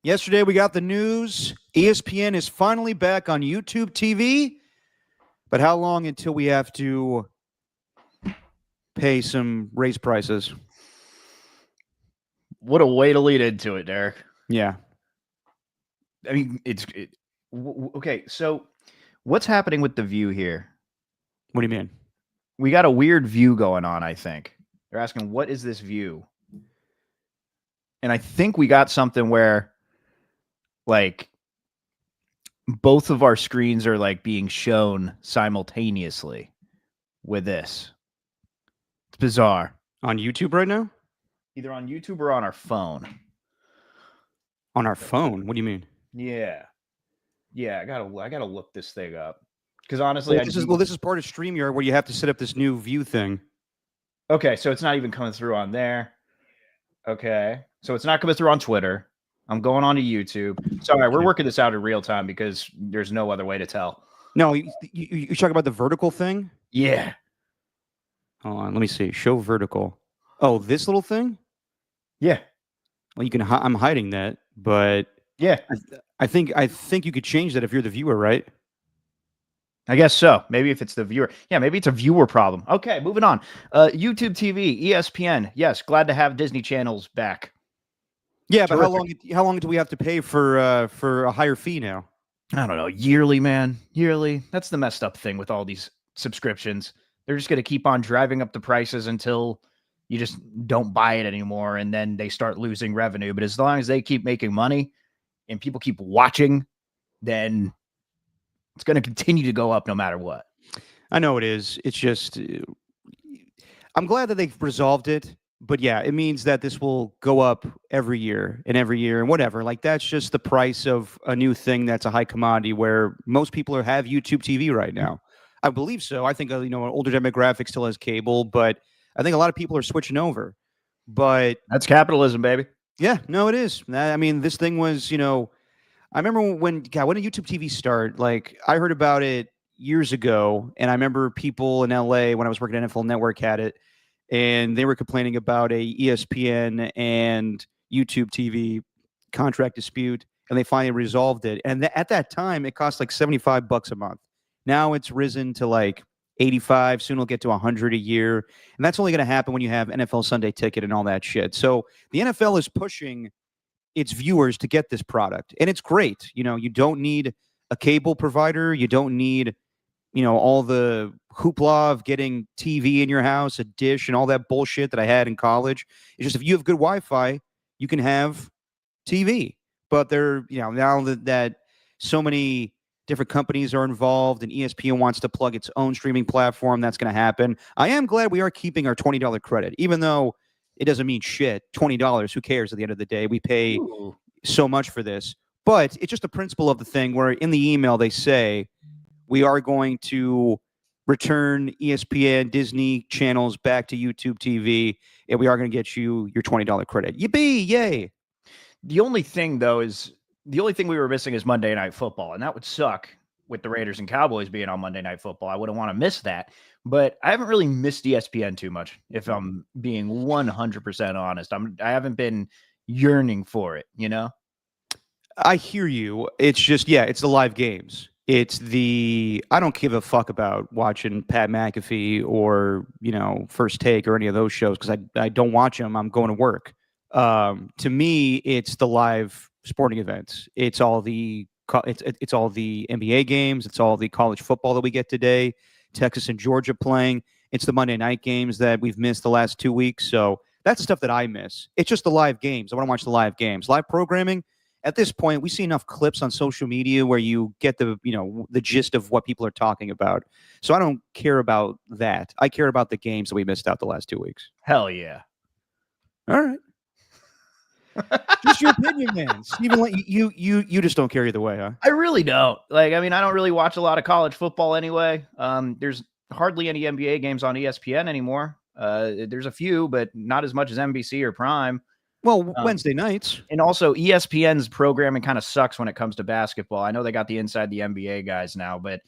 Yesterday, we got the news. ESPN is finally back on YouTube TV. But how long until we have to pay some raise prices? What a way to lead into it, Derek. Yeah. I mean, okay. So, what's happening with the view here? What do you mean? We got a weird view going on, I think. They're asking, what is this view? And I think we got something where, like, both of our screens are, like, being shown simultaneously with this. It's bizarre. On YouTube right now? Either on YouTube or on our phone. On our phone? What do you mean? Yeah. I gotta look this thing up. Because honestly, this is part of StreamYard where you have to set up this new view thing. Okay, so it's not even coming through on there. Okay, so it's not coming through on Twitter. I'm going on to YouTube. Sorry, we're working this out in real time because there's no other way to tell. No, you talk about the vertical thing? Yeah. Hold on, let me see. Show vertical. Oh, this little thing? Yeah. Well, you can. I'm hiding that, but yeah, I think you could change that if you're the viewer, right? I guess so. Maybe if it's the viewer. Yeah, maybe it's a viewer problem. Okay, moving on. YouTube TV, ESPN. Yes, glad to have Disney channels back. Yeah, but how long do we have to pay for a higher fee now? I don't know. Yearly, man. Yearly. That's the messed up thing with all these subscriptions. They're just going to keep on driving up the prices until you just don't buy it anymore, and then they start losing revenue. But as long as they keep making money and people keep watching, then it's going to continue to go up no matter what. I know it is. It's just, I'm glad that they've resolved it. But yeah, it means that this will go up every year and whatever. Like, that's just the price of a new thing that's a high commodity where most people have YouTube TV right now. I believe so. I think, an older demographic still has cable, but I think a lot of people are switching over. But that's capitalism, baby. Yeah, no, it is. I mean, this thing was, I remember when did YouTube TV start? Like, I heard about it years ago, and I remember people in LA when I was working at NFL Network had it, and they were complaining about a ESPN and YouTube TV contract dispute, and they finally resolved it. And at that time, it cost like $75 a month. Now it's risen to like 85. Soon it'll get to 100 a year, and that's only going to happen when you have NFL Sunday Ticket and all that shit. So the NFL is pushing its viewers to get this product, and it's great. You don't need a cable provider. You don't need, all the hoopla of getting TV in your house, a dish, and all that bullshit that I had in college. It's just if you have good Wi-Fi, you can have TV. But now that so many different companies are involved and ESPN wants to plug its own streaming platform, that's going to happen. I am glad we are keeping our $20 credit, even though it doesn't mean shit. $20, who cares at the end of the day? We pay so much for this. But it's just the principle of the thing where in the email they say we are going to return ESPN, Disney channels back to YouTube TV, and we are going to get you your $20 credit. Yippee, yay. The only thing we were missing is Monday Night Football, and that would suck with the Raiders and Cowboys being on Monday Night Football. I wouldn't want to miss that. But I haven't really missed ESPN too much, if I'm being 100% honest. I haven't been yearning for it, I hear you. It's just, it's the live games. It's I don't give a fuck about watching Pat McAfee or, First Take or any of those shows because I don't watch them. I'm going to work. To me, it's the live sporting events. It's all the NBA games. It's all the college football that we get today. Texas and Georgia playing. It's the Monday night games that we've missed the last 2 weeks. So that's the stuff that I miss. It's just the live games. I want to watch the live games. Live programming, at this point, we see enough clips on social media where you get the gist of what people are talking about. So I don't care about that. I care about the games that we missed out the last 2 weeks. Hell yeah. All right. Just your opinion, man. Steven, you just don't care either way, huh? I really don't. I don't really watch a lot of college football anyway. There's hardly any NBA games on ESPN anymore. There's a few, but not as much as NBC or Prime. Well, Wednesday nights. And also ESPN's programming kind of sucks when it comes to basketball. I know they got the Inside the NBA guys now, but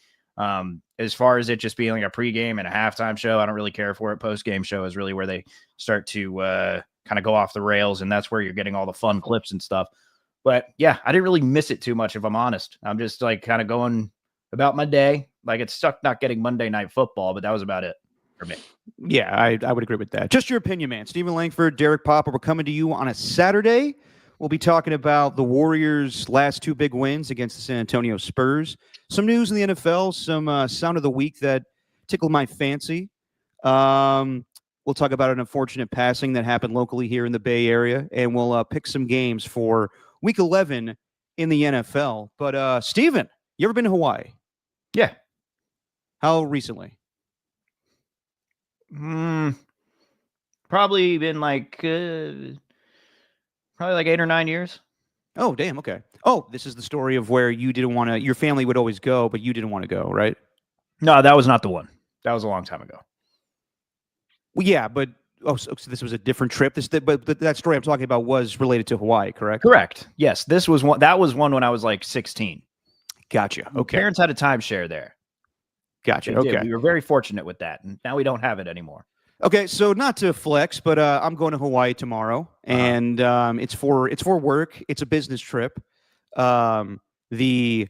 as far as it just being like a pregame and a halftime show, I don't really care for it. Postgame show is really where they start to kind of go off the rails, and that's where you're getting all the fun clips and stuff. But yeah, I didn't really miss it too much, if I'm honest. I'm just like kind of going about my day. Like it sucked not getting Monday Night Football, but that was about it for me. Yeah, I would agree with that. Just your opinion, man. Stephen Langford, Derek Popper, we're coming to you on a Saturday. We'll be talking about the Warriors' last two big wins against the San Antonio Spurs. Some news in the NFL, some sound of the week that tickled my fancy. We'll talk about an unfortunate passing that happened locally here in the Bay Area, and we'll pick some games for Week 11 in the NFL. But, Stephen, you ever been to Hawaii? Yeah. How recently? Probably been like probably like 8 or 9 years. Oh, damn. Okay. Oh, this is the story of where you didn't want to, your family would always go, but you didn't want to go, right? No, that was not the one. That was a long time ago. Well, yeah, but so this was a different trip. But that story I'm talking about was related to Hawaii, correct? Correct. Yes, this was one. That was one when I was like 16. Gotcha. Okay. Parents had a timeshare there. Gotcha. Okay. Okay. We were very fortunate with that, and now we don't have it anymore. Okay, so not to flex, but I'm going to Hawaii tomorrow, and it's for work. It's a business trip. I'm going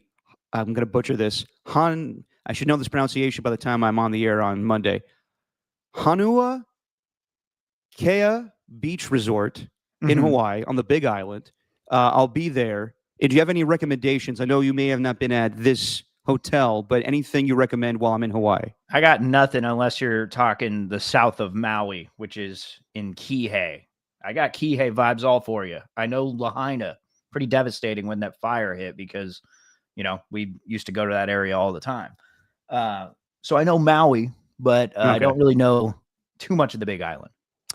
to butcher this. I should know this pronunciation by the time I'm on the air on Monday. Hanua Kea Beach Resort in Hawaii on the Big Island. I'll be there. And do you have any recommendations? I know you may have not been at this hotel, but anything you recommend while I'm in Hawaii? I got nothing unless you're talking the south of Maui, which is in Kihei. I got Kihei vibes all for you. I know Lahaina, pretty devastating when that fire hit because, we used to go to that area all the time. So I know Maui, but I don't really know too much of the Big Island.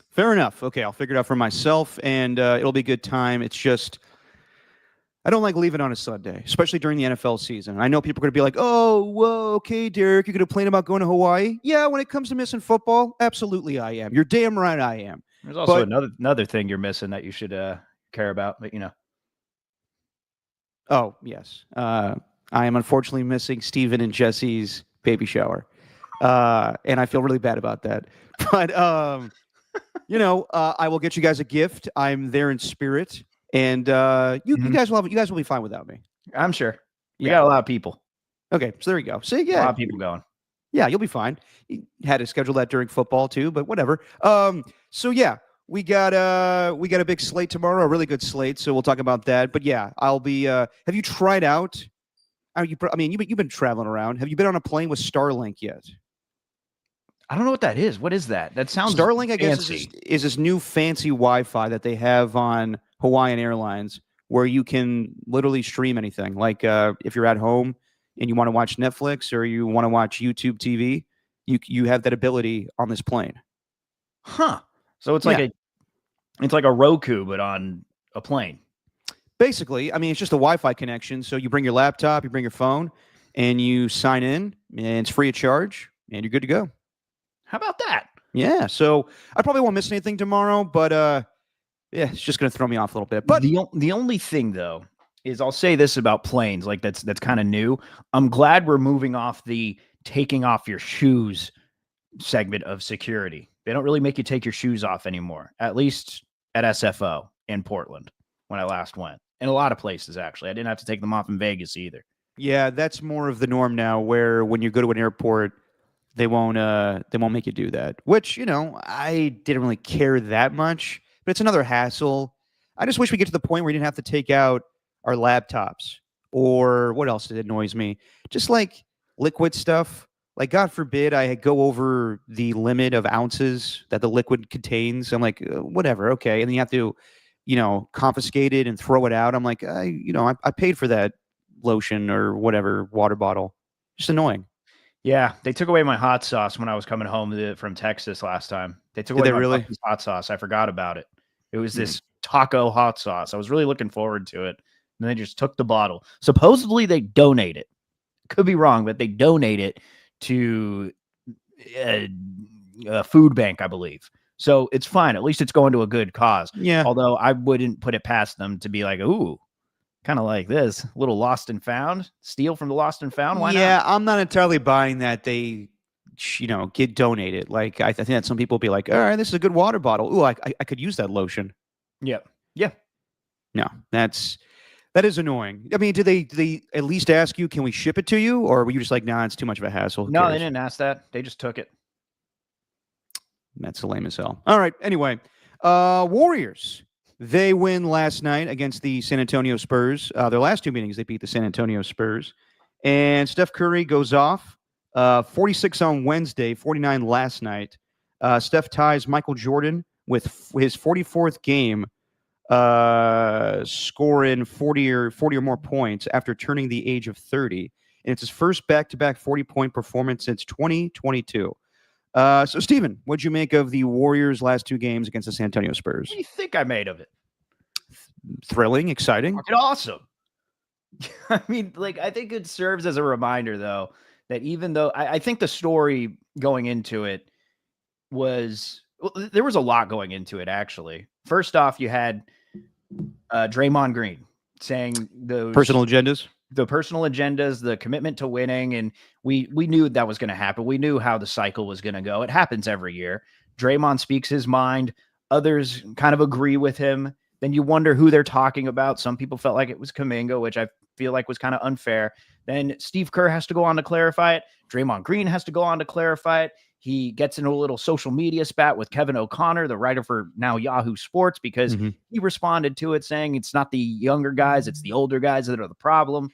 Fair enough. Okay, I'll figure it out for myself, and it'll be a good time. It's just I don't like leaving on a Sunday, especially during the NFL season. I know people are going to be like, oh, whoa, okay, Derek, you're going to complain about going to Hawaii? Yeah, when it comes to missing football, absolutely I am. You're damn right I am. There's also another thing you're missing that you should care about, but Oh, yes. I am unfortunately missing Steven and Jesse's baby shower. And I feel really bad about that. But, I will get you guys a gift. I'm there in spirit. And you guys will be fine without me. I'm sure. We got a lot of people. Okay, so there you go. So A lot of people going. Yeah, you'll be fine. You had to schedule that during football too, but whatever. So yeah, we got a big slate tomorrow, a really good slate. So we'll talk about that. But yeah, I'll be. Have you tried out? You've been traveling around. Have you been on a plane with Starlink yet? I don't know what that is. What is that? That sounds Starlink, I guess, fancy. is this new fancy Wi-Fi that they have on Hawaiian Airlines, where you can literally stream anything. Like if you're at home and you want to watch Netflix or you want to watch YouTube TV, you have that ability on this plane. Huh. So it's like a Roku, but on a plane. Basically, I mean, it's just a Wi-Fi connection. So you bring your laptop, you bring your phone, and you sign in, and it's free of charge, and you're good to go. How about that? Yeah. So I probably won't miss anything tomorrow, but yeah, it's just going to throw me off a little bit. But the only thing though is I'll say this about planes, like that's kind of new. I'm glad we're moving off the taking off your shoes segment of security. They don't really make you take your shoes off anymore, at least at SFO in Portland when I last went. And a lot of places, actually. I didn't have to take them off in Vegas either. Yeah, that's more of the norm now, where when you go to an airport, they won't make you do that. Which, I didn't really care that much, but it's another hassle. I just wish we get to the point where we didn't have to take out our laptops, or what else annoys me? Just like liquid stuff. Like, God forbid I go over the limit of ounces that the liquid contains. I'm like, whatever, okay. And then you have to, confiscate it and throw it out. I'm like, I paid for that lotion or whatever water bottle. Just annoying. Yeah, they took away my hot sauce when I was coming home from Texas last time. They took away my hot sauce. I forgot about it. It was this taco hot sauce. I was really looking forward to it. And they just took the bottle. Supposedly they donate it. Could be wrong, but they donate it to a food bank, I believe. So it's fine. At least it's going to a good cause. Yeah. Although I wouldn't put it past them to be like, ooh, kind of like this, a little lost and found, steal from the lost and found. Why not? Yeah, I'm not entirely buying that they, get donated. Like, I think that some people will be like, all right, this is a good water bottle. Ooh, I could use that lotion. Yeah. Yeah. No, that's That is annoying. I mean, did they at least ask you, can we ship it to you? Or were you just like, nah, it's too much of a hassle? Who No, they cares? didn't ask that. They just took it. That's lame as hell. All right. Anyway, Warriors. They win last night against the San Antonio Spurs. Their last two meetings, they beat the San Antonio Spurs. And Steph Curry goes off 46 on Wednesday, 49 last night. Steph ties Michael Jordan with his 44th game, scoring 40 or more points after turning the age of 30. And it's his first back-to-back 40-point performance since 2022. So, Steven, what'd you make of the Warriors' last two games against the San Antonio Spurs? What do you think I made of it? Thrilling, exciting. Fucking awesome. I mean, like, I think it serves as a reminder, though, that even though I think the story going into it was, well, there was a lot going into it, actually. First off, you had Draymond Green saying those Personal agendas. the personal agendas, the commitment to winning, and we knew that was going to happen. We knew how the cycle was going to go. It happens every year. Draymond speaks his mind. Others kind of agree with him. Then you wonder who they're talking about. Some people felt like it was Kuminga, which I feel like was kind of unfair. Then Steve Kerr has to go on to clarify it. Draymond Green has to go on to clarify it. He gets into a little social media spat with Kevin O'Connor, the writer for now Yahoo Sports, because he responded to it saying it's not the younger guys, it's the older guys that are the problem.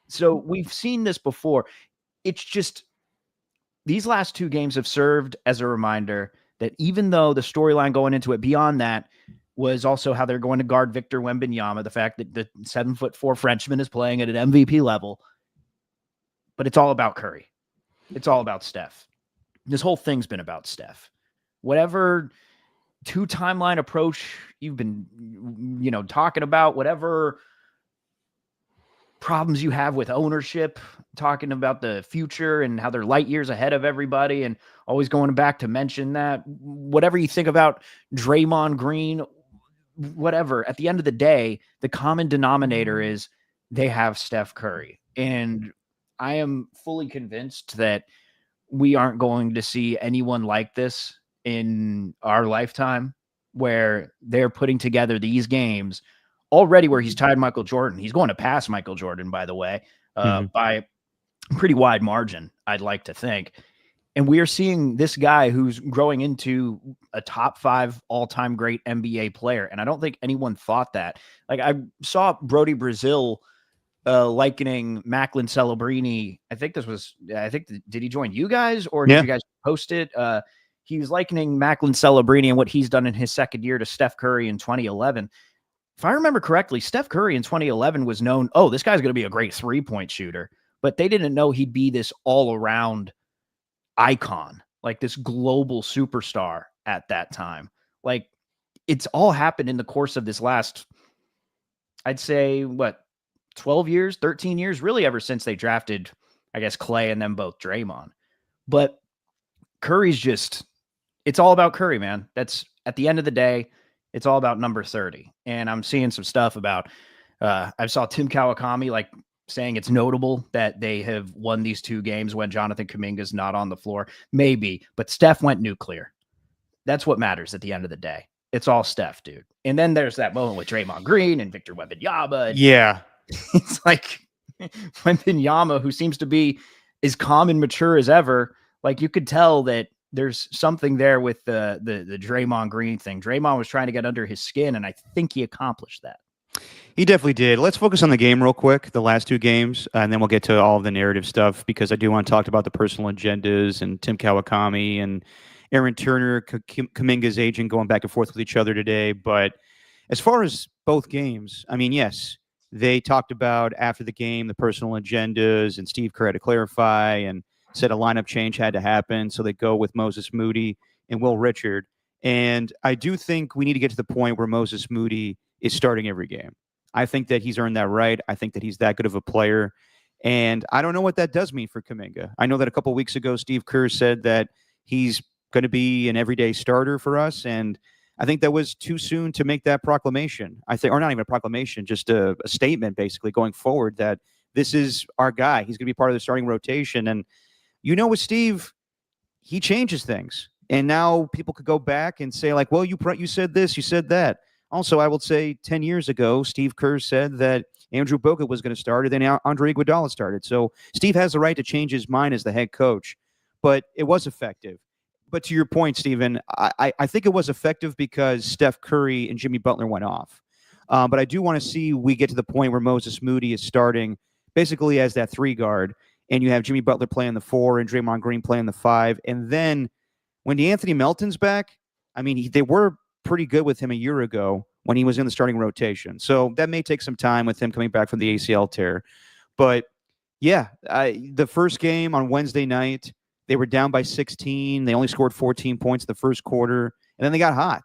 So we've seen this before. It's just these last two games have served as a reminder that even though the storyline going into it beyond that was also how they're going to guard Victor Wembanyama, the fact that the 7'4" Frenchman is playing at an MVP level, but it's all about Curry. It's all about Steph. This whole thing's been about Steph. Whatever two timeline approach you've been, talking about, whatever problems you have with ownership, talking about the future and how they're light years ahead of everybody and always going back to mention that, whatever you think about Draymond Green, whatever, at the end of the day, the common denominator is they have Steph Curry. And I am fully convinced that we aren't going to see anyone like this in our lifetime, where they're putting together these games already where he's tied Michael Jordan. He's going to pass Michael Jordan, by the way, by a pretty wide margin, I'd like to think. And we are seeing this guy who's growing into a top 5 all-time great NBA player. And I don't think anyone thought that. Like, I saw Brody Brazil likening Macklin Celebrini. Did he join you guys or did you guys post it? He was likening Macklin Celebrini and what he's done in his second year to Steph Curry in 2011. If I remember correctly, Steph Curry in 2011 was known, this guy's going to be a great 3-point shooter, but they didn't know he'd be this all-around icon, like this global superstar at that time. Like, it's all happened in the course of this last, I'd say, 12 years, 13 years, really ever since they drafted, I guess, Clay and then both Draymond. But Curry's it's all about Curry, man. That's, at the end of the day, it's all about number 30. And I'm seeing some stuff about, I saw Tim Kawakami saying it's notable that they have won these two games when Jonathan Kuminga's not on the floor. Maybe, but Steph went nuclear. That's what matters at the end of the day. It's all Steph, dude. And then there's that moment with Draymond Green and Victor Wembanyama. Yeah. It's like Wembanyama, who seems to be as calm and mature as ever. Like, you could tell that there's something there with the Draymond Green thing. Draymond was trying to get under his skin, and I think he accomplished that. He definitely did. Let's focus on the game real quick, the last two games, and then we'll get to all of the narrative stuff, because I do want to talk about the personal agendas and Tim Kawakami and Aaron Turner, Kuminga's agent, going back and forth with each other today. But as far as both games, I mean, yes, they talked about after the game the personal agendas, and Steve Kerr had to clarify and said a lineup change had to happen. So they go with Moses Moody and Will Richard. And I do think we need to get to the point where Moses Moody is starting every game. I think that he's earned that right. I think that he's that good of a player. And I don't know what that does mean for Kuminga. I know that a couple of weeks ago, Steve Kerr said that he's going to be an everyday starter for us. And I think that was too soon to make that proclamation. I think, or not even a proclamation, just a statement basically going forward that this is our guy. He's going to be part of the starting rotation. And with Steve, he changes things. And now people could go back and say, like, well, you said this, you said that. Also, I will say 10 years ago, Steve Kerr said that Andrew Bogut was going to start, and then Andre Iguodala started. So Steve has the right to change his mind as the head coach, but it was effective. But to your point, Stephen, I think it was effective because Steph Curry and Jimmy Butler went off. But I do want to see we get to the point where Moses Moody is starting basically as that 3 guard, and you have Jimmy Butler playing the 4 and Draymond Green playing the 5. And then when DeAnthony Melton's back, I mean, they were pretty good with him a year ago when he was in the starting rotation. So that may take some time with him coming back from the ACL tear. But yeah, the first game on Wednesday night, they were down by 16. They only scored 14 points in the first quarter, and then they got hot.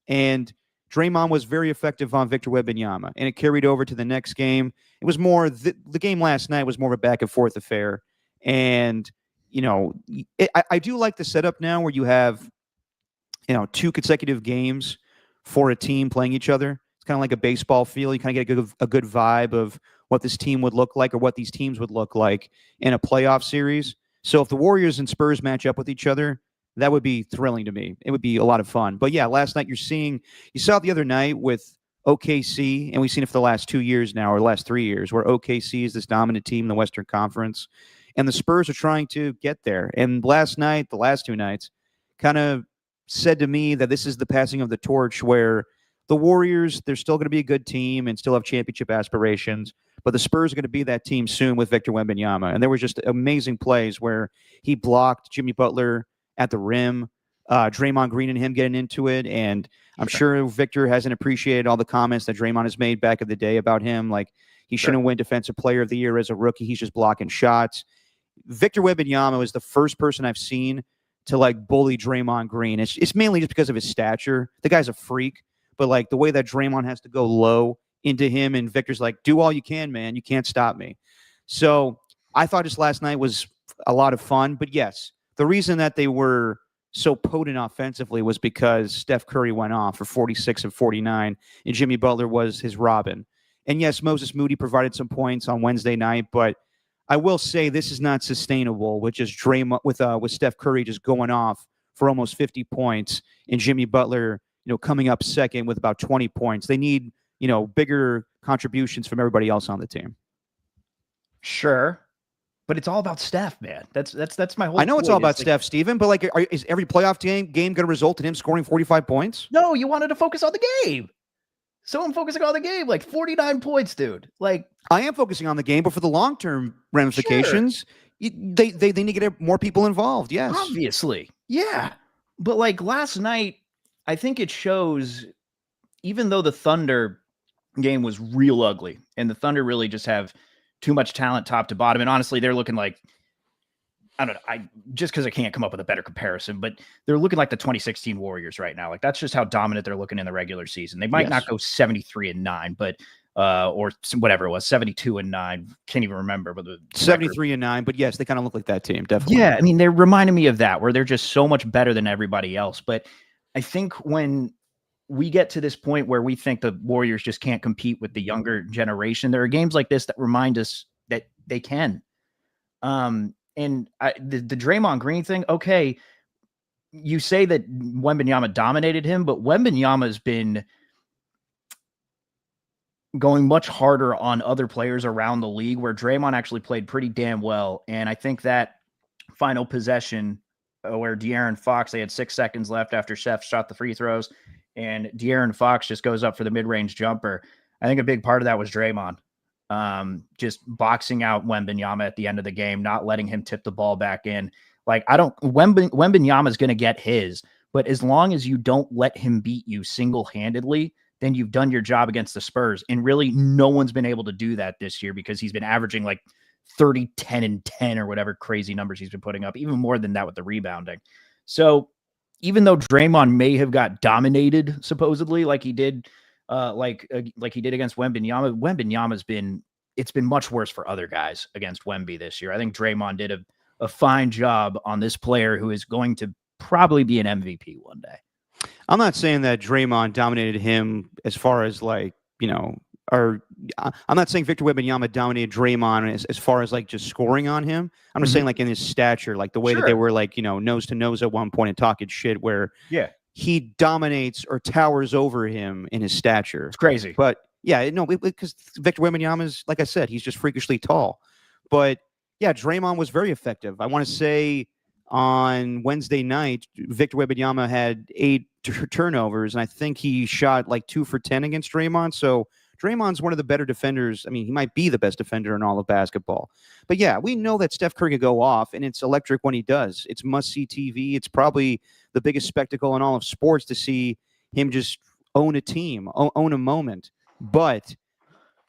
And Draymond was very effective on Victor Wembanyama, and it carried over to the next game. It was more the game last night was more of a back and forth affair. And I do like the setup now where you have 2 consecutive games for a team playing each other. It's kind of like a baseball feel. You kind of get a good vibe of what this team would look like or what these teams would look like in a playoff series. So if the Warriors and Spurs match up with each other, that would be thrilling to me. It would be a lot of fun. But yeah, last night you saw it the other night with OKC, and we've seen it for the last 2 years now, or the last 3 years, where OKC is this dominant team in the Western Conference, and the Spurs are trying to get there. And last night, the last 2 nights, kind of said to me that this is the passing of the torch where the Warriors, they're still going to be a good team and still have championship aspirations, but the Spurs are going to be that team soon with Victor Wembanyama. And there was just amazing plays where he blocked Jimmy Butler at the rim, Draymond Green and him getting into it. And I'm sure Victor hasn't appreciated all the comments that Draymond has made back in the day about him. Like he shouldn't win Defensive Player of the Year as a rookie. He's just blocking shots. Victor Wembanyama is the first person I've seen to like bully Draymond Green. It's mainly just because of his stature. The guy's a freak, but like the way that Draymond has to go low into him, and Victor's like, do all you can, man. You can't stop me. So I thought just last night was a lot of fun. But yes, the reason that they were so potent offensively was because Steph Curry went off for 46 and 49, and Jimmy Butler was his Robin. And yes, Moses Moody provided some points on Wednesday night, but I will say this is not sustainable with just Draymond with Steph Curry just going off for almost 50 points and Jimmy Butler, coming up second with about 20 points. They need, bigger contributions from everybody else on the team. Sure. But it's all about Steph, man. That's my whole I know point. it's all about Steph, Steven, but like, is every playoff game going to result in him scoring 45 points? No, you wanted to focus on the game. So I'm focusing on the game, like 49 points, dude. Like I am focusing on the game, but for the long-term ramifications, they need to get more people involved. Yes, obviously, yeah. But like last night, I think it shows. Even though the Thunder game was real ugly, and the Thunder really just have too much talent top to bottom, and honestly, they're looking like. I don't know. Just because I can't come up with a better comparison, but they're looking like the 2016 Warriors right now. Like that's just how dominant they're looking in the regular season. They might not go 73-9, but or whatever it was, 72-9. Can't even remember, but the 73-9. But yes, they kind of look like that team. Definitely. Yeah, I mean, they're reminding me of that, where they're just so much better than everybody else. But I think when we get to this point where we think the Warriors just can't compete with the younger generation, there are games like this that remind us that they can. And the Draymond Green thing, okay, you say that Wembanyama dominated him, but Wembanyama's been going much harder on other players around the league, where Draymond actually played pretty damn well. And I think that final possession where De'Aaron Fox, they had 6 seconds left after Chef shot the free throws, and De'Aaron Fox just goes up for the mid-range jumper. I think a big part of that was Draymond. Just boxing out Wembanyama at the end of the game, not letting him tip the ball back in. Like, Wembanyama is going to get his, but as long as you don't let him beat you single-handedly, then you've done your job against the Spurs. And really, no one's been able to do that this year because he's been averaging like 30, 10, and 10 or whatever crazy numbers he's been putting up, even more than that with the rebounding. So even though Draymond may have got dominated, supposedly, like he did, like he did against Wembanyama's been much worse for other guys against Wemby this year. I think Draymond did a fine job on this player who is going to probably be an MVP one day. I'm not saying that Draymond dominated him as far as like, or I'm not saying Victor Wembanyama dominated Draymond as far as like just scoring on him. I'm just saying like in his stature, like the way that they were like, nose to nose at one point and talking shit where he dominates or towers over him in his stature. It's crazy. But Yeah, no, because Victor Wembanyama is, like I said, he's just freakishly tall. But yeah, Draymond was very effective. I want to say on Wednesday night, Victor Wembanyama had 8 turnovers, and I think he shot like 2 for 10 against Draymond. So Draymond's one of the better defenders. I mean, he might be the best defender in all of basketball. But yeah, we know that Steph Curry can go off, and it's electric when he does. It's must-see TV. It's probably the biggest spectacle in all of sports to see him just own a team, own a moment. But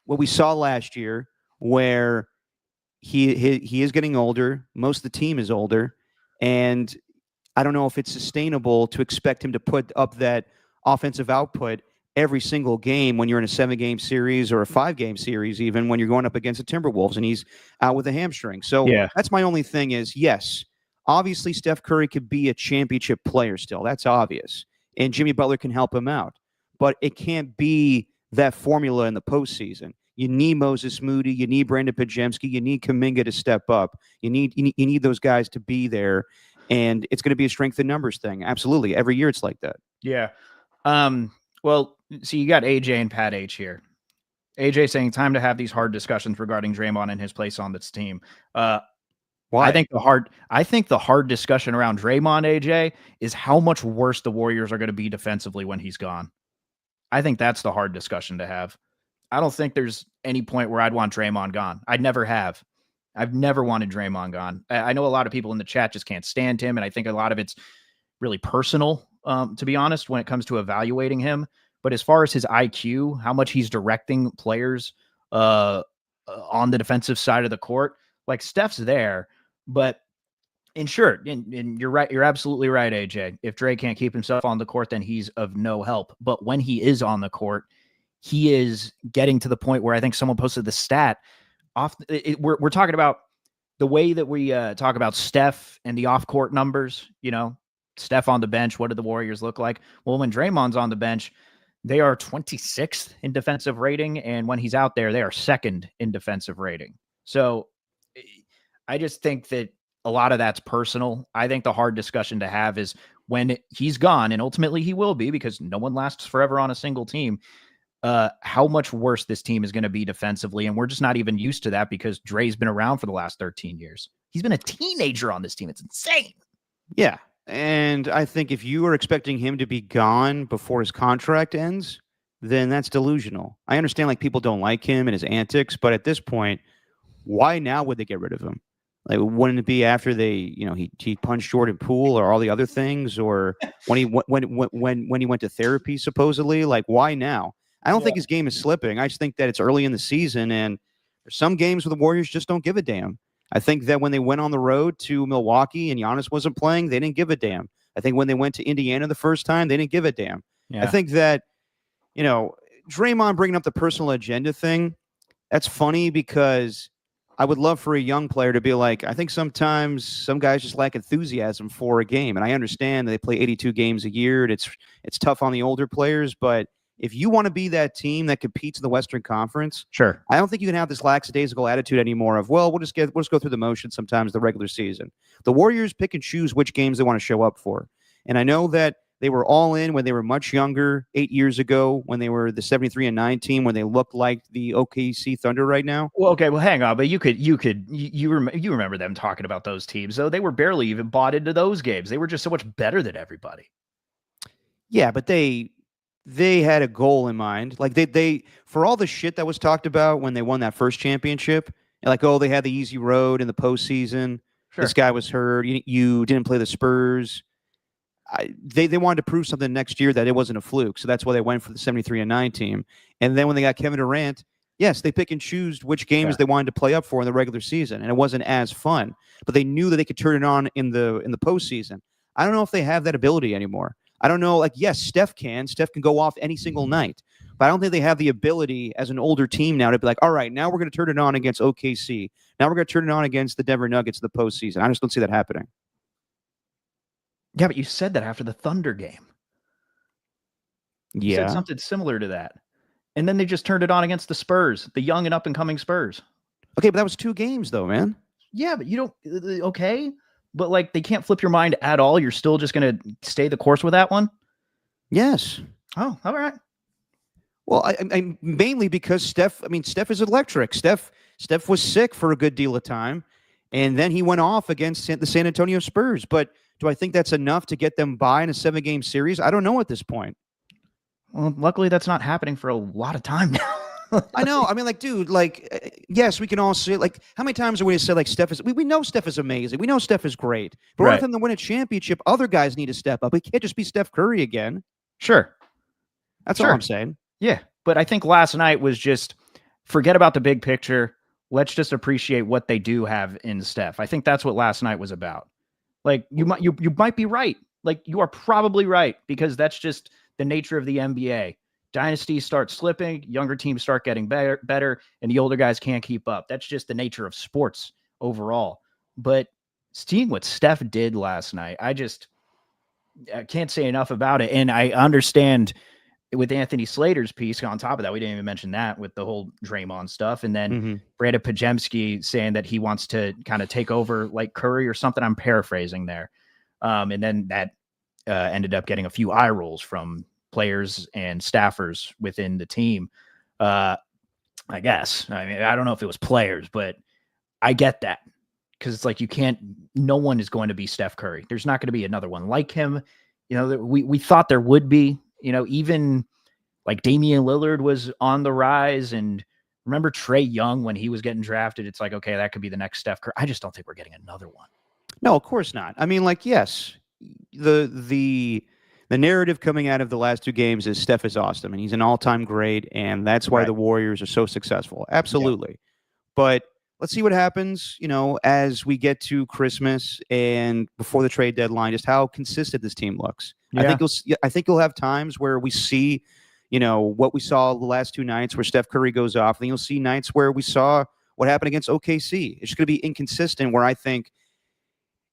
what we saw last year, where he is getting older, most of the team is older, and I don't know if it's sustainable to expect him to put up that offensive output every single game when you're in a 7-game series or a 5-game series, even when you're going up against the Timberwolves and he's out with a hamstring. So Yeah. that's my only thing is, yes, obviously Steph Curry could be a championship player still. That's obvious. And Jimmy Butler can help him out. But it can't be that formula in the postseason. You need Moses Moody, you need Brandon Pajemski, you need Kuminga to step up. You need those guys to be there, and it's going to be a strength in numbers thing. Absolutely, every year it's like that. Yeah. Well, so you got AJ and Pat H here. AJ saying time to have these hard discussions regarding Draymond and his place on this team. Why? I think the hard discussion around Draymond, AJ, is how much worse the Warriors are going to be defensively when he's gone. I think that's the hard discussion to have. I don't think there's any point where I'd want Draymond gone. I'd never have. I've never wanted Draymond gone. I know a lot of people in the chat just can't stand him, and I think a lot of it's really personal, to be honest, when it comes to evaluating him. But as far as his IQ, how much he's directing players on the defensive side of the court, like Steph's there, but and sure, and you're right. You're absolutely right, AJ. If Dre can't keep himself on the court, then he's of no help. But when he is on the court, he is getting to the point where I think someone posted the stat off. We're talking about the way that we talk about Steph and the off-court numbers. You know, Steph on the bench. What do the Warriors look like? Well, when Draymond's on the bench, they are 26th in defensive rating, and when he's out there, they are 2nd in defensive rating. So I just think that a lot of that's personal. I think the hard discussion to have is when he's gone, and ultimately he will be because no one lasts forever on a single team, how much worse this team is going to be defensively. And we're just not even used to that because Dre's been around for the last 13 years. He's been a teenager on this team. It's insane. Yeah. And I think if you are expecting him to be gone before his contract ends, then that's delusional. I understand like people don't like him and his antics, but at this point, why now would they get rid of him? Like, wouldn't it be after they, he punched Jordan Poole or all the other things, or when he went to therapy supposedly? Like, why now? I don't think his game is slipping. I just think that it's early in the season, and there's some games where the Warriors just don't give a damn. I think that when they went on the road to Milwaukee and Giannis wasn't playing, they didn't give a damn. I think when they went to Indiana the first time, they didn't give a damn. Yeah. I think that, Draymond bringing up the personal agenda thing, that's funny because I would love for a young player to be like, I think sometimes some guys just lack enthusiasm for a game. And I understand that they play 82 games a year. And it's tough on the older players, but if you want to be that team that competes in the Western Conference, sure. I don't think you can have this lackadaisical attitude anymore of, well, we'll just go through the motions sometimes the regular season. The Warriors pick and choose which games they want to show up for. And I know that they were all in when they were much younger 8 years ago when they were the 73-9 team, when they looked like the OKC Thunder right now. Well, okay, well, hang on, but you remember them talking about those teams, though. They were barely even bought into those games. They were just so much better than everybody. Yeah, but they had a goal in mind. Like they for all the shit that was talked about when they won that first championship, like, oh, they had the easy road in the postseason. Sure. This guy was hurt. You didn't play the Spurs. They wanted to prove something next year that it wasn't a fluke. So that's why they went for the 73-9 team. And then when they got Kevin Durant, yes, they pick and choose which games they wanted to play up for in the regular season. And it wasn't as fun, but they knew that they could turn it on in the postseason. I don't know if they have that ability anymore. I don't know. Like, yes, Steph can go off any single night, but I don't think they have the ability as an older team now to be like, all right, now we're going to turn it on against OKC. Now we're going to turn it on against the Denver Nuggets in the postseason. I just don't see that happening. Yeah, but you said that after the Thunder game. You said something similar to that. And then they just turned it on against the Spurs, the young and up-and-coming Spurs. Okay, but that was 2 games, though, man. Yeah, but you don't... Okay? But, like, they can't flip your mind at all. You're still just going to stay the course with that one? Yes. Oh, all right. Well, I mainly because Steph. I mean, Steph is electric. Steph was sick for a good deal of time, and then he went off against the San Antonio Spurs. But do I think that's enough to get them by in a 7-game series? I don't know at this point. Well, luckily that's not happening for a lot of time now. I know. I mean, like, dude, like, yes, we can all say, like, how many times are we to say, like, Steph is, we know Steph is amazing. We know Steph is great. But in order Right. for them to win a championship, other guys need to step up. It can't just be Steph Curry again. Sure. That's all Sure. I'm saying. Yeah. But I think last night was just forget about the big picture. Let's just appreciate what they do have in Steph. I think that's what last night was about. Like you might be right. Like you are probably right because that's just the nature of the NBA. Dynasties start slipping, younger teams start getting better, and the older guys can't keep up. That's just the nature of sports overall. But seeing what Steph did last night, I can't say enough about it. And I understand with Anthony Slater's piece on top of that, we didn't even mention that with the whole Draymond stuff. And then Brandon Pajemski saying that he wants to kind of take over like Curry or something. I'm paraphrasing there. And then that ended up getting a few eye rolls from players and staffers within the team. I guess. I mean, I don't know if it was players, but I get that. Because it's like no one is going to be Steph Curry. There's not going to be another one like him. You know, we thought there would be, even like Damian Lillard was on the rise. And remember Trae Young when he was getting drafted? It's like, okay, that could be the next Steph Curry. I just don't think we're getting another one. No, of course not. I mean, like, yes, the narrative coming out of the last 2 games is Steph is awesome and he's an all-time great, and that's why the Warriors are so successful. Absolutely. Yep. But let's see what happens, as we get to Christmas and before the trade deadline, just how consistent this team looks. Yeah. I think you'll have times where we see, what we saw the last 2 nights where Steph Curry goes off. And you'll see nights where we saw what happened against OKC. It's just going to be inconsistent where I think,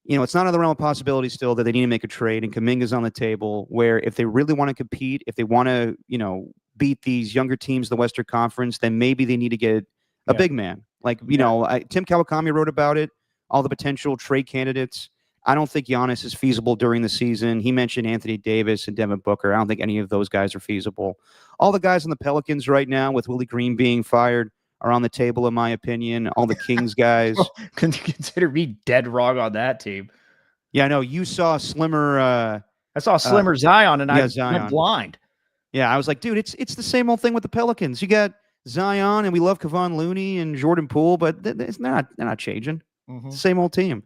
it's not in the realm of possibility still that they need to make a trade, and Kuminga's on the table, where if they really want to compete, if they want to, beat these younger teams in the Western Conference, then maybe they need to get a big man. Like, Tim Kawakami wrote about it, all the potential trade candidates. I don't think Giannis is feasible during the season. He mentioned Anthony Davis and Devin Booker. I don't think any of those guys are feasible. All the guys on the Pelicans right now, with Willie Green being fired, are on the table, in my opinion. All the Kings guys. Consider me dead wrong on that team. Yeah, I know. You saw slimmer. I saw slimmer Zion, and I went blind. Yeah, I was like, dude, it's the same old thing with the Pelicans. You got Zion, and we love Kevon Looney and Jordan Poole, but they're not changing. Same old team.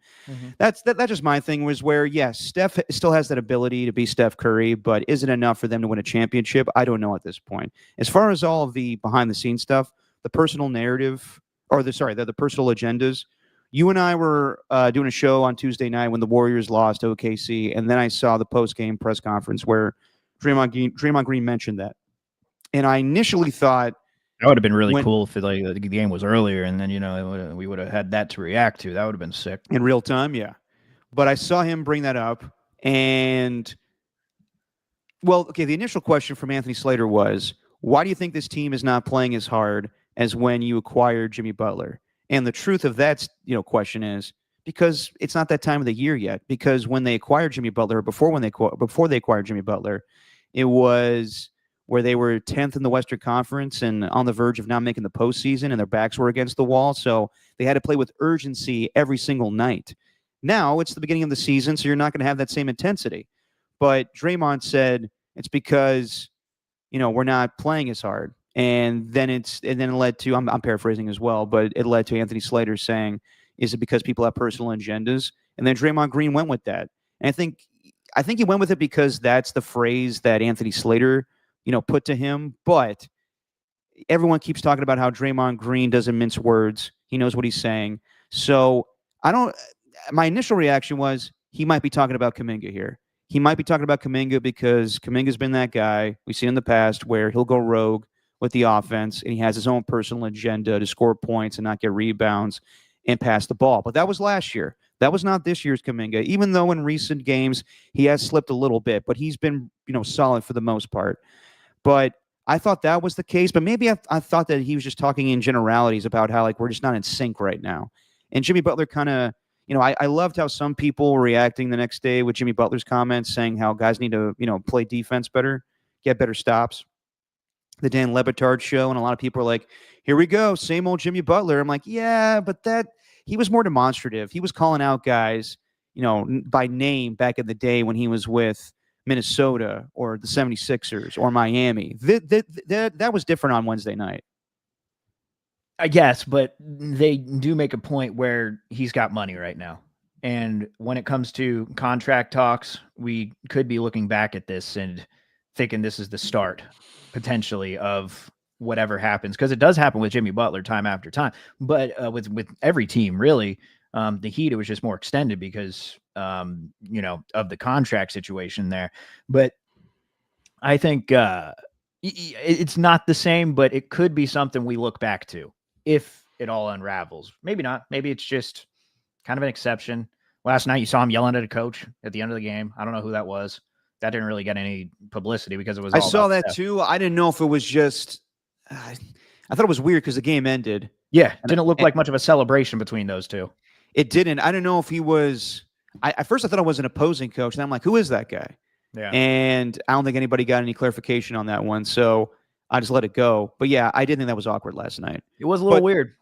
That's just my thing, was where, yes, Steph still has that ability to be Steph Curry, but is it enough for them to win a championship? I don't know at this point. As far as all of the behind the scenes stuff, the personal narrative, or the personal agendas. You and I were doing a show on Tuesday night when the Warriors lost to OKC, and then I saw the post-game press conference where Draymond Green mentioned that. And I initially thought that would have been really cool if the game was earlier, and then we would have had that to react to. That would have been sick in real time, yeah. But I saw him bring that up, and the initial question from Anthony Slater was, why do you think this team is not playing as hard as when you acquired Jimmy Butler? And the truth of that, question is because it's not that time of the year yet. Because when they acquired Jimmy Butler, before they acquired Jimmy Butler, it was where they were 10th in the Western Conference and on the verge of not making the postseason, and their backs were against the wall. So they had to play with urgency every single night. Now it's the beginning of the season, so you're not going to have that same intensity. But Draymond said it's because, we're not playing as hard. And then it led to, I'm paraphrasing as well, but it led to Anthony Slater saying, is it because people have personal agendas? And then Draymond Green went with that. And I think he went with it because that's the phrase that Anthony Slater, put to him. But everyone keeps talking about how Draymond Green doesn't mince words. He knows what he's saying. So my initial reaction was he might be talking about Kuminga here. He might be talking about Kuminga because Kuminga's been that guy we've seen in the past where he'll go rogue with the offense, and he has his own personal agenda to score points and not get rebounds and pass the ball. But that was last year. That was not this year's Kuminga, even though in recent games he has slipped a little bit, but he's been, solid for the most part. But I thought that was the case, but maybe I thought that he was just talking in generalities about how, we're just not in sync right now. And Jimmy Butler kind of, I loved how some people were reacting the next day with Jimmy Butler's comments saying how guys need to, play defense better, get better stops. the Dan Lebitard show, and a lot of people are like, "Here we go, same old Jimmy Butler." I'm like, "Yeah, but that he was more demonstrative. He was calling out guys, by name back in the day when he was with Minnesota or the 76ers or Miami. That was different on Wednesday night." I guess, but they do make a point where he's got money right now. And when it comes to contract talks, we could be looking back at this and thinking this is the start potentially of whatever happens, because it does happen with Jimmy Butler time after time. But with every team, really, the Heat, it was just more extended because of the contract situation there. But I think it's not the same, but it could be something we look back to if it all unravels. Maybe not. Maybe it's just kind of an exception. Last night, you saw him yelling at a coach at the end of the game. I don't know who that was. That didn't really get any publicity because it was. I all saw about that Steph. too. I didn't know if it was just. I thought it was weird because the game ended. Yeah, didn't look like much of a celebration between those two. It didn't. I don't know if he was. At first, I thought it was an opposing coach. And I'm like, who is that guy? Yeah. And I don't think anybody got any clarification on that one. So I just let it go. But yeah, I did think that was awkward last night. It was a little weird.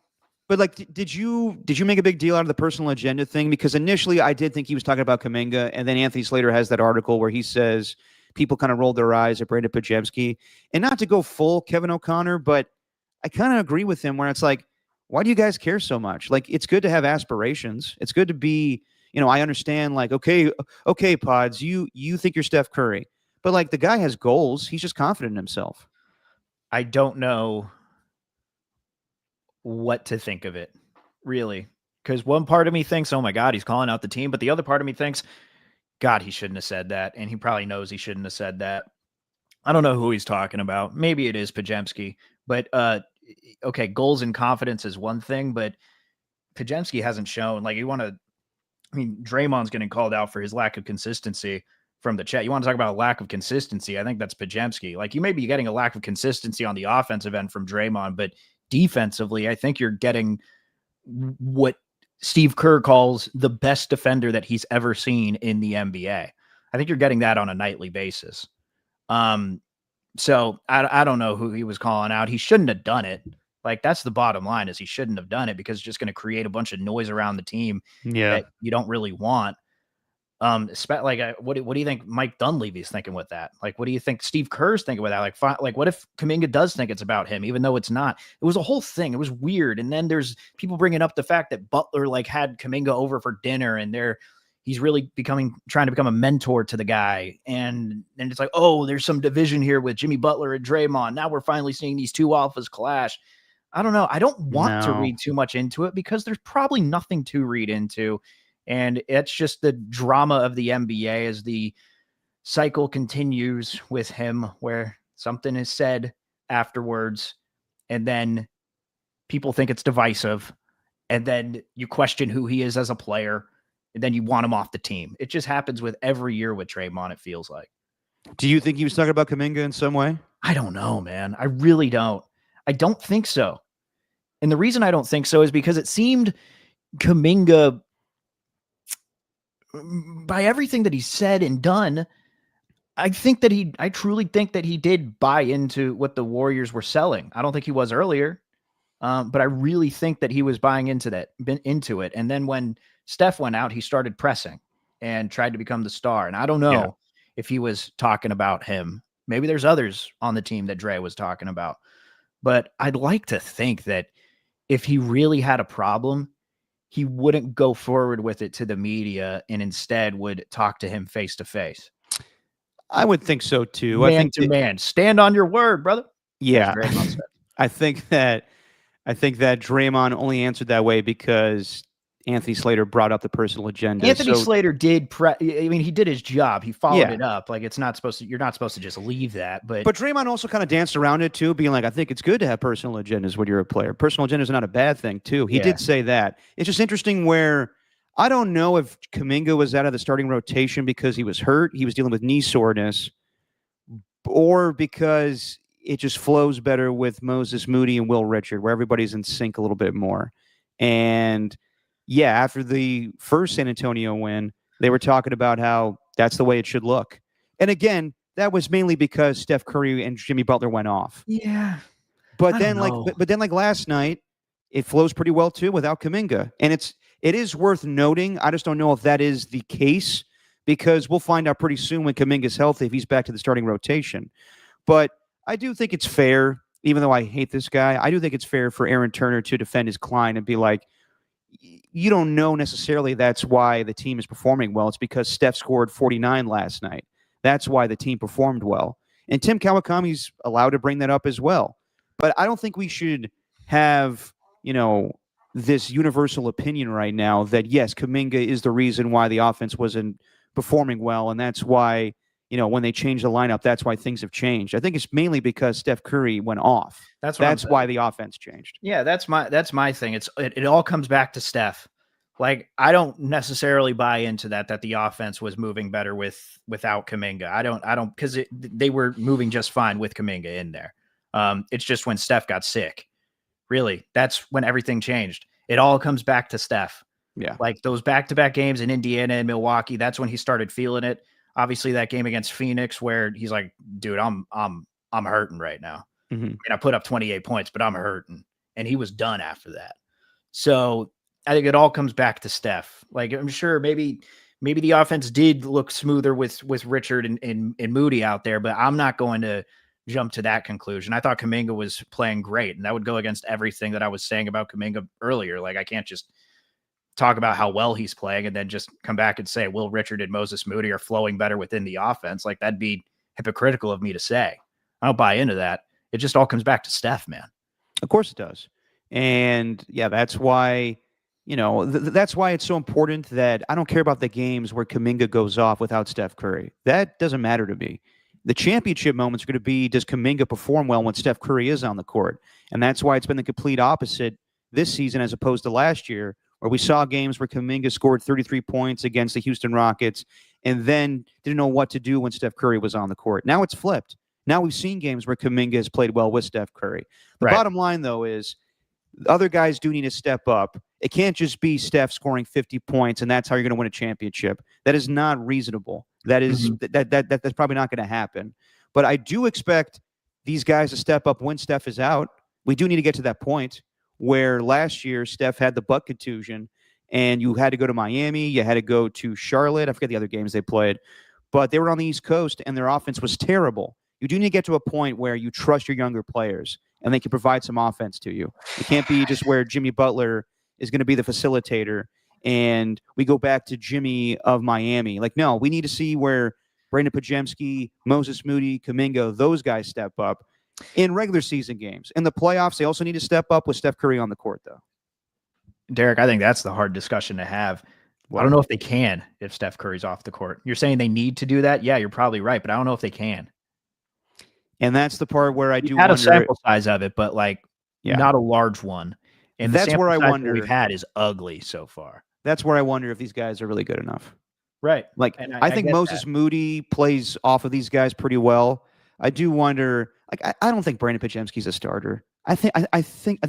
But like, did you make a big deal out of the personal agenda thing? Because initially I did think he was talking about Kuminga, and then Anthony Slater has that article where he says people kind of rolled their eyes at Brandon Pajemski. And not to go full Kevin O'Connor, but I kind of agree with him where it's like, why do you guys care so much? Like, it's good to have aspirations. It's good to be, I understand, like, okay, Pods, you think you're Steph Curry. But like, the guy has goals. He's just confident in himself. I don't know what to think of it, really. Because one part of me thinks, oh my God, he's calling out the team. But the other part of me thinks, God, he shouldn't have said that. And he probably knows he shouldn't have said that. I don't know who he's talking about. Maybe it is Pajemski. But, okay, goals and confidence is one thing. But Pajemski hasn't shown, like, Draymond's getting called out for his lack of consistency from the chat. You want to talk about a lack of consistency? I think that's Pajemski. Like, you may be getting a lack of consistency on the offensive end from Draymond, but defensively, I think you're getting what Steve Kerr calls the best defender that he's ever seen in the NBA. I think you're getting that on a nightly basis. So I don't know who he was calling out. He shouldn't have done it. Like, that's the bottom line, is he shouldn't have done it, because it's just going to create a bunch of noise around the team that you don't really want. What do you think Mike Dunleavy's thinking with that? Like, what do you think Steve Kerr's thinking with that? Like, what if Kuminga does think it's about him, even though it's not? It was a whole thing. It was weird. And then there's people bringing up the fact that Butler had Kuminga over for dinner, and he's really trying to become a mentor to the guy. And it's like, oh, there's some division here with Jimmy Butler and Draymond. Now we're finally seeing these two alphas clash. I don't know. I don't want to read too much into it, because there's probably nothing to read into. And it's just the drama of the NBA as the cycle continues with him, where something is said afterwards, and then people think it's divisive, and then you question who he is as a player, and then you want him off the team. It just happens with every year with Draymond, it feels like. Do you think he was talking about Kuminga in some way? I don't know, man. I really don't. I don't think so. And the reason I don't think so is because it seemed Kuminga, by everything that he said and done, I truly think that he did buy into what the Warriors were selling. I don't think he was earlier, but I really think that he was buying into it. And then when Steph went out, he started pressing and tried to become the star. And I don't know if he was talking about him. Maybe there's others on the team that Dre was talking about. But I'd like to think that if he really had a problem, he wouldn't go forward with it to the media, and instead would talk to him face to face. I would think so too. Man to man. Stand on your word, brother. Yeah. I think that Draymond only answered that way because Anthony Slater brought up the personal agenda. Anthony Slater did he did his job. He followed it up. Like, you're not supposed to just leave that. But Draymond also kind of danced around it too, being like, I think it's good to have personal agendas when you're a player. Personal agendas are not a bad thing too. He did say that. It's just interesting where I don't know if Kuminga was out of the starting rotation because he was hurt, he was dealing with knee soreness, or because it just flows better with Moses Moody and Will Richard, where everybody's in sync a little bit more. And yeah, after the first San Antonio win, they were talking about how that's the way it should look. And again, that was mainly because Steph Curry and Jimmy Butler went off. Yeah. But I don't then, know. but then, like last night, it flows pretty well too without Kuminga, and it is worth noting. I just don't know if that is the case because we'll find out pretty soon when Kuminga's healthy if he's back to the starting rotation. But I do think it's fair, even though I hate this guy. I do think it's fair for Aaron Turner to defend his client and be like, you don't know necessarily that's why the team is performing well. It's because Steph scored 49 last night. That's why the team performed well. And Tim Kawakami's allowed to bring that up as well. But I don't think we should have, this universal opinion right now that, yes, Kuminga is the reason why the offense wasn't performing well. And that's why, when they changed the lineup, that's why things have changed. I think it's mainly because Steph Curry went off. That's why the offense changed. Yeah, that's my thing. It all comes back to Steph. Like, I don't necessarily buy into that the offense was moving better without Kuminga. I don't because they were moving just fine with Kuminga in there. It's just when Steph got sick, really, that's when everything changed. It all comes back to Steph. Yeah, like those back-to-back games in Indiana and Milwaukee. That's when he started feeling it. Obviously, that game against Phoenix, where he's like, "Dude, I'm hurting right now." mm-hmm. I mean, I put up 28 points, but I'm hurting, and he was done after that. So I think it all comes back to Steph. Like, I'm sure maybe the offense did look smoother with Richard and Moody out there, but I'm not going to jump to that conclusion. I thought Kuminga was playing great, and that would go against everything that I was saying about Kuminga earlier. Like, I can't just talk about how well he's playing and then just come back and say Will Richard and Moses Moody are flowing better within the offense. Like, that'd be hypocritical of me to say. I don't buy into that. It just all comes back to Steph, man. Of course it does. And yeah, that's why, that's why it's so important that I don't care about the games where Kuminga goes off without Steph Curry. That doesn't matter to me. The championship moments are going to be, does Kuminga perform well when Steph Curry is on the court? And that's why it's been the complete opposite this season as opposed to last year, where we saw games where Kuminga scored 33 points against the Houston Rockets and then didn't know what to do when Steph Curry was on the court. Now it's flipped. Now we've seen games where Kuminga has played well with Steph Curry. The bottom line, though, is other guys do need to step up. It can't just be Steph scoring 50 points and that's how you're going to win a championship. That is not reasonable. That is that's probably not going to happen. But I do expect these guys to step up when Steph is out. We do need to get to that point where last year Steph had the butt contusion and you had to go to Miami, you had to go to Charlotte. I forget the other games they played, but they were on the East Coast and their offense was terrible. You do need to get to a point where you trust your younger players and they can provide some offense to you. It can't be just where Jimmy Butler is going to be the facilitator and we go back to Jimmy of Miami. Like, no, we need to see where Brandon Pajemski, Moses Moody, Kuminga, those guys step up in regular season games. In the playoffs, they also need to step up with Steph Curry on the court, though. Derek, I think that's the hard discussion to have. I don't know if they can if Steph Curry's off the court. You're saying they need to do that? Yeah, you're probably right, but I don't know if they can. And that's the part where I do had wonder. A sample size of it, but not a large one. And that's where I wonder. We've had is ugly so far. That's where I wonder if these guys are really good enough. Right. Like, I think Moses Moody plays off of these guys pretty well. I do wonder. Like, I don't think Brandon Pajemski's a starter. I think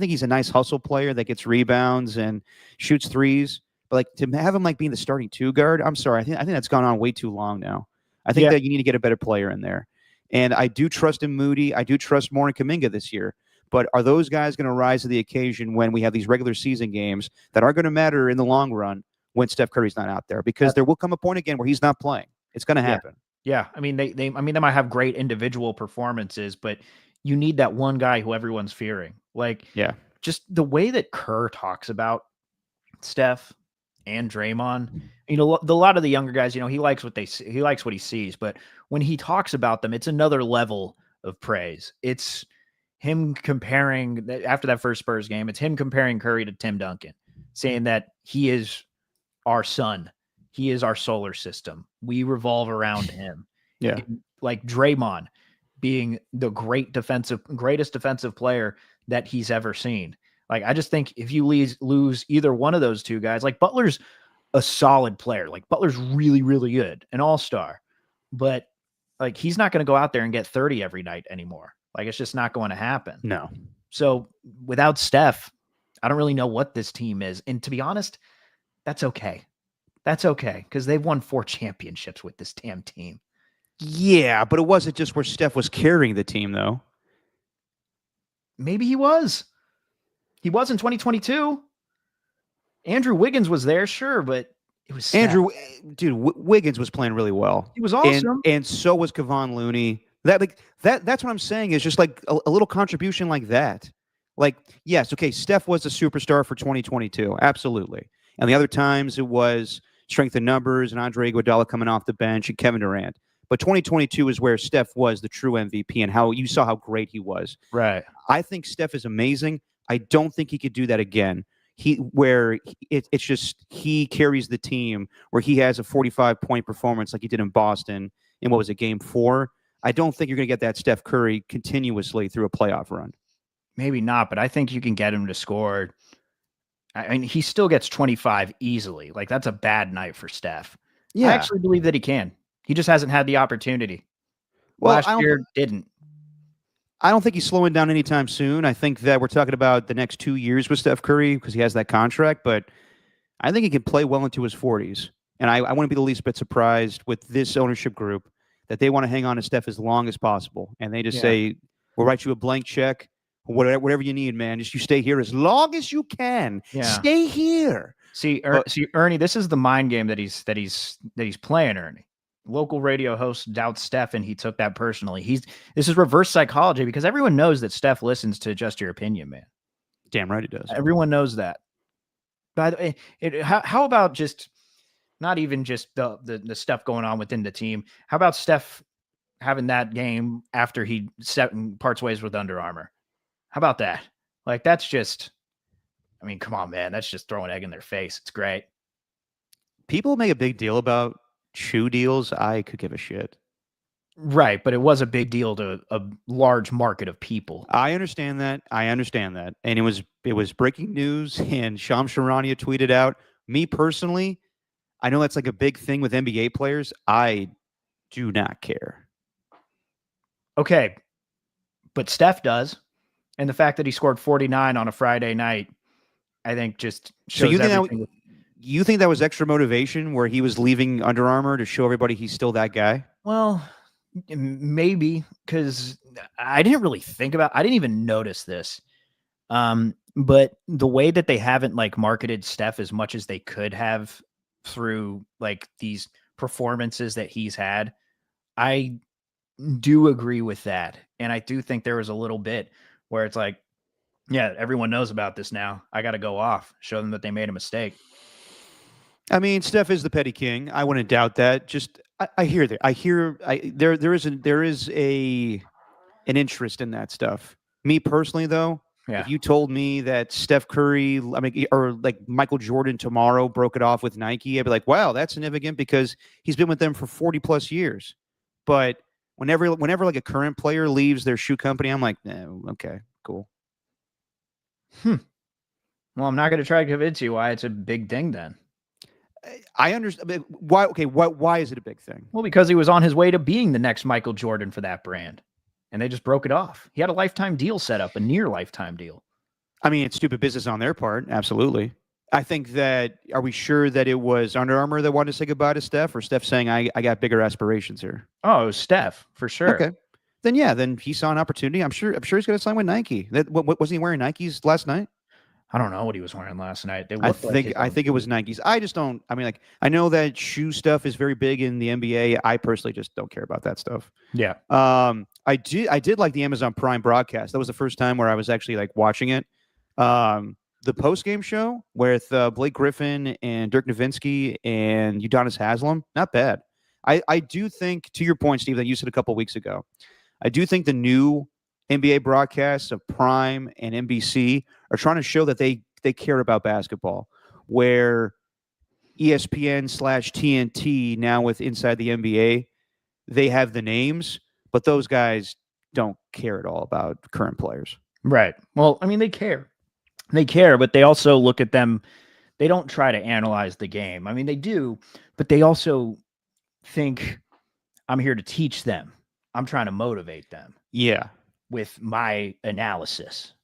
he's a nice hustle player that gets rebounds and shoots threes. But like to have him like being the starting two guard, I'm sorry. I think that's gone on way too long now. I think that you need to get a better player in there. And I do trust in Moody. I do trust more in Kuminga this year. But are those guys going to rise to the occasion when we have these regular season games that are going to matter in the long run when Steph Curry's not out there? Because there will come a point again where he's not playing. It's going to happen. Yeah. I mean, they might have great individual performances, but you need that one guy who everyone's fearing. Like, just the way that Kerr talks about Steph and Draymond, a lot of the younger guys, he likes what he sees, but when he talks about them, it's another level of praise. It's him comparing after that first Spurs game. It's him comparing Curry to Tim Duncan, saying that he is our sun. He is our solar system. We revolve around him. Yeah. Like Draymond being the greatest defensive player that he's ever seen. Like, I just think if you lose either one of those two guys, like Butler's a solid player. Like, Butler's really, really good, an all-star, but like, he's not going to go out there and get 30 every night anymore. Like, it's just not going to happen. No. So without Steph, I don't really know what this team is. And to be honest, that's okay. That's okay, because they've won 4 championships with this damn team. Yeah, but it wasn't just where Steph was carrying the team, though. Maybe he was. He was in 2022. Andrew Wiggins was there, sure, but it was Steph. Andrew, dude, Wiggins was playing really well. He was and awesome. and so was Kevon Looney. That's what I'm saying is just like a little contribution like that. Like, yes, okay, Steph was a superstar for 2022, absolutely. And the other times it was strength in numbers and Andre Iguodala coming off the bench and Kevin Durant. But 2022 is where Steph was the true MVP and how you saw how great he was. Right. I think Steph is amazing. I don't think he could do that again. It's just he carries the team where he has a 45-point performance like he did in Boston in what was it, game 4. I don't think you're going to get that Steph Curry continuously through a playoff run. Maybe not, but I think you can get him to score. I mean, he still gets 25 easily. Like, that's a bad night for Steph. Yeah. I actually believe that he can. He just hasn't had the opportunity. Well, Last year didn't. I don't think he's slowing down anytime soon. I think that we're talking about the next 2 years with Steph Curry because he has that contract, but I think he can play well into his 40s. And I wouldn't be the least bit surprised with this ownership group that they want to hang on to Steph as long as possible. And they just say, we'll write you a blank check, whatever you need, man. Just you stay here as long as you can. Yeah. Stay here. See, Ernie, this is the mind game that he's playing, Ernie. Local radio host doubts Steph, and he took that personally. This is reverse psychology because everyone knows that Steph listens to Just Your Opinion, man. Damn right he does. Everyone knows that. By the way, how about just not even just the stuff going on within the team? How about Steph having that game after he parts ways with Under Armour? How about that? Like, that's just, I mean, come on, man. That's just throwing egg in their face. It's great. People make a big deal about shoe deals. I could give a shit. Right, but it was a big deal to a large market of people. I understand that. And it was breaking news, and Shams Charania tweeted out, me personally, I know that's like a big thing with NBA players. I do not care. Okay, but Steph does. And the fact that he scored 49 on a Friday night, I think just shows everything. You think that was extra motivation where he was leaving Under Armour to show everybody he's still that guy? Well, maybe, because I didn't even notice this. But the way that they haven't like marketed Steph as much as they could have through like these performances that he's had, I do agree with that. And I do think there was a little bit where it's like, yeah, everyone knows about this now. I got to go off, show them that they made a mistake. I mean, Steph is the petty king. I wouldn't doubt that. Just I hear that. There is an interest in that stuff. Me personally, though, if you told me that Steph Curry, or like Michael Jordan tomorrow broke it off with Nike, I'd be like, wow, that's significant because he's been with them for 40 plus years. But whenever like a current player leaves their shoe company, I'm like, okay, cool. Well, I'm not going to try to convince you why it's a big thing then. I understand why. Okay, why is it a big thing? Well, because he was on his way to being the next Michael Jordan for that brand, and they just broke it off. He had a lifetime deal set up, a near lifetime deal. I mean, it's stupid business on their part. Absolutely. I think that, are we sure that it was Under Armour that wanted to say goodbye to Steph, or Steph saying, I got bigger aspirations here? Oh, it was Steph, for sure. Okay. Then he saw an opportunity. I'm sure he's going to sign with Nike. Wasn't he wearing Nikes last night? I don't know what he was wearing last night. I think it was Nikes. I just don't. I mean, like, I know that shoe stuff is very big in the NBA. I personally just don't care about that stuff. Yeah. I did like the Amazon Prime broadcast. That was the first time where I was actually like watching it. The post game show with Blake Griffin and Dirk Nowitzki and Udonis Haslem, not bad. I do think, to your point, Steve, that you said a couple weeks ago, I do think the new NBA broadcasts of Prime and NBC are trying to show that they care about basketball, where ESPN/TNT now with Inside the NBA, they have the names, but those guys don't care at all about current players. Right. Well, I mean, they care. They care, but they also look at them. They don't try to analyze the game. I mean, they do, but they also think, I'm here to teach them. I'm trying to motivate them. Yeah. With my analysis.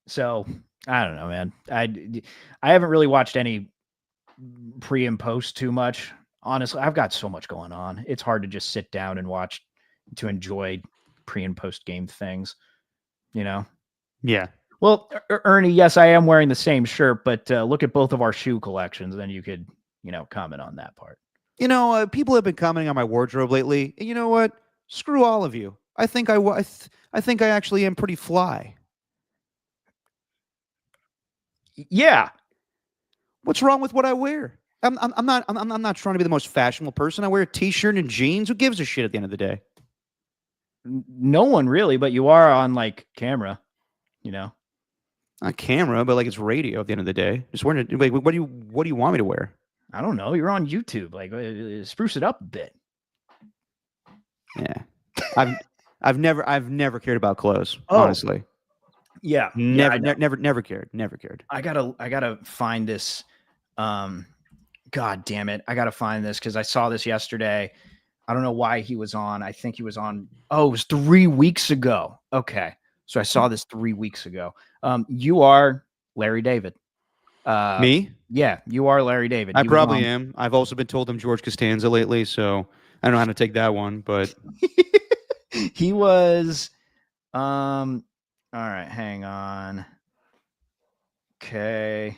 So I don't know, man. I haven't really watched any pre and post too much honestly, I've got so much going on. It's hard to just sit down and watch to enjoy pre and post game things, you know? Yeah. Well, Ernie, yes, I am wearing the same shirt, but look at both of our shoe collections. Then you could, comment on that part. People have been commenting on my wardrobe lately. And you know what? Screw all of you. I think I think I actually am pretty fly. Yeah. What's wrong with what I wear? I'm not trying to be the most fashionable person. I wear a t-shirt and jeans. Who gives a shit at the end of the day? No one really, but you are on like camera, Not camera, but like it's radio at the end of the day. Just wearing it. Like, what do you want me to wear? I don't know. You're on YouTube. Like, spruce it up a bit. Yeah, I've never cared about clothes. Honestly, yeah, never cared. I gotta find this. God damn it, I gotta find this because I saw this yesterday. I don't know why he was on. I think he was on. Oh, it was 3 weeks ago. Okay, so I saw this 3 weeks ago. You are Larry David. Me? Yeah, you are Larry David. I probably am. I've also been told I'm George Costanza lately, so I don't know how to take that one. But he was. All right, hang on. Okay,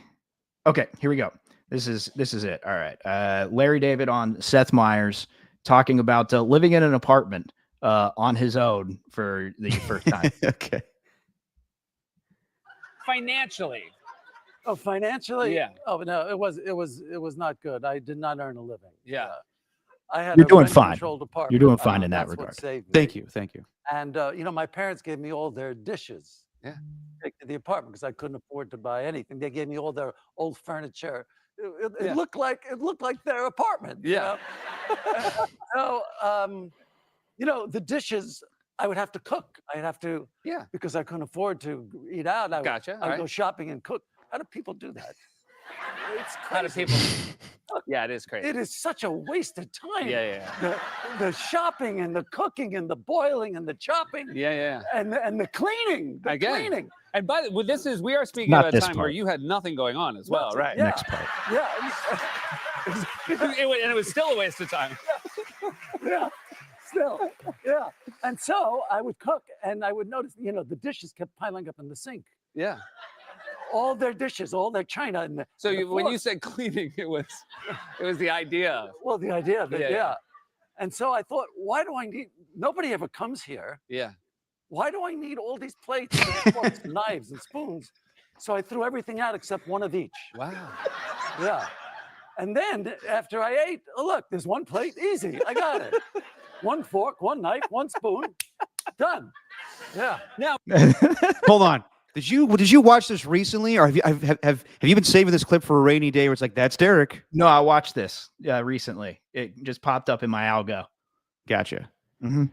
here we go. This is it. All right, Larry David on Seth Meyers talking about living in an apartment on his own for the first time. Okay. Financially. Oh, financially? Yeah. Oh no, it was not good. I did not earn a living. Yeah. I had You're a doing fine. rent-controlled apartment. You're doing fine in that That's what regard. saved me. Thank you. And my parents gave me all their dishes. Yeah. Take to the apartment because I couldn't afford to buy anything. They gave me all their old furniture. It Yeah. looked like their apartment. Yeah. So the dishes I would have to cook. I'd have to because I couldn't afford to eat out. Gotcha. I would go shopping and cook. How do people do that? It's crazy. How do people? Yeah, it is crazy. It is such a waste of time. Yeah. The shopping and the cooking and the boiling and the chopping. Yeah. And the cleaning. The Again. cleaning. And by the way, we are speaking Not about a this time where part. you had nothing going on as well, right? Yeah. Next part. Yeah. And it was still a waste of time. Yeah. Still. Yeah. And so I would cook and I would notice, the dishes kept piling up in the sink. Yeah. All their dishes, all their china. And So the when you forks. said cleaning, it was the idea. Well, the idea of it, Yeah, yeah. yeah. And so I thought, why do I need, nobody ever comes here. Yeah. Why do I need all these plates and forks and knives and spoons? So I threw everything out except one of each. Wow. Yeah. And then after I ate, oh, look, there's one plate, easy. I got it. One fork, one knife, one spoon, done. Yeah. Now, Hold on. Did you watch this recently, or have you been saving this clip for a rainy day where it's like, that's Derek? No, I watched this recently. It just popped up in my algo. Gotcha. Mm-hmm.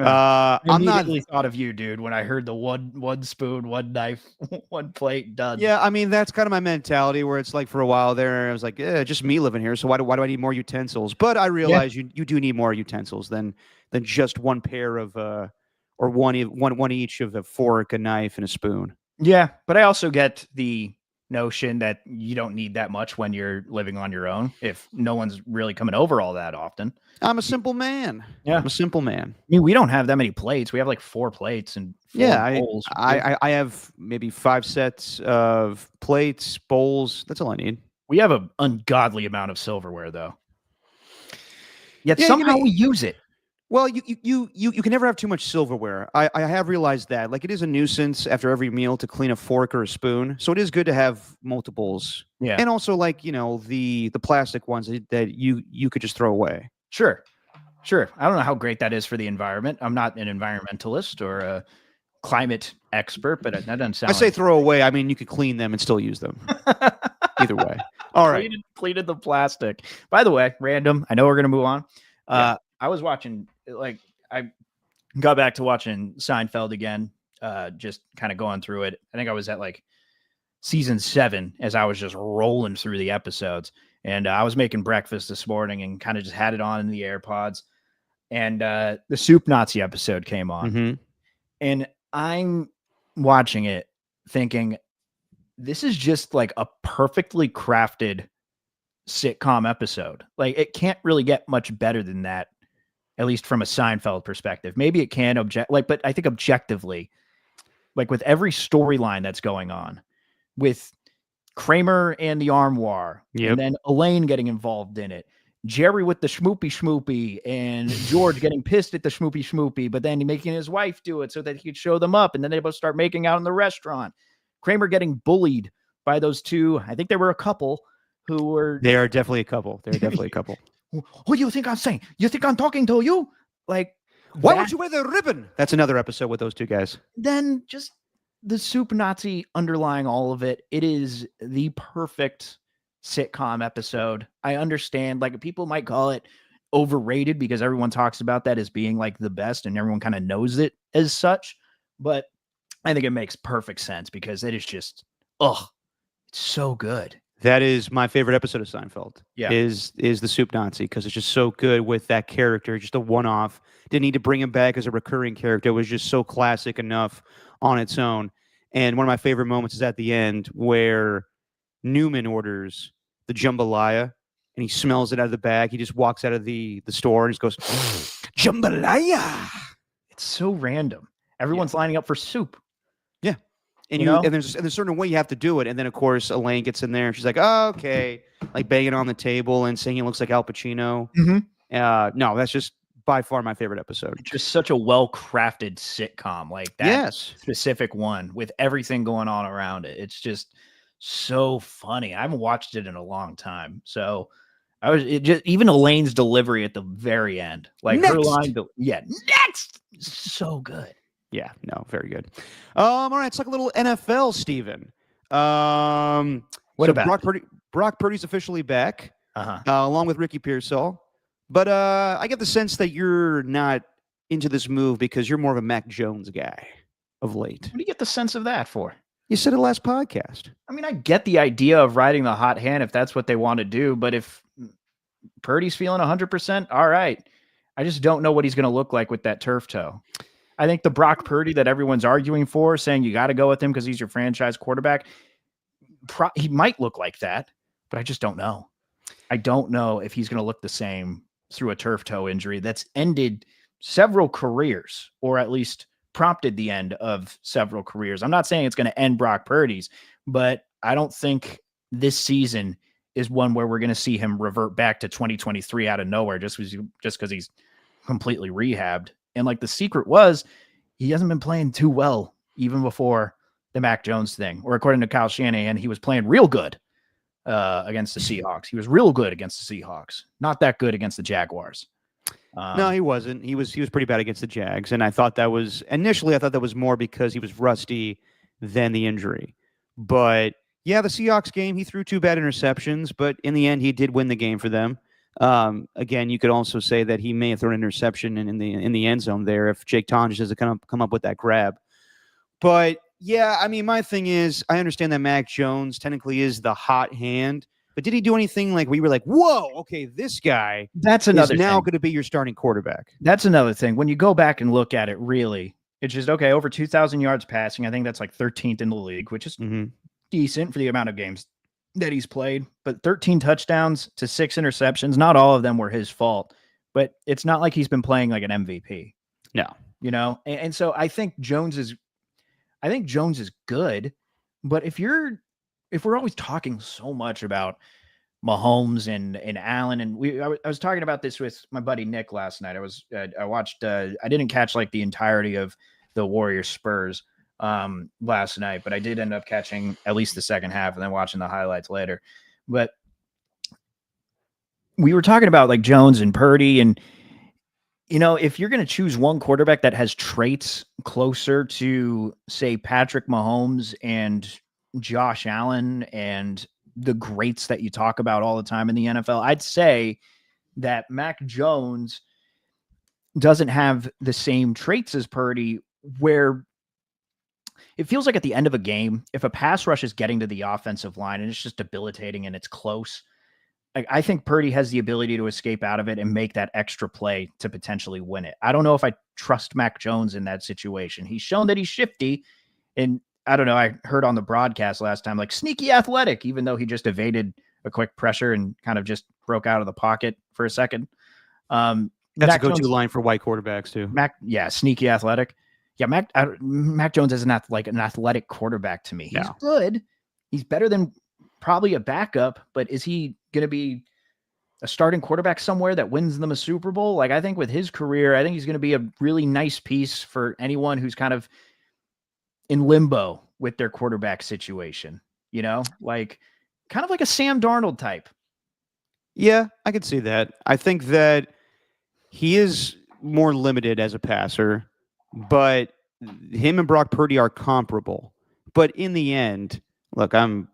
I'm not. Immediately thought of you, dude, when I heard the one spoon, one knife, one plate, done. Yeah, I mean that's kind of my mentality. Where it's like for a while there, I was like, yeah, just me living here. So why do I need more utensils? But I realize you do need more utensils than just one pair of or one each of a fork, a knife, and a spoon. Yeah, but I also get the notion that you don't need that much when you're living on your own if no one's really coming over all that often. I'm a simple man. Yeah. I'm a simple man. I mean, we don't have that many plates. We have like 4 plates and 4 bowls. I have maybe 5 sets of plates, bowls. That's all I need. We have an ungodly amount of silverware, though. Yet Yeah, somehow we use it. Well, you can never have too much silverware. I have realized that. Like, it is a nuisance after every meal to clean a fork or a spoon. So it is good to have multiples. Yeah. And also, like, the plastic ones that you could just throw away. Sure. I don't know how great that is for the environment. I'm not an environmentalist or a climate expert, but that doesn't sound. I say throw away. I mean, you could clean them and still use them. Either way. All right. Cleated the plastic. By the way, random. I know we're gonna move on. Yeah. I was watching, I got back to watching Seinfeld again. Just kind of going through it. I think I was at like season 7 as I was just rolling through the episodes. And I was making breakfast this morning and kind of just had it on in the AirPods. And the Soup Nazi episode came on. Mm-hmm. And I'm watching it thinking, this is just like a perfectly crafted sitcom episode. Like, it can't really get much better than that, at least from a Seinfeld perspective. Maybe it can but I think objectively, like with every storyline that's going on, with Kramer and the armoire, Yep. and then Elaine getting involved in it, Jerry with the schmoopy, and George getting pissed at the schmoopy, but then making his wife do it so that he could show them up, and then they both start making out in the restaurant. Kramer getting bullied by those two. I think they were a couple who were. They are definitely a couple. They're definitely a couple. What do you think I'm saying? You think I'm talking to you? Like, Why would you wear the ribbon? That's another episode with those two guys. Then just the soup Nazi underlying all of it. It is the perfect sitcom episode. I understand, like, people might call it overrated because everyone talks about that as being like the best and everyone kind of knows it as such, but I think it makes perfect sense because it is just it's so good. That is my favorite episode of Seinfeld. Yeah. Is the Soup Nazi, because it's just so good with that character, just a one-off. Didn't need to bring him back as a recurring character. It was just so classic enough on its own. And one of my favorite moments is at the end where Newman orders the jambalaya and he smells it out of the bag. He just walks out of the store and just goes, jambalaya. It's so random. Everyone's lining up for soup. Yeah. And there's a certain way you have to do it. And then, of course, Elaine gets in there and she's like, oh, okay. Like banging on the table and saying he looks like Al Pacino. Mm-hmm. No, that's just by far my favorite episode. Just such a well-crafted sitcom, like that specific one with everything going on around it. It's just so funny. I haven't watched it in a long time. So even Elaine's delivery at the very end, like next. her line, next, so good. Yeah, no, very good. All right, let's talk a little NFL, Steven. What about Brock Purdy's officially back, along with Ricky Pearsall. But I get the sense that you're not into this move because you're more of a Mac Jones guy of late. What do you get the sense of that for? You said it last podcast. I mean, I get the idea of riding the hot hand if that's what they want to do, but if Purdy's feeling 100%, all right. I just don't know what he's going to look like with that turf toe. I think the Brock Purdy that everyone's arguing for, saying you got to go with him because he's your franchise quarterback, he might look like that, but I just don't know. I don't know if he's going to look the same through a turf toe injury that's ended several careers, or at least prompted the end of several careers. I'm not saying it's going to end Brock Purdy's, but I don't think this season is one where we're going to see him revert back to 2023 out of nowhere just because he's completely rehabbed. And like the secret was, he hasn't been playing too well even before the Mac Jones thing, or according to Kyle Shanahan, he was playing real good against the Seahawks. He was real good against the Seahawks, not that good against the Jaguars. No, he wasn't. He was pretty bad against the Jags, and I thought that was more because he was rusty than the injury. But yeah, the Seahawks game, he threw 2 bad interceptions, but in the end, he did win the game for them. Again, you could also say that he may have thrown an interception in the end zone there if Jake Tonj doesn't come up with that grab. But yeah, I mean, my thing is, I understand that Mac Jones technically is the hot hand, but did he do anything like we were like, whoa, okay, this guy that's another is now going to be your starting quarterback? That's another thing. When you go back and look at it, really, it's just, okay, over 2,000 yards passing. I think that's like 13th in the league, which is decent for the amount of games that he's played, but 13 touchdowns to 6 interceptions. Not all of them were his fault, but it's not like he's been playing like an MVP. No, and so I think Jones is good, but if we're always talking so much about Mahomes and Allen, and I was talking about this with my buddy Nick last night. I watched, I didn't catch like the entirety of the Warriors Spurs last night, but I did end up catching at least the second half and then watching the highlights later. But we were talking about like Jones and Purdy, and if you're going to choose one quarterback that has traits closer to, say, Patrick Mahomes and Josh Allen and the greats that you talk about all the time in the NFL, I'd say that Mac Jones doesn't have the same traits as Purdy, where it feels like at the end of a game, if a pass rush is getting to the offensive line and it's just debilitating and it's close, I think Purdy has the ability to escape out of it and make that extra play to potentially win it. I don't know if I trust Mac Jones in that situation. He's shown that he's shifty, and I don't know. I heard on the broadcast last time, like sneaky athletic, even though he just evaded a quick pressure and kind of just broke out of the pocket for a second. That's Mac a go-to Jones, line for white quarterbacks too. Sneaky athletic. Yeah, Mac Jones is an athletic quarterback to me. He's good. He's better than probably a backup, but is he going to be a starting quarterback somewhere that wins them a Super Bowl? Like, I think with his career, I think he's going to be a really nice piece for anyone who's kind of in limbo with their quarterback situation, like kind of like a Sam Darnold type. Yeah, I could see that. I think that he is more limited as a passer, but him and Brock Purdy are comparable. But in the end, look, I'm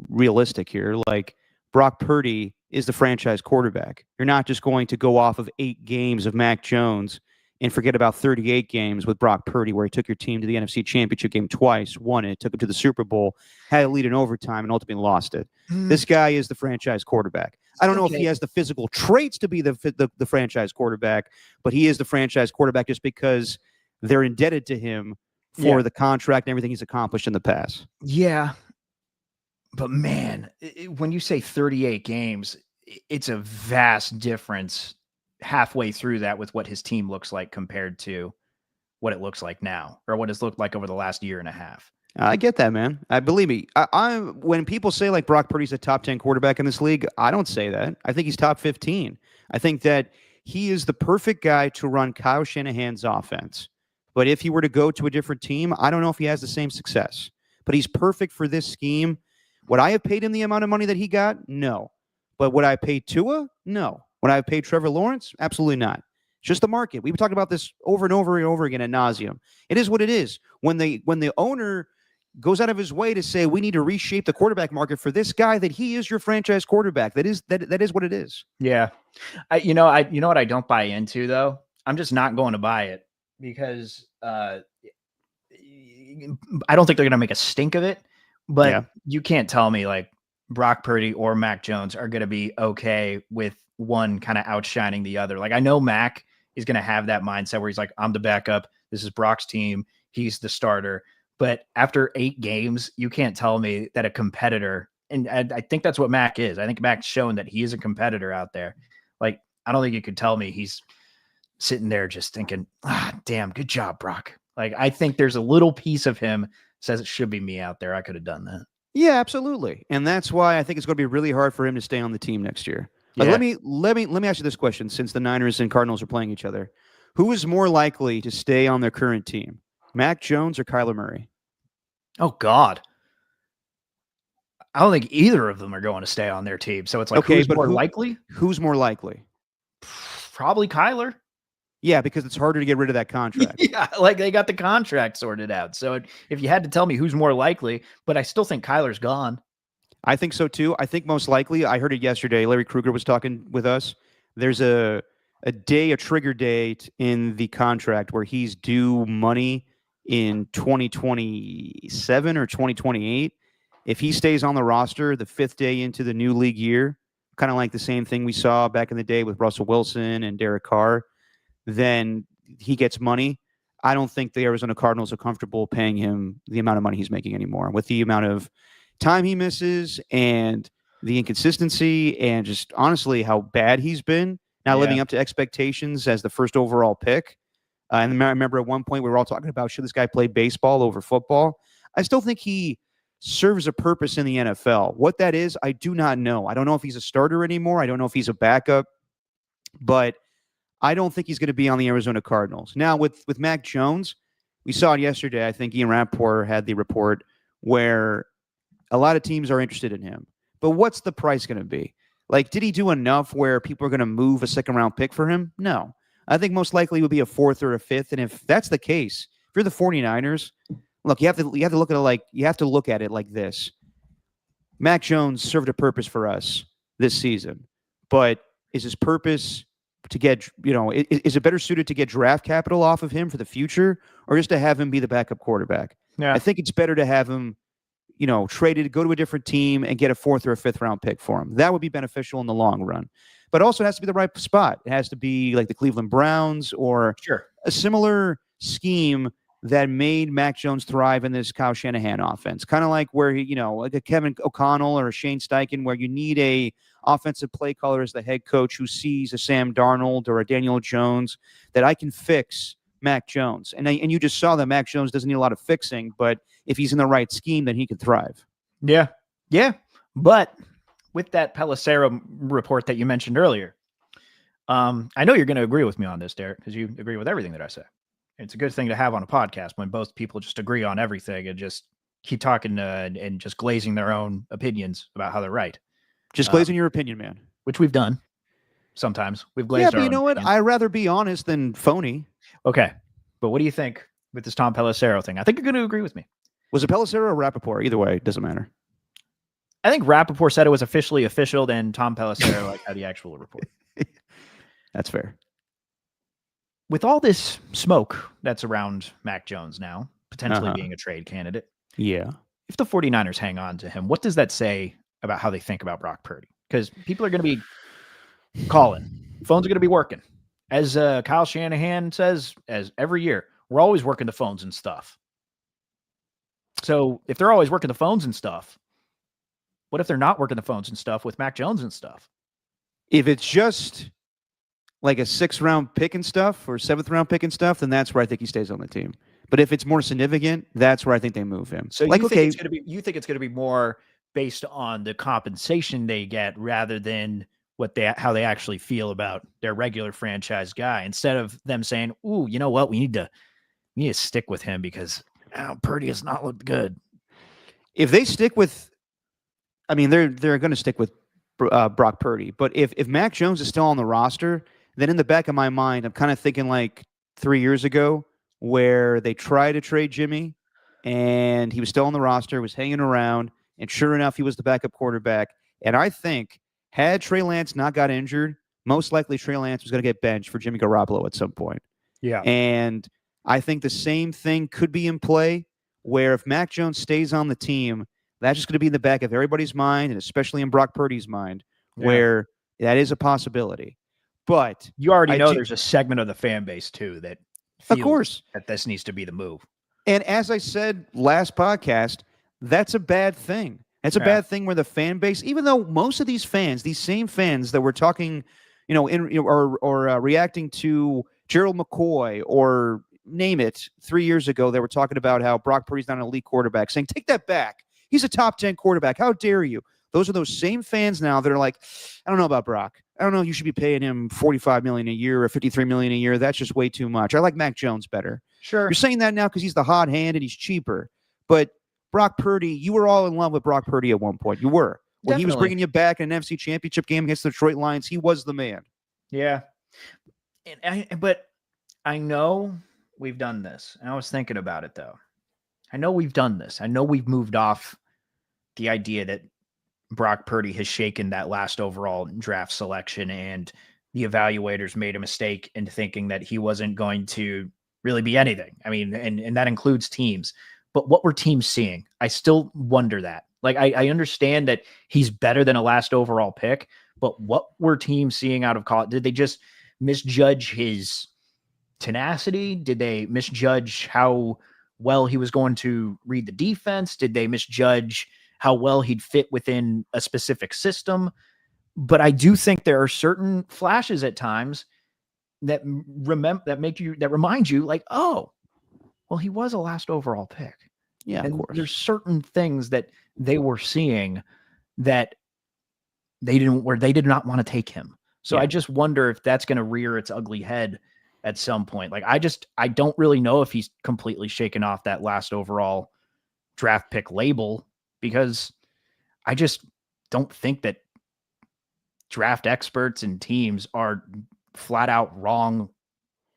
realistic here. Like, Brock Purdy is the franchise quarterback. You're not just going to go off of 8 games of Mac Jones and forget about 38 games with Brock Purdy, where he took your team to the NFC Championship game twice, won it, took it to the Super Bowl, had a lead in overtime, and ultimately lost it. This guy is the franchise quarterback. I don't know if he has the physical traits to be the franchise quarterback, but he is the franchise quarterback just because they're indebted to him for the contract and everything he's accomplished in the past. Yeah. But man, when you say 38 games, it's a vast difference halfway through that with what his team looks like compared to what it looks like now, or what it's looked like over the last year and a half. I get that, man. Believe me. When people say like Brock Purdy's a top 10 quarterback in this league, I don't say that. I think he's top 15. I think that he is the perfect guy to run Kyle Shanahan's offense. But if he were to go to a different team, I don't know if he has the same success. But he's perfect for this scheme. Would I have paid him the amount of money that he got? No. But would I pay Tua? No. Would I have paid Trevor Lawrence? Absolutely not. It's just the market. We've talked about this over and over and over again ad nauseum. It is what it is. When the owner goes out of his way to say we need to reshape the quarterback market for this guy, that he is your franchise quarterback. That is what it is. Yeah. You know what I don't buy into though? I'm just not going to buy it because I don't think they're going to make a stink of it, but you can't tell me like Brock Purdy or Mac Jones are going to be okay with one kind of outshining the other. Like, I know Mac is going to have that mindset where he's like, I'm the backup. This is Brock's team. He's the starter. But after 8 games, you can't tell me that a competitor, and I think that's what Mac is. I think Mac's shown that he is a competitor out there. Like, I don't think you could tell me he's sitting there just thinking, damn, good job, Brock. Like, I think there's a little piece of him says it should be me out there. I could have done that. Yeah, absolutely. And that's why I think it's going to be really hard for him to stay on the team next year. Like, let me ask you this question, since the Niners and Cardinals are playing each other. Who is more likely to stay on their current team, Mac Jones or Kyler Murray? Oh, God. I don't think either of them are going to stay on their team. So it's like, who's more likely? Who's more likely? Probably Kyler. Yeah, because it's harder to get rid of that contract. Yeah, like they got the contract sorted out. So if you had to tell me who's more likely, but I still think Kyler's gone. I think so too. I think most likely, I heard it yesterday, Larry Krueger was talking with us. There's a trigger date in the contract where he's due money in 2027 or 2028. If he stays on the roster the 5th day into the new league year, kind of like the same thing we saw back in the day with Russell Wilson and Derek Carr, then he gets money. I don't think the Arizona Cardinals are comfortable paying him the amount of money he's making anymore, with the amount of time he misses and the inconsistency and just honestly how bad he's been, not living up to expectations as the first overall pick. And I remember at one point we were all talking about, should this guy play baseball over football? I still think he serves a purpose in the NFL. What that is, I do not know. I don't know if he's a starter anymore. I don't know if he's a backup, but I don't think he's going to be on the Arizona Cardinals. Now, with Mac Jones, we saw it yesterday. I think Ian Rappaport had the report where a lot of teams are interested in him. But what's the price going to be? Like, did he do enough where people are going to move a second-round pick for him? No. I think most likely it would be a 4th or a 5th. And if that's the case, if you're the 49ers, look, you have to look at it like this. Mac Jones served a purpose for us this season, but is his purpose to get, is it better suited to get draft capital off of him for the future, or just to have him be the backup quarterback? Yeah. I think it's better to have him, traded, go to a different team and get a 4th or a 5th round pick for him. That would be beneficial in the long run. But also it has to be the right spot. It has to be like the Cleveland Browns or a similar scheme that made Mac Jones thrive in this Kyle Shanahan offense. Kind of like where, like a Kevin O'Connell or a Shane Steichen, where you need a offensive play caller as the head coach who sees a Sam Darnold or a Daniel Jones that I can fix Mac Jones. And you just saw that Mac Jones doesn't need a lot of fixing, but if he's in the right scheme, then he could thrive. Yeah. Yeah. But with that Pelissero report that you mentioned earlier, I know you're going to agree with me on this, Derek, because you agree with everything that I say. It's a good thing to have on a podcast when both people just agree on everything and just keep talking and just glazing their own opinions about how they're right. Just glazing your opinion, man. Which we've done sometimes. We've glazed Yeah, but our you own know what? opinions. I'd rather be honest than phony. Okay. But what do you think with this Tom Pelissero thing? I think you're going to agree with me. Was it Pelissero or Rappaport? Either way, it doesn't matter. I think Rappaport said it was officially official, then Tom Pelissero had the actual report. That's fair. With all this smoke that's around Mac Jones now, potentially being a trade candidate, Yeah. if the 49ers hang on to him, what does that say about how they think about Brock Purdy? Because people are going to be calling. Phones are going to be working. As Kyle Shanahan says, as every year, we're always working the phones and stuff. So if they're always working the phones and stuff, what if they're not working the phones and stuff with Mac Jones and stuff? If it's just like a 6th round pick and stuff or 7th round pick and stuff, then that's where I think he stays on the team. But if it's more significant, that's where I think they move him. So like, you think it's going to be more based on the compensation they get rather than how they actually feel about their regular franchise guy, instead of them saying, "Ooh, you know what? We need to stick with him because Purdy has not looked good." If they stick with, I mean, they're going to stick with Brock Purdy. But if Mac Jones is still on the roster, then in the back of my mind, I'm kind of thinking like 3 years ago, where they tried to trade Jimmy, and he was still on the roster, was hanging around, and sure enough, he was the backup quarterback. And I think had Trey Lance not got injured, most likely Trey Lance was going to get benched for Jimmy Garoppolo at some point. Yeah. And I think the same thing could be in play, where if Mac Jones stays on the team, that's just going to be in the back of everybody's mind, and especially in Brock Purdy's mind, where that is a possibility. But you already know there's a segment of the fan base too that feels of course that this needs to be the move. And as I said last podcast, that's a bad thing. That's a bad thing where the fan base, even though most of these fans, these same fans that were talking, or reacting to Gerald McCoy or name it 3 years ago, they were talking about how Brock Purdy's not an elite quarterback, saying, take that back. He's a top 10 quarterback. How dare you? Those are those same fans now that are like, I don't know about Brock. I don't know. You should be paying him $45 million a year or $53 million a year. That's just way too much. I like Mac Jones better. Sure. You're saying that now because he's the hot hand and he's cheaper. But Brock Purdy, you were all in love with Brock Purdy at one point. You were. When he was bringing you back in an NFC Championship game against the Detroit Lions, he was the man. Yeah. But I know we've done this. And I was thinking about it, though. I know we've done this. I know we've moved off the idea that Brock Purdy has shaken that last overall draft selection, and the evaluators made a mistake in thinking that he wasn't going to really be anything. I mean, and that includes teams. But what were teams seeing? I still wonder that. Like, I understand that he's better than a last overall pick, but what were teams seeing out of college? Did they just misjudge his tenacity? Did they misjudge how well he was going to read the defense? Did they misjudge how well he'd fit within a specific system? But I do think there are certain flashes at times that remind you like, oh, well, he was a last overall pick. Yeah, and of course. There's certain things that they were seeing that they did not want to take him. So I just wonder if that's going to rear its ugly head at some point. Like, I don't really know if he's completely shaken off that last overall draft pick label, because I just don't think that draft experts and teams are flat out wrong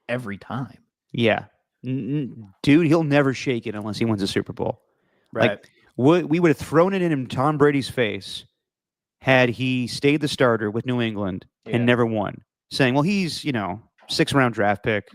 every time. Yeah. Dude, he'll never shake it unless he wins a Super Bowl. Right. Like, we would have thrown it in Tom Brady's face had he stayed the starter with New England and never won, saying, well, he's, 6th round draft pick.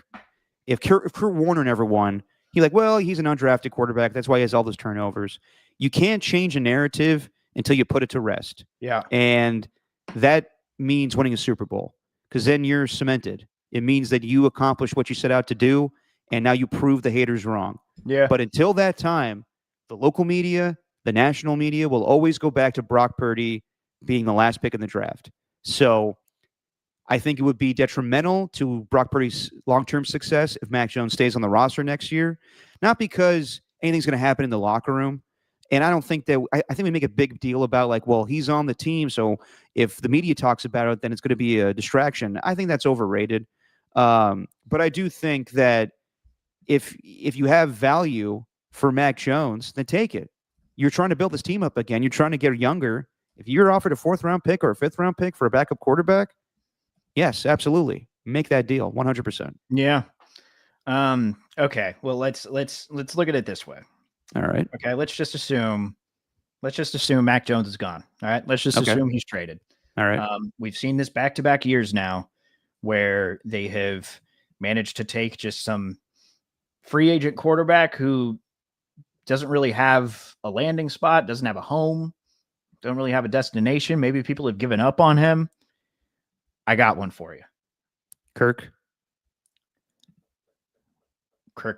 If Kurt Warner never won, he's like, well, he's an undrafted quarterback. That's why he has all those turnovers. You can't change a narrative until you put it to rest. Yeah. And that means winning a Super Bowl, because then you're cemented. It means that you accomplished what you set out to do, and now you prove the haters wrong. Yeah. But until that time, the local media, the national media will always go back to Brock Purdy being the last pick in the draft. So I think it would be detrimental to Brock Purdy's long-term success if Mac Jones stays on the roster next year, not because anything's going to happen in the locker room. And I don't think that I think we make a big deal about like, well, he's on the team, so if the media talks about it, then it's going to be a distraction. I think that's overrated. But I do think that if you have value for Mac Jones, then take it. You're trying to build this team up again. You're trying to get younger. If you're offered a 4th-round pick or a 5th-round pick for a backup quarterback, yes, absolutely, make that deal, 100%. Yeah. Okay. Well, let's look at it this way. All right. Okay. Let's just assume Mac Jones is gone. All right. Let's just assume he's traded. All right. We've seen this back-to-back years now where they have managed to take just some free agent quarterback who doesn't really have a landing spot, doesn't have a home, don't really have a destination. Maybe people have given up on him. I got one for you. Kirk's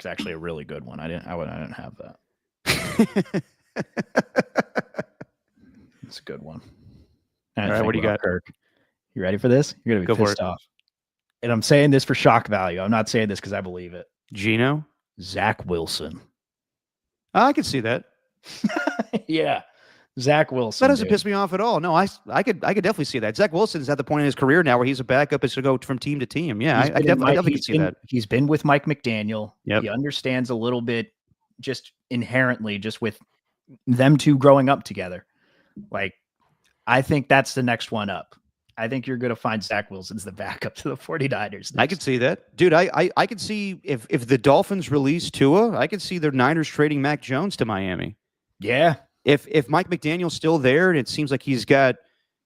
actually a really good one. I didn't have that. It's a good one. All right, what do you got, Kirk? You ready for this? You're gonna be Go for pissed it. off. And I'm saying this for shock value. I'm not saying this because I believe it. Geno? Zach Wilson. I can see that. Yeah. Zach Wilson. That doesn't piss me off at all. No, I could definitely see that. Zach Wilson's at the point in his career now where he's a backup and should go from team to team. Yeah, I definitely can see that. He's been with Mike McDaniel. Yep. He understands a little bit just inherently just with them two growing up together. Like, I think that's the next one up. I think you're going to find Zach Wilson's the backup to the 49ers. Next. I could see that. Dude, I could see if the Dolphins release Tua, I could see the Niners trading Mac Jones to Miami. Yeah. If Mike McDaniel's still there and it seems like he's got,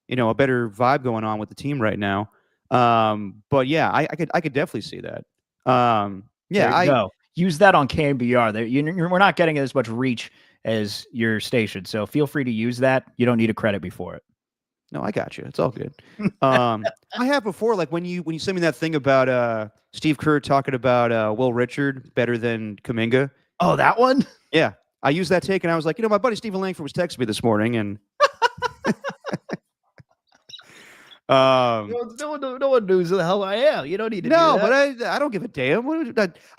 a better vibe going on with the team right now. But yeah, I could definitely see that. Go. Use that on KMBR. We're not getting as much reach as your station, so feel free to use that. You don't need a credit before it. No, I got you. It's all good. I have before, like when you sent me that thing about Steve Kerr talking about Will Richard better than Kuminga. Oh, that one? Yeah. I used that take and I was like, my buddy Stephen Langford was texting me this morning and no one knows who the hell I am. You don't need to do that. But I don't give a damn.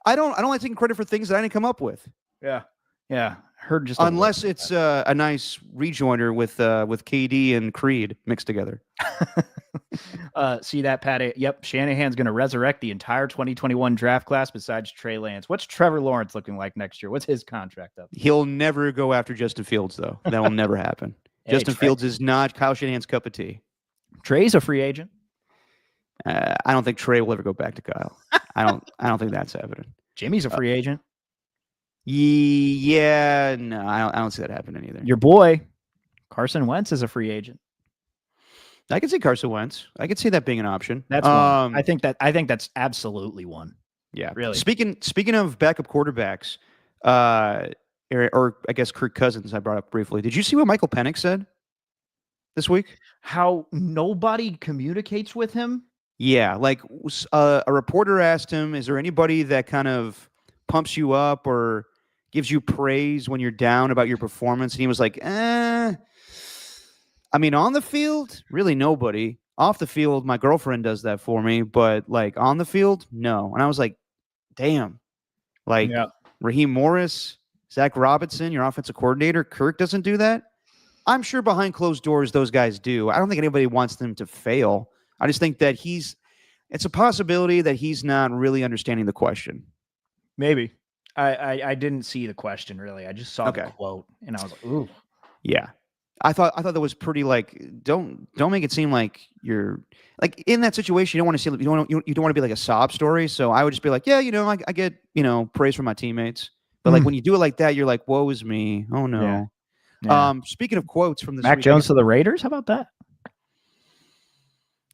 I don't like taking credit for things that I didn't come up with. Yeah. Yeah. Heard just unless it's a nice rejoinder with KD and Creed mixed together. See that, Pat? Yep. Shanahan's going to resurrect the entire 2021 draft class besides Trey Lance. What's Trevor Lawrence looking like next year? What's his contract up? He'll never go after Justin Fields, though. That will never happen. Hey, Justin Fields is not Kyle Shanahan's cup of tea. Trey's a free agent. I don't think Trey will ever go back to Kyle. I don't think that's happening. Jimmy's a free agent. Yeah, no, I don't see that happening either. Your boy Carson Wentz is a free agent. I can see Carson Wentz. I can see that being an option. That's one. I think that's absolutely one. Yeah, really. Speaking of backup quarterbacks, or I guess Kirk Cousins, I brought up briefly. Did you see what Michael Penix said this week? How nobody communicates with him? Yeah, like a reporter asked him, "Is there anybody that kind of pumps you up or gives you praise when you're down about your performance?" And he was like, I mean, on the field, really nobody. Off the field, my girlfriend does that for me, but like on the field, no. And I was like, damn. Like Raheem Morris, Zach Robinson, your offensive coordinator, Kirk doesn't do that. I'm sure behind closed doors, those guys do. I don't think anybody wants them to fail. I just think that it's a possibility that he's not really understanding the question. Maybe. I didn't see the question really. I just saw the quote and I was like, ooh. Yeah. I thought that was pretty like don't make it seem like you're like in that situation. You don't want to see you don't want to be like a sob story. So I would just be like, yeah, I get praise from my teammates, but like when you do it like that, you're like, woe is me. Oh no. Yeah. Speaking of quotes from this Mac Jones to the Raiders, how about that?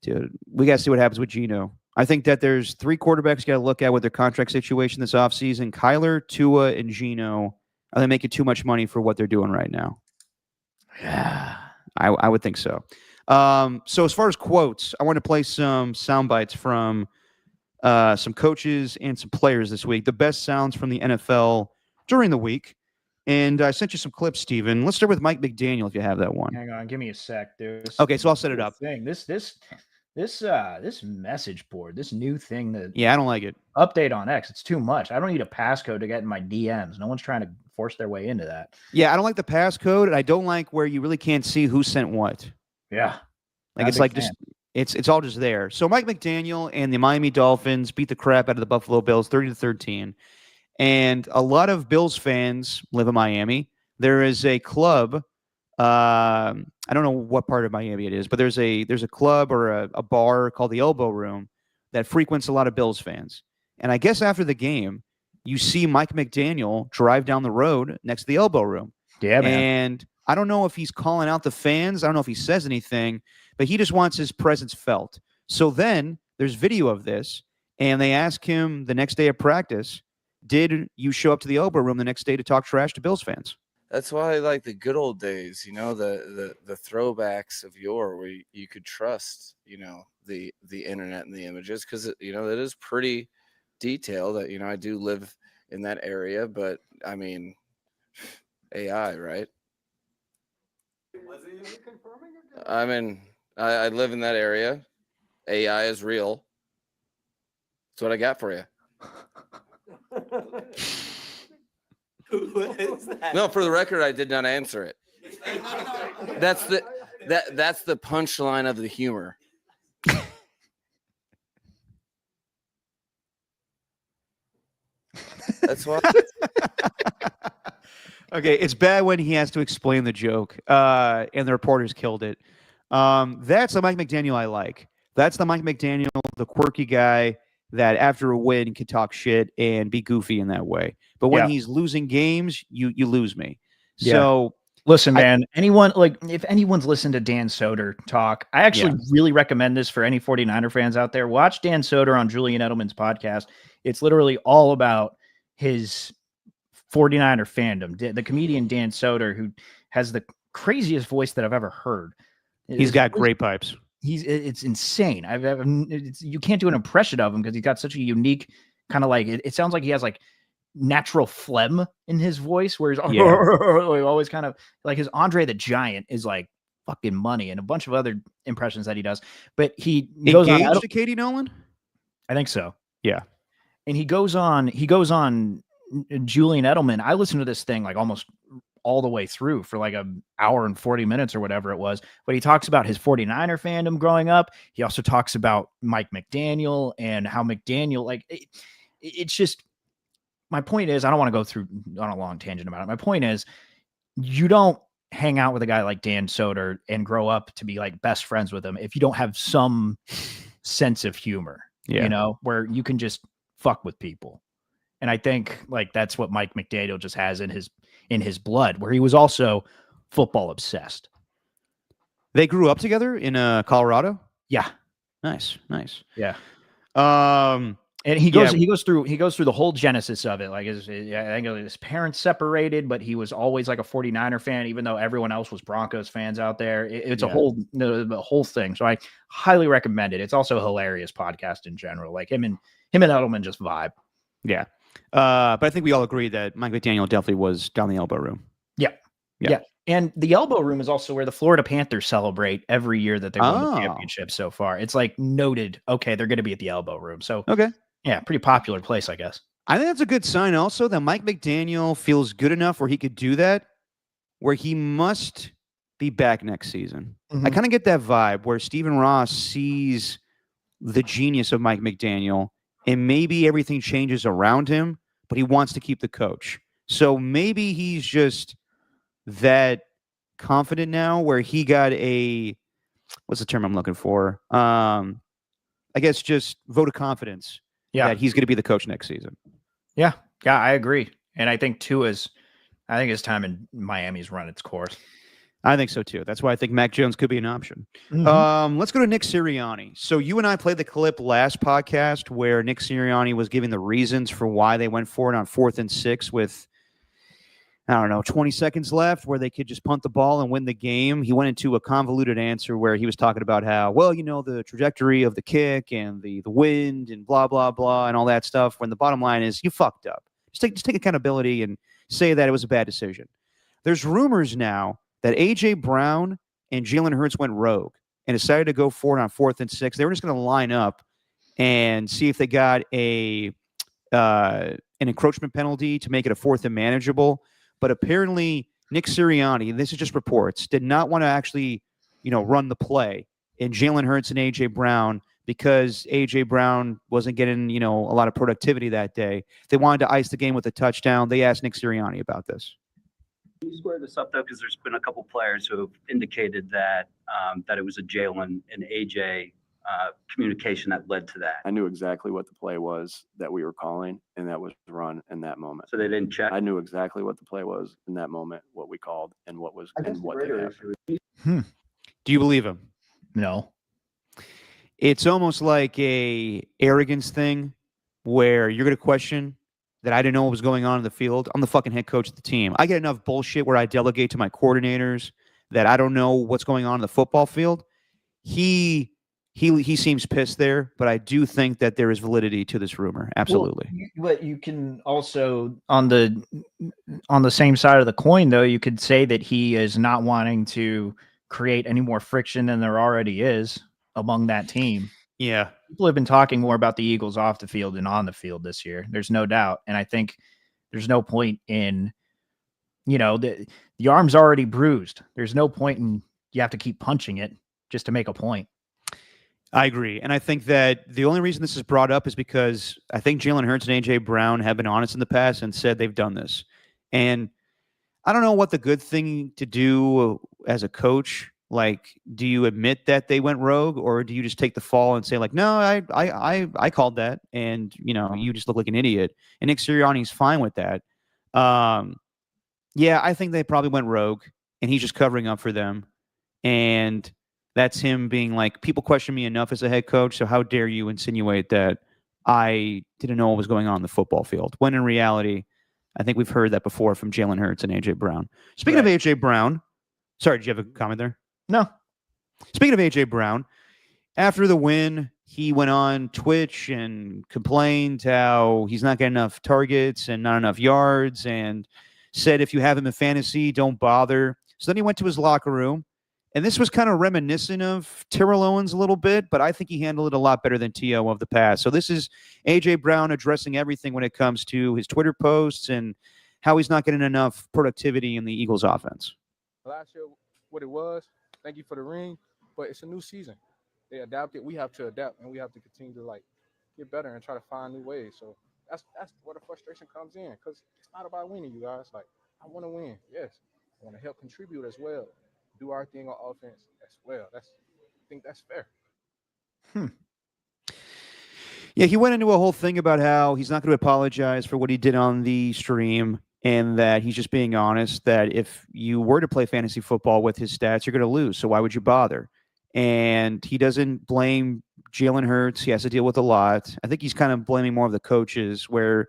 Dude, we got to see what happens with Geno. I think that there's 3 quarterbacks you got to look at with their contract situation this offseason. Kyler, Tua, and Geno. Are they making too much money for what they're doing right now? Yeah, I would think so. So as far as quotes, I want to play some sound bites from some coaches, and some players this week. The best sounds from the NFL during the week. And I sent you some clips, Steven. Let's start with Mike McDaniel, if you have that one. Hang on, give me a sec, dude. Okay, so I'll set it up. This message board, this new thing that Yeah, I don't like it. update on X, it's too much. I don't need a passcode to get in my DMs. No one's trying to force their way into that. Yeah, I don't like the passcode, and I don't like where you really can't see who sent what. Yeah. Like it's like just it's all just there. So Mike McDaniel and the Miami Dolphins beat the crap out of the Buffalo Bills 30-13. And a lot of Bills fans live in Miami. There is a club. I don't know what part of Miami it is, but there's a club or a bar called the Elbow Room that frequents a lot of Bills fans. And I guess after the game, you see Mike McDaniel drive down the road next to the Elbow Room. Yeah, man. And I don't know if he's calling out the fans. I don't know if he says anything, but he just wants his presence felt. So then there's video of this, and they ask him the next day of practice, did you show up to the Elbow Room the next day to talk trash to Bills fans? That's why I like the good old days, the throwbacks of yore where you could trust, the internet and the images, because, it is pretty detailed. That, I do live in that area, but I mean, AI, right? Was he even confirming it? I mean, I live in that area. AI is real. That's what I got for you. No, for the record, I did not answer it. That's the punchline of the humor. That's why. Okay, it's bad when he has to explain the joke, and the reporters killed it. That's the Mike McDaniel I like. That's the Mike McDaniel, the quirky guy that after a win can talk shit and be goofy in that way. But when he's losing games, you lose me. Yeah. So listen, man, if anyone's listened to Dan Soder talk, I actually really recommend this for any 49er fans out there. Watch Dan Soder on Julian Edelman's podcast. It's literally all about his 49er fandom. The comedian Dan Soder, who has the craziest voice that I've ever heard. He's got great pipes. It's insane. You can't do an impression of him because he's got such a unique kind of like, it sounds like he has like natural phlegm in his voice where he's always kind of like his Andre the Giant is like fucking money, and a bunch of other impressions that he does. But he goes on to Katie Nolan? I think so. Yeah. And he goes on Julian Edelman. I listened to this thing like almost all the way through for like an hour and 40 minutes or whatever it was. But he talks about his 49er fandom growing up. He also talks about Mike McDaniel and how McDaniel, it's just, my point is, I don't want to go through on a long tangent about it. My point is, you don't hang out with a guy like Dan Soder and grow up to be like best friends with him if you don't have some sense of humor, where you can just fuck with people. And I think like that's what Mike McDaniel just has in his blood, where he was also football obsessed. They grew up together in Colorado? Yeah. Nice. Yeah. And he goes through the whole genesis of it. Like I think his parents separated, but he was always like a 49er fan, even though everyone else was Broncos fans out there. It's a whole thing. So I highly recommend it. It's also a hilarious podcast in general. Like him and Edelman just vibe. Yeah. But I think we all agree that Mike McDaniel definitely was down the Elbow Room. Yeah. And the Elbow Room is also where the Florida Panthers celebrate every year that they won the championship so far. It's like noted, okay, they're going to be at the Elbow Room. So, okay. Yeah, pretty popular place, I guess. I think that's a good sign also that Mike McDaniel feels good enough where he could do that, where he must be back next season. Mm-hmm. I kind of get that vibe where Stephen Ross sees the genius of Mike McDaniel and maybe everything changes around him, but he wants to keep the coach. So maybe he's just that confident now where he got what's the term I'm looking for? I guess just vote of confidence. Yeah, that he's going to be the coach next season. Yeah, I agree. And I think his time in Miami's run its course. I think so too. That's why I think Mac Jones could be an option. Mm-hmm. Let's go to Nick Sirianni. So you and I played the clip last podcast where Nick Sirianni was giving the reasons for why they went for it on 4th and 6 with I don't know, 20 seconds left where they could just punt the ball and win the game. He went into a convoluted answer where he was talking about how, well, the trajectory of the kick and the wind and blah, blah, blah, and all that stuff, when the bottom line is you fucked up. Just take accountability and say that it was a bad decision. There's rumors now that A.J. Brown and Jalen Hurts went rogue and decided to go for it on 4th and 6. They were just going to line up and see if they got an encroachment penalty to make it a 4th and manageable. But apparently Nick Sirianni, and this is just reports, did not want to actually, run the play in Jalen Hurts and A.J. Brown because A.J. Brown wasn't getting, a lot of productivity that day. They wanted to ice the game with a touchdown. They asked Nick Sirianni about this. Can you square this up, though? Because there's been a couple players who have indicated that that it was a Jalen and A.J. Communication that led to that. I knew exactly what the play was that we were calling, and that was run in that moment. So they didn't check. I knew exactly what the play was in that moment, what we called, and what was and what they happened. Do you believe him? No. It's almost like a arrogance thing where you're going to question that I didn't know what was going on in the field. I'm the fucking head coach of the team. I get enough bullshit where I delegate to my coordinators that I don't know what's going on in the football field. He seems pissed there, but I do think that there is validity to this rumor. Absolutely. Well, but you can also on the same side of the coin, though, you could say that he is not wanting to create any more friction than there already is among that team. Yeah. People have been talking more about the Eagles off the field than on the field this year. There's no doubt. And I think there's no point in, the arm's already bruised. There's no point in you have to keep punching it just to make a point. I agree. And I think that the only reason this is brought up is because I think Jalen Hurts and A.J. Brown have been honest in the past and said they've done this. And I don't know what the good thing to do as a coach. Like, do you admit that they went rogue, or do you just take the fall and say, like, no, I called that, and you just look like an idiot? And Nick Sirianni's fine with that. Yeah, I think they probably went rogue, and he's just covering up for them. And that's him being like, people question me enough as a head coach, so how dare you insinuate that I didn't know what was going on in the football field? When in reality, I think we've heard that before from Jalen Hurts and A.J. Brown. Speaking of A.J. Brown, sorry, did you have a comment there? No. Speaking of A.J. Brown, after the win, he went on Twitch and complained how he's not getting enough targets and not enough yards, and said if you have him in fantasy, don't bother. So then he went to his locker room, and this was kind of reminiscent of Terrell Owens a little bit, but I think he handled it a lot better than T.O. of the past. So this is A.J. Brown addressing everything when it comes to his Twitter posts and how he's not getting enough productivity in the Eagles offense. Last year, what it was, thank you for the ring, but it's a new season. They adapted. We have to adapt, and we have to continue to get better and try to find new ways. So that's where the frustration comes in, because it's not about winning, you guys. Like, I want to win, yes. I want to help contribute as well, do our thing on offense as well. I think that's fair. Yeah, he went into a whole thing about how he's not going to apologize for what he did on the stream, and that he's just being honest that if you were to play fantasy football with his stats, you're going to lose. So why would you bother? And he doesn't blame Jalen Hurts. He has to deal with a lot. I think he's kind of blaming more of the coaches where,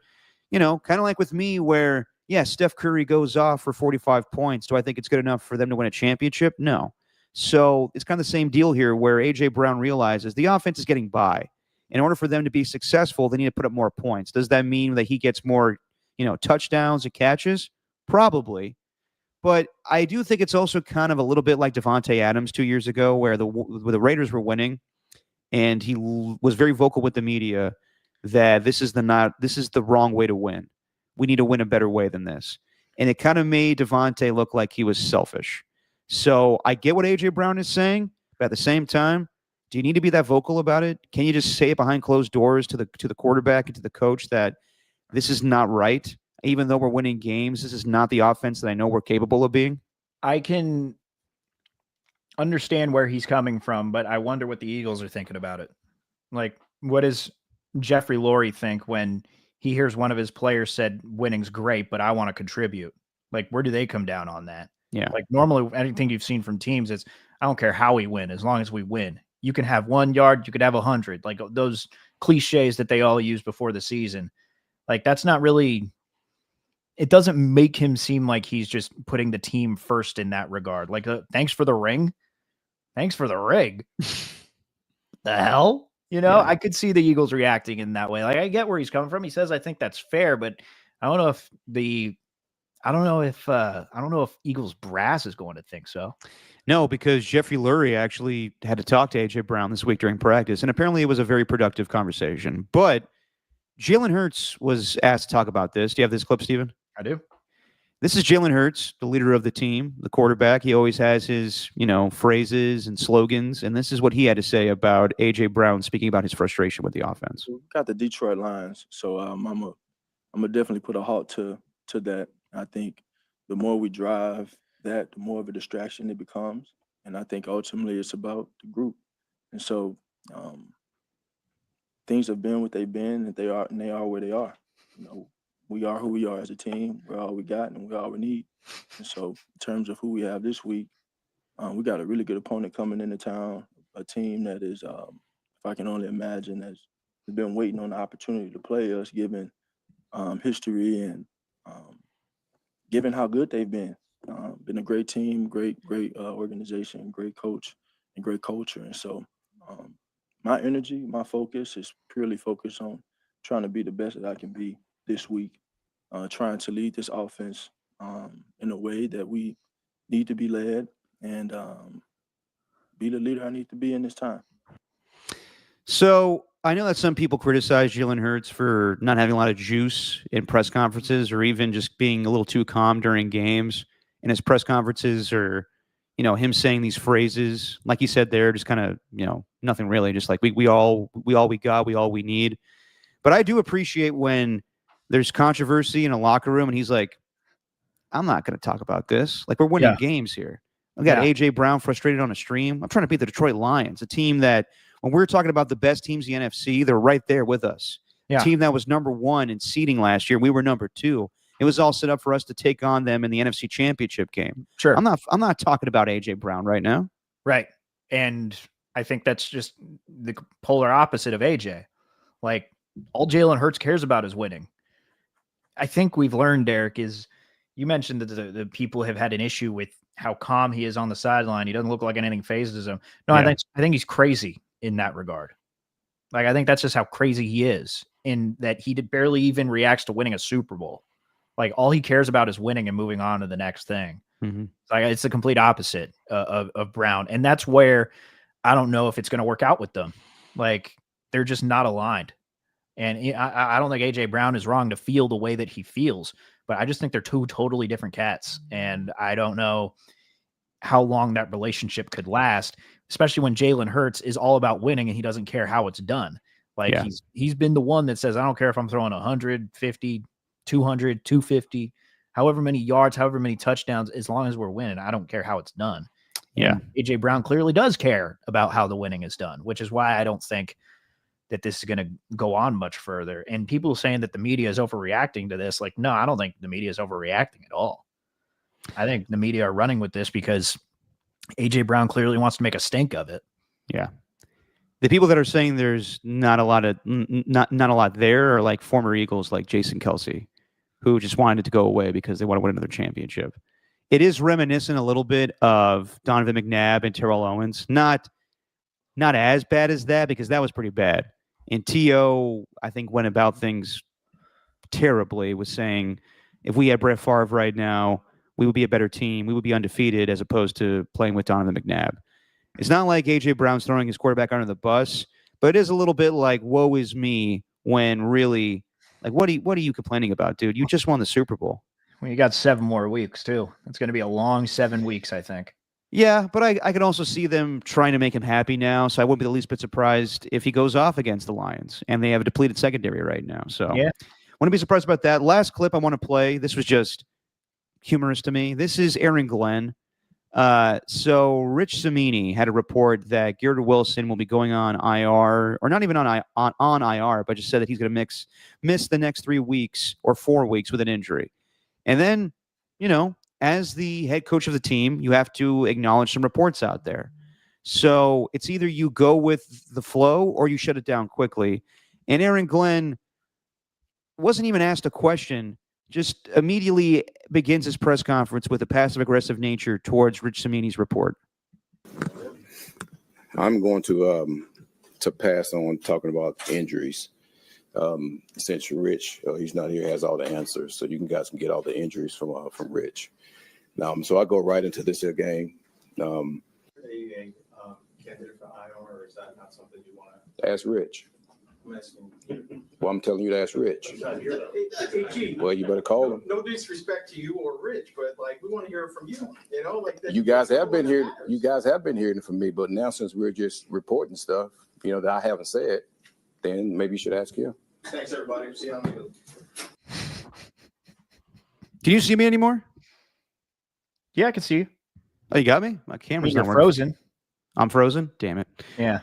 kind of like with me where, yeah, Steph Curry goes off for 45 points. Do I think it's good enough for them to win a championship? No. So it's kind of the same deal here where A.J. Brown realizes the offense is getting by. In order for them to be successful, they need to put up more points. Does that mean that he gets more touchdowns and catches? Probably. But I do think it's also kind of a little bit like Devontae Adams 2 years ago where the Raiders were winning, and he was very vocal with the media that this is the wrong way to win. We need to win a better way than this. And it kind of made Devontae look like he was selfish. So I get what A.J. Brown is saying, but at the same time, do you need to be that vocal about it? Can you just say it behind closed doors to the quarterback and to the coach that this is not right? Even though we're winning games, this is not the offense that I know we're capable of being. I can understand where he's coming from, but I wonder what the Eagles are thinking about it. Like, what does Jeffrey Lurie think when he hears one of his players said winning's great, but I want to contribute? Like, where do they come down on that? Yeah. Like, normally anything you've seen from teams is, I don't care how we win, as long as we win. You can have 1 yard, you could have 100. Like those cliches that they all use before the season. Like, that's not really it doesn't make him seem like he's just putting the team first in that regard. Like, thanks for the ring. Thanks for the ring. The hell? You know, Yeah. I could see the Eagles reacting in that way. Like, I get where he's coming from. He says, I think that's fair, but I don't know if I don't know if Eagles brass is going to think so. No, because Jeffrey Lurie actually had to talk to AJ Brown this week during practice, and apparently it was a very productive conversation. But Jalen Hurts was asked to talk about this. Do you have this clip, Steven? I do. This is Jalen Hurts, the leader of the team, the quarterback. He always has his, phrases and slogans, and this is what he had to say about AJ Brown, speaking about his frustration with the offense. We got the Detroit Lions, so I'm gonna definitely put a halt to that. I think the more we drive that, the more of a distraction it becomes, and I think ultimately it's about the group. And so things have been what they've been, and they are where they are. We are who we are as a team. We're all we got, and we're all we need. And so, in terms of who we have this week, we got a really good opponent coming into town, a team that is, if I can only imagine, has been waiting on the opportunity to play us, given history and given how good they've been. Been a great team, great organization, great coach, and great culture. And so, my energy, my focus is purely focused on trying to be the best that I can be this week, trying to lead this offense in a way that we need to be led and be the leader I need to be in this time. So I know that some people criticize Jalen Hurts for not having a lot of juice in press conferences or even just being a little too calm during games. And his press conferences or, him saying these phrases, like you said there, just kind of, nothing really, just like we all we got, we all we need. But I do appreciate when there's controversy in a locker room and he's like, I'm not going to talk about this. Like, we're winning games here. I got AJ Brown frustrated on a stream. I'm trying to beat the Detroit Lions, a team that when we're talking about the best teams in the NFC, they're right there with us. Yeah. A team that was number 1 in seeding last year. We were number 2. It was all set up for us to take on them in the NFC Championship game. Sure. I'm not talking about AJ Brown right now. Right. And I think that's just the polar opposite of AJ. Like, all Jalen Hurts cares about is winning. I think we've learned, Derek, is you mentioned that the people have had an issue with how calm he is on the sideline. He doesn't look like anything phases him. No, yeah. I think he's crazy in that regard. Like, I think that's just how crazy he is in that he barely even reacts to winning a Super Bowl. Like, all he cares about is winning and moving on to the next thing. Mm-hmm. Like, it's the complete opposite of Brown. And that's where I don't know if it's going to work out with them. Like, they're just not aligned. And I don't think AJ Brown is wrong to feel the way that he feels, but I just think they're two totally different cats. And I don't know how long that relationship could last, especially when Jalen Hurts is all about winning and he doesn't care how it's done. Like, he's been the one that says, I don't care if I'm throwing 150, 200, 250, however many yards, however many touchdowns, as long as we're winning, I don't care how it's done. Yeah. And AJ Brown clearly does care about how the winning is done, which is why I don't think that this is going to go on much further. And people saying that the media is overreacting to this, like, no, I don't think the media is overreacting at all. I think the media are running with this because AJ Brown clearly wants to make a stink of it. Yeah. The people that are saying there's not a lot there are like former Eagles like Jason Kelsey, who just wanted it to go away because they want to win another championship. It is reminiscent a little bit of Donovan McNabb and Terrell Owens. Not as bad as that, because that was pretty bad. And T.O., I think, went about things terribly, was saying, if we had Brett Favre right now, we would be a better team. We would be undefeated as opposed to playing with Donovan McNabb. It's not like A.J. Brown's throwing his quarterback under the bus, but it is a little bit like, woe is me, when really, like, what are you complaining about, dude? You just won the Super Bowl. Well, you got 7 more weeks, too. It's going to be a long 7 weeks, I think. Yeah, but I could also see them trying to make him happy now, so I wouldn't be the least bit surprised if he goes off against the Lions, and they have a depleted secondary right now. So yeah, wouldn't be surprised about that. Last clip I want to play, this was just humorous to me. This is Aaron Glenn. So Rich Cimini had a report that Garrett Wilson will be going on IR, or not even on IR, but just said that he's going to miss the next 3 weeks or 4 weeks with an injury. And then, as the head coach of the team, you have to acknowledge some reports out there. So it's either you go with the flow or you shut it down quickly. And Aaron Glenn wasn't even asked a question just immediately begins his press conference with a passive-aggressive nature towards Rich Cimini's report. I'm going to pass on talking about injuries. Since Rich, he's not here, has all the answers, so you guys can get all the injuries from Rich. So I go right into this here game. Candidate for IR, or is that not something you want to ask Rich? I'm asking you. Well, I'm telling you to ask Rich. He's not here, though. AG, Well, you better call him. no disrespect to you or Rich, but like we want to hear it from you. You know, like that. You guys have been here. You guys have been hearing from me, but now since we're just reporting stuff, that I haven't said, then maybe you should ask him. Thanks, everybody. See how it goes. Can you see me anymore? Yeah, I can see you. Oh, you got me? My camera's You're not working. frozen. I'm frozen? Damn it. Yeah.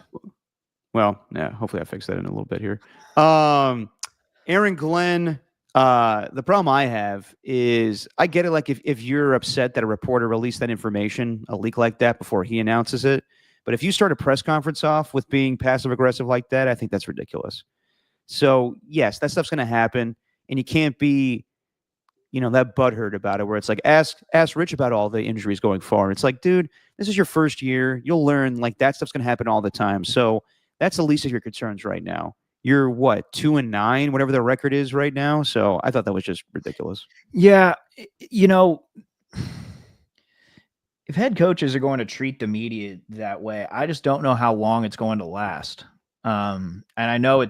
Well, yeah, hopefully I fix that in a little bit here. Aaron Glenn, the problem I have is I get it, like if you're upset that a reporter released that information, a leak like that, before he announces it. But if you start a press conference off with being passive-aggressive like that, I think that's ridiculous. So, yes, that stuff's going to happen, and you can't be, that butthurt about it, where it's like, ask Rich about all the injuries going forward. It's like, dude, this is your first year. You'll learn, like, that stuff's going to happen all the time. So that's the least of your concerns right now. You're, 2-9, whatever the record is right now? So I thought that was just ridiculous. Yeah, if head coaches are going to treat the media that way, I just don't know how long it's going to last. And I know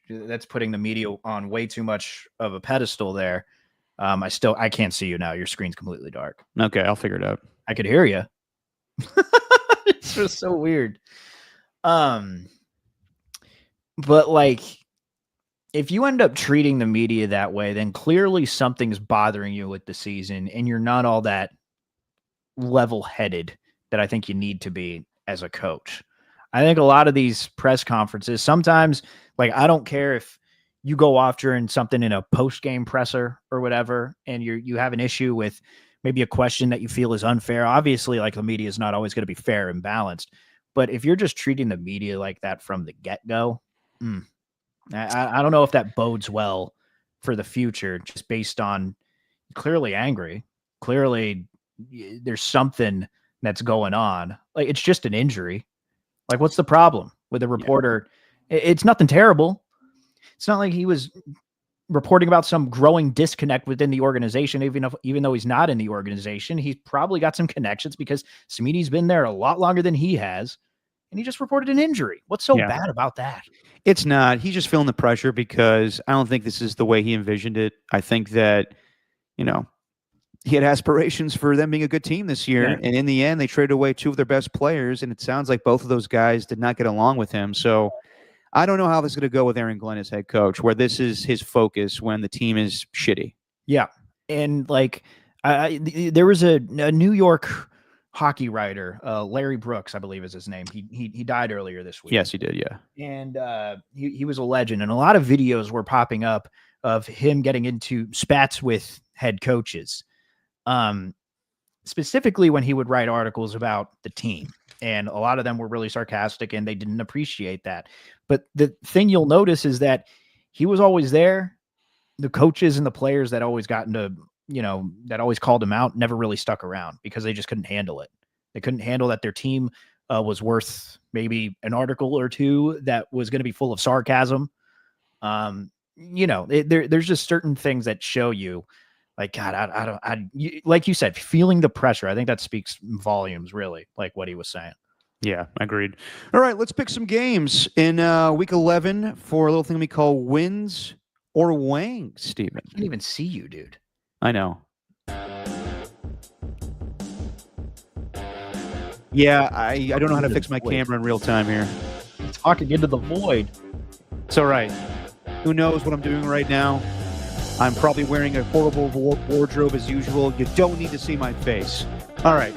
that's putting the media on way too much of a pedestal there. I can't see you now. Your screen's completely dark. Okay, I'll figure it out. I could hear you. It's just so weird. But like, if you end up treating the media that way, then clearly something's bothering you with the season, and you're not all that level-headed that I think you need to be as a coach. I think a lot of these press conferences, sometimes, like, I don't care if you go off during something in a post-game presser or whatever, and you have an issue with maybe a question that you feel is unfair. Obviously, like, the media is not always going to be fair and balanced. But if you're just treating the media like that from the get-go, I don't know if that bodes well for the future, just based on clearly angry. Clearly, there's something that's going on. Like, it's just an injury. Like, what's the problem with a reporter? Yeah. It's nothing terrible. It's not like he was reporting about some growing disconnect within the organization, even though he's not in the organization. He's probably got some connections because Cimini's been there a lot longer than he has, and he just reported an injury. What's so bad about that? It's not. He's just feeling the pressure because I don't think this is the way he envisioned it. I think that, he had aspirations for them being a good team this year. Yeah. And in the end, they traded away two of their best players. And it sounds like both of those guys did not get along with him. So I don't know how this is going to go with Aaron Glenn as head coach, where this is his focus when the team is shitty. Yeah. And like, there was a New York hockey writer, Larry Brooks, I believe is his name. He died earlier this week. Yes, he did. Yeah. And he was a legend. And a lot of videos were popping up of him getting into spats with head coaches. Specifically when he would write articles about the team, and a lot of them were really sarcastic and they didn't appreciate that. But the thing you'll notice is that he was always there. The coaches and the players that always got into, that always called him out never really stuck around because they just couldn't handle it. They couldn't handle that their team was worth maybe an article or two that was going to be full of sarcasm. There's just certain things that show you, like, God, like you said, feeling the pressure. I think that speaks volumes, really, like what he was saying. Yeah, agreed. All right, let's pick some games in week 11 for a little thing we call wins or wangs, Steven. I can't even see you, dude. I know. Yeah, I don't know how to fix my camera in real time here. It's talking into the void. It's all right. Who knows what I'm doing right now? I'm probably wearing a horrible wardrobe as usual. You don't need to see my face. All right.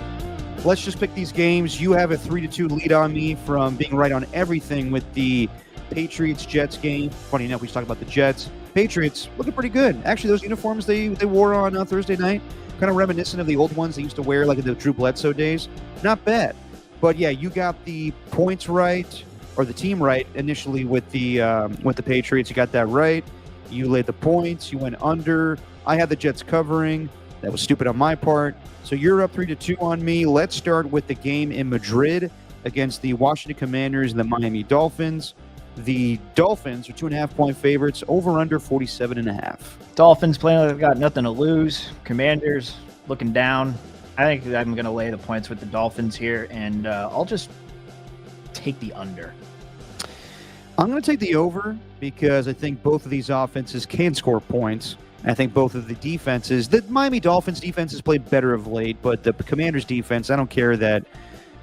Let's just pick these games. You have a 3-2 lead on me from being right on everything with the Patriots-Jets game. Funny enough, we should talk about the Jets. Patriots looking pretty good. Actually, those uniforms they wore on Thursday night, kind of reminiscent of the old ones they used to wear like in the Drew Bledsoe days. Not bad. But yeah, you got the points right, or the team right initially with the Patriots. You got that right. You laid the points. You went under. I had the Jets covering. That was stupid on my part. So you're up 3-2 on me. Let's start with the game in Madrid against the Washington Commanders and the Miami Dolphins. The Dolphins are 2.5-point favorites, over under 47.5. Dolphins playing like they've got nothing to lose. Commanders looking down. I think I'm going to lay the points with the Dolphins here, and I'll just take the under. I'm going to take the over because I think both of these offenses can score points. I think both of the defenses, the Miami Dolphins defense has played better of late, but the Commanders defense, I don't care that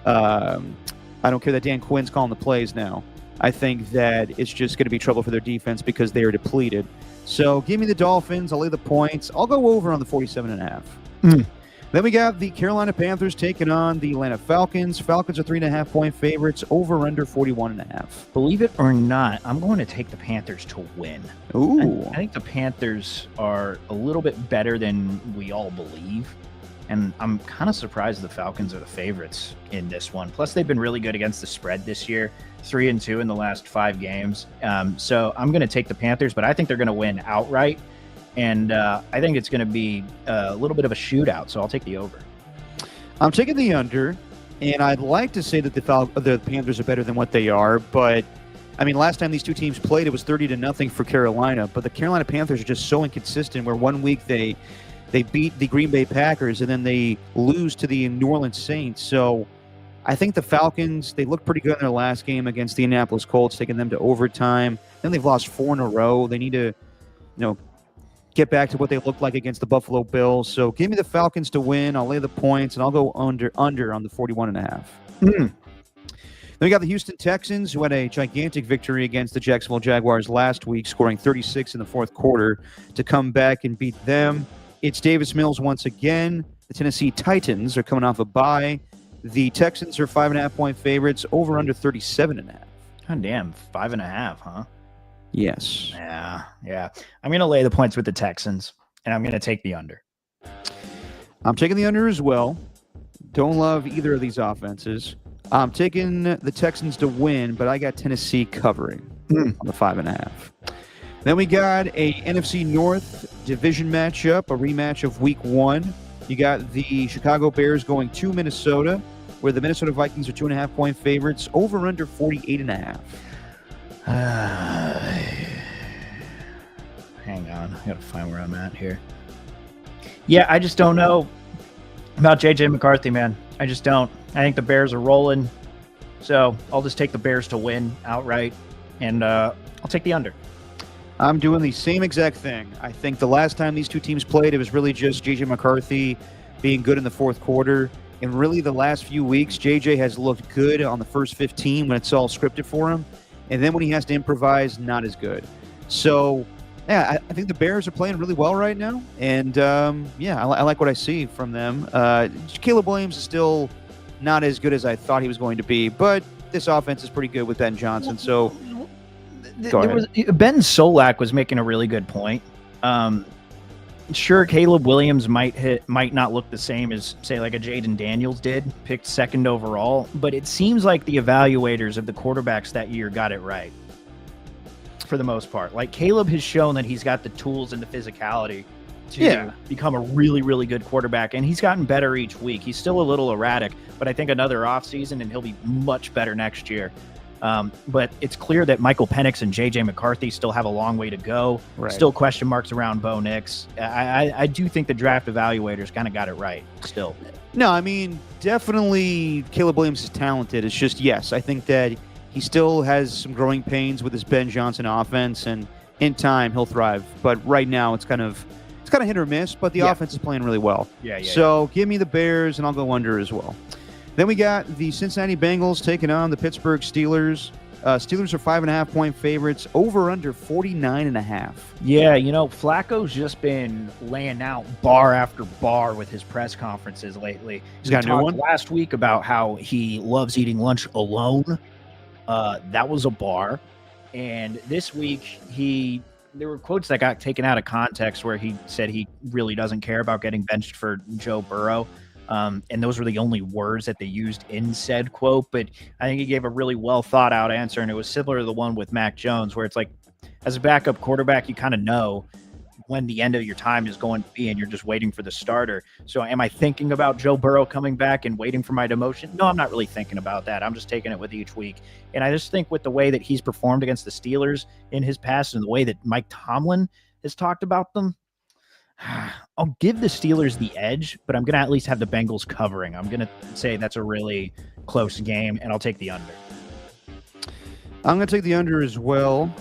Dan Quinn's calling the plays now. I think that it's just going to be trouble for their defense because they are depleted. So give me the Dolphins. I'll lay the points. I'll go over on the 47.5. Then we got the Carolina Panthers taking on the Atlanta Falcons. Falcons are 3.5-point favorites, over under 41.5. Believe it or not, I'm going to take the Panthers to win. Ooh. I think the Panthers are a little bit better than we all believe. And I'm kind of surprised the Falcons are the favorites in this one. Plus, they've been really good against the spread this year, 3-2 in the last 5 games. So I'm going to take the Panthers, but I think they're going to win outright. And I think it's going to be a little bit of a shootout, so I'll take the over. I'm taking the under, and I'd like to say that the Panthers are better than what they are, but I mean, last time these two teams played, it was 30-0 for Carolina, but the Carolina Panthers are just so inconsistent where one week they beat the Green Bay Packers and then they lose to the New Orleans Saints. So I think the Falcons, they looked pretty good in their last game against the Indianapolis Colts, taking them to overtime. Then they've lost 4 in a row. They need to, get back to what they looked like against the Buffalo Bills. So give me the Falcons to win. I'll lay the points, and I'll go under on the 41.5. Then we got the Houston Texans, who had a gigantic victory against the Jacksonville Jaguars last week, scoring 36 in the fourth quarter to come back and beat them. It's Davis Mills once again. The Tennessee Titans are coming off a bye. The Texans are 5.5-point favorites, over under 37.5. God damn, 5.5, huh? Yes. Yeah. I'm going to lay the points with the Texans, and I'm going to take the under. I'm taking the under as well. Don't love either of these offenses. I'm taking the Texans to win, but I got Tennessee covering on the 5.5. Then we got a NFC North division matchup, a rematch of Week 1. You got the Chicago Bears going to Minnesota, where the Minnesota Vikings are 2.5-point favorites, over under 48.5. Hang on. I got to find where I'm at here. Yeah, I just don't know about JJ McCarthy, man. I just don't. I think the Bears are rolling. So I'll just take the Bears to win outright, and I'll take the under. I'm doing the same exact thing. I think the last time these two teams played, it was really just JJ McCarthy being good in the fourth quarter. And really the last few weeks, JJ has looked good on the first 15 when it's all scripted for him. And then when he has to improvise, not as good. So, yeah, I think the Bears are playing really well right now. And, I like what I see from them. Caleb Williams is still not as good as I thought he was going to be. But this offense is pretty good with Ben Johnson. So, go ahead. Ben Solak was making a really good point. Sure, Caleb Williams might not look the same as, say, like a Jaden Daniels did, picked second overall, but it seems like the evaluators of the quarterbacks that year got it right for the most part. Like, Caleb has shown that he's got the tools and the physicality to become a really, really good quarterback, and he's gotten better each week. He's still a little erratic, but I think another offseason, and he'll be much better next year. But it's clear that Michael Penix and J.J. McCarthy still have a long way to go. Right. Still question marks around Bo Nix. I do think the draft evaluators kind of got it right still. No, I mean, definitely Caleb Williams is talented. It's just, yes, I think that he still has some growing pains with his Ben Johnson offense, and in time he'll thrive. But right now it's kind of hit or miss, but the offense is playing really well. So give me the Bears, and I'll go under as well. Then we got the Cincinnati Bengals taking on the Pittsburgh Steelers. Steelers are 5.5-point favorites, over under 49.5. Yeah, Flacco's just been laying out bar after bar with his press conferences lately. He's got a new one last week about how he loves eating lunch alone. That was a bar. And this week there were quotes that got taken out of context where he said he really doesn't care about getting benched for Joe Burrow. And those were the only words that they used in said quote. But I think he gave a really well thought out answer. And it was similar to the one with Mac Jones, where it's like, as a backup quarterback, you kind of know when the end of your time is going to be, and you're just waiting for the starter. So am I thinking about Joe Burrow coming back and waiting for my demotion? No, I'm not really thinking about that. I'm just taking it with each week. And I just think with the way that he's performed against the Steelers in his past and the way that Mike Tomlin has talked about them, I'll give the Steelers the edge, but I'm going to at least have the Bengals covering. I'm going to say that's a really close game, and I'll take the under. I'm going to take the under as well.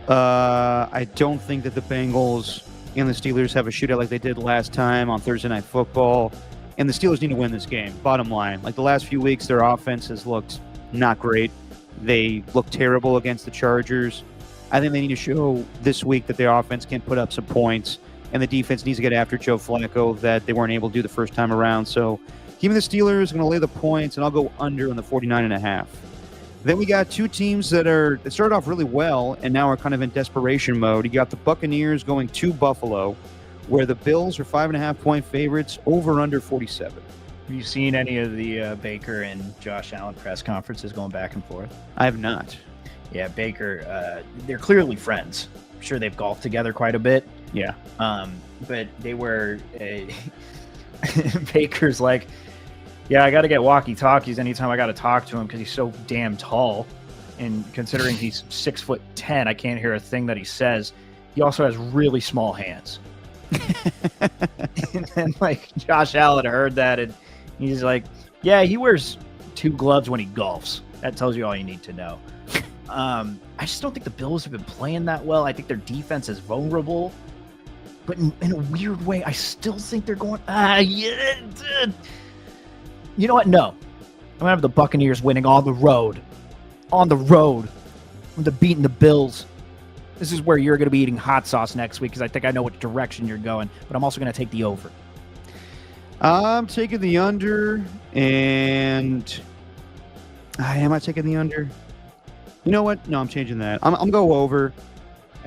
I don't think that the Bengals and the Steelers have a shootout like they did last time on Thursday Night Football. And the Steelers need to win this game, bottom line. Like the last few weeks, their offense has looked not great. They look terrible against the Chargers. I think they need to show this week that their offense can put up some points, and the defense needs to get after Joe Flacco that they weren't able to do the first time around. So give me the Steelers. I'm going to lay the points, and I'll go under on the 49.5. Then we got two teams that started off really well and now are kind of in desperation mode. You got the Buccaneers going to Buffalo, where the Bills are 5.5-point favorites, over under 47. Have you seen any of the Baker and Josh Allen press conferences going back and forth? I have not. Yeah, Baker, they're clearly friends. I'm sure they've golfed together quite a bit. Yeah. But they were Baker's like, yeah, I got to get walkie-talkies anytime I got to talk to him because he's so damn tall. And considering he's 6'10", I can't hear a thing that he says. He also has really small hands. And then, like, Josh Allen heard that, and he's like, yeah, he wears 2 gloves when he golfs. That tells you all you need to know. I just don't think the Bills have been playing that well. I think their defense is vulnerable. But in a weird way, I still think they're going, yeah. You know what? No. I'm going to have the Buccaneers winning on the road. On the road. With the beating the Bills. This is where you're going to be eating hot sauce next week because I think I know what direction you're going. But I'm also going to take the over. I'm taking the under. And am I taking the under? You know what? No, I'm changing that. I'm going to go over.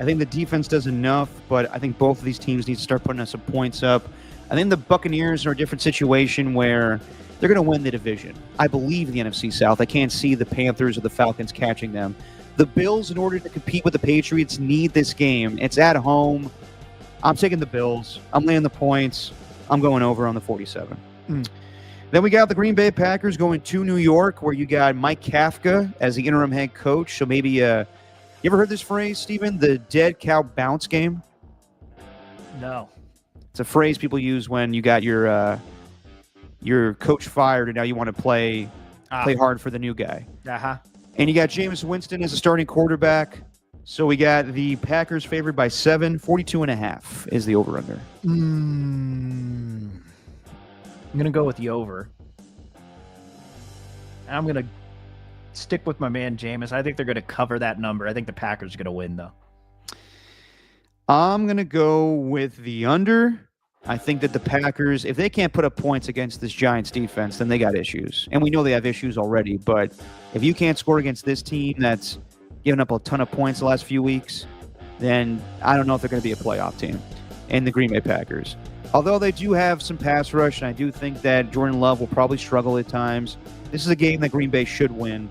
I think the defense does enough, but I think both of these teams need to start putting us some points up. I think the Buccaneers are a different situation where they're going to win the division. I believe in the NFC South. I can't see the Panthers or the Falcons catching them. The Bills, in order to compete with the Patriots, need this game. It's at home. I'm taking the Bills. I'm laying the points. I'm going over on the 47. Then we got the Green Bay Packers going to New York, where you got Mike Kafka as the interim head coach. So maybe, you ever heard this phrase, Steven? The dead cow bounce game? No. It's a phrase people use when you got your coach fired and now you want to play hard for the new guy. Uh-huh. And you got Jameis Winston as a starting quarterback. So we got the Packers favored by 7, 42.5 is the over-under. I'm going to go with the over. I'm going to stick with my man Jameis. I think they're going to cover that number. I think the Packers are going to win, though. I'm going to go with the under. I think that the Packers, if they can't put up points against this Giants defense, then they got issues. And we know they have issues already. But if you can't score against this team that's given up a ton of points the last few weeks, then I don't know if they're going to be a playoff team. And the Green Bay Packers. Although they do have some pass rush, and I do think that Jordan Love will probably struggle at times, this is a game that Green Bay should win.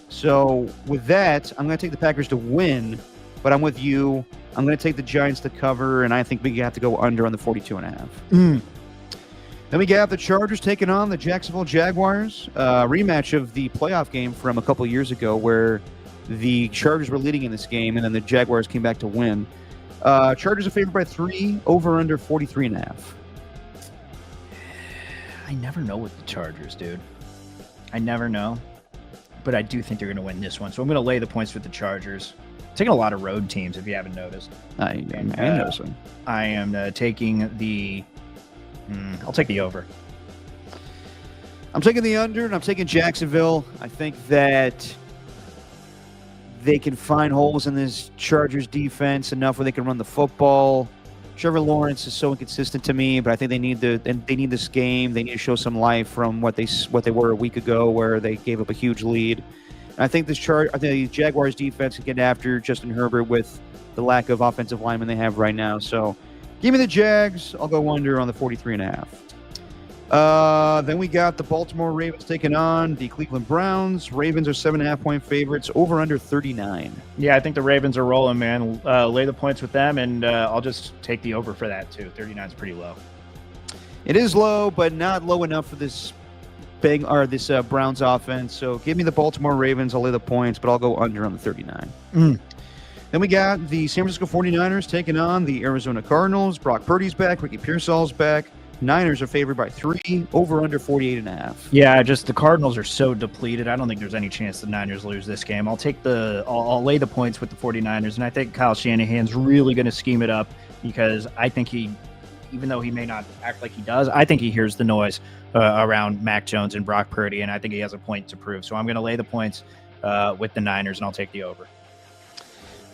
So with that, I'm going to take the Packers to win, but I'm with you. I'm going to take the Giants to cover, and I think we have to go under on the 42.5. Then we got the Chargers taking on the Jacksonville Jaguars. Rematch of the playoff game from a couple years ago where the Chargers were leading in this game, and then the Jaguars came back to win. Chargers are favored by 3, over under 43.5. I never know with the Chargers, dude. I never know. But I do think they're going to win this one. So I'm going to lay the points with the Chargers. Taking a lot of road teams, if you haven't noticed. I noticed. I am taking the... I'll take the over. I'm taking the under, and I'm taking Jacksonville. I think that they can find holes in this Chargers defense enough where they can run the football. Trevor Lawrence is so inconsistent to me, but I think they need this game. They need to show some life from what they were a week ago, where they gave up a huge lead. And I think the Jaguars defense can get after Justin Herbert with the lack of offensive linemen they have right now. So give me the Jags. I'll go under on the 43.5. Then we got the Baltimore Ravens taking on the Cleveland Browns. Ravens are 7.5-point favorites, over under 39. Yeah, I think the Ravens are rolling, man. Lay the points with them, and I'll just take the over for that too. 39 is pretty low. It is low, but not low enough for this Browns offense. So give me the Baltimore Ravens. I'll lay the points, but I'll go under on the 39. Then we got the San Francisco 49ers taking on the Arizona Cardinals. Brock Purdy's back. Ricky Pearsall's back. Niners are favored by 3, over under 48.5. Yeah, just the Cardinals are so depleted. I don't think there's any chance the Niners lose this game. I'll lay the points with the 49ers, and I think Kyle Shanahan's really going to scheme it up because I think even though he may not act like he does, I think he hears the noise around Mac Jones and Brock Purdy, and I think he has a point to prove. So I'm going to lay the points with the Niners, and I'll take the over.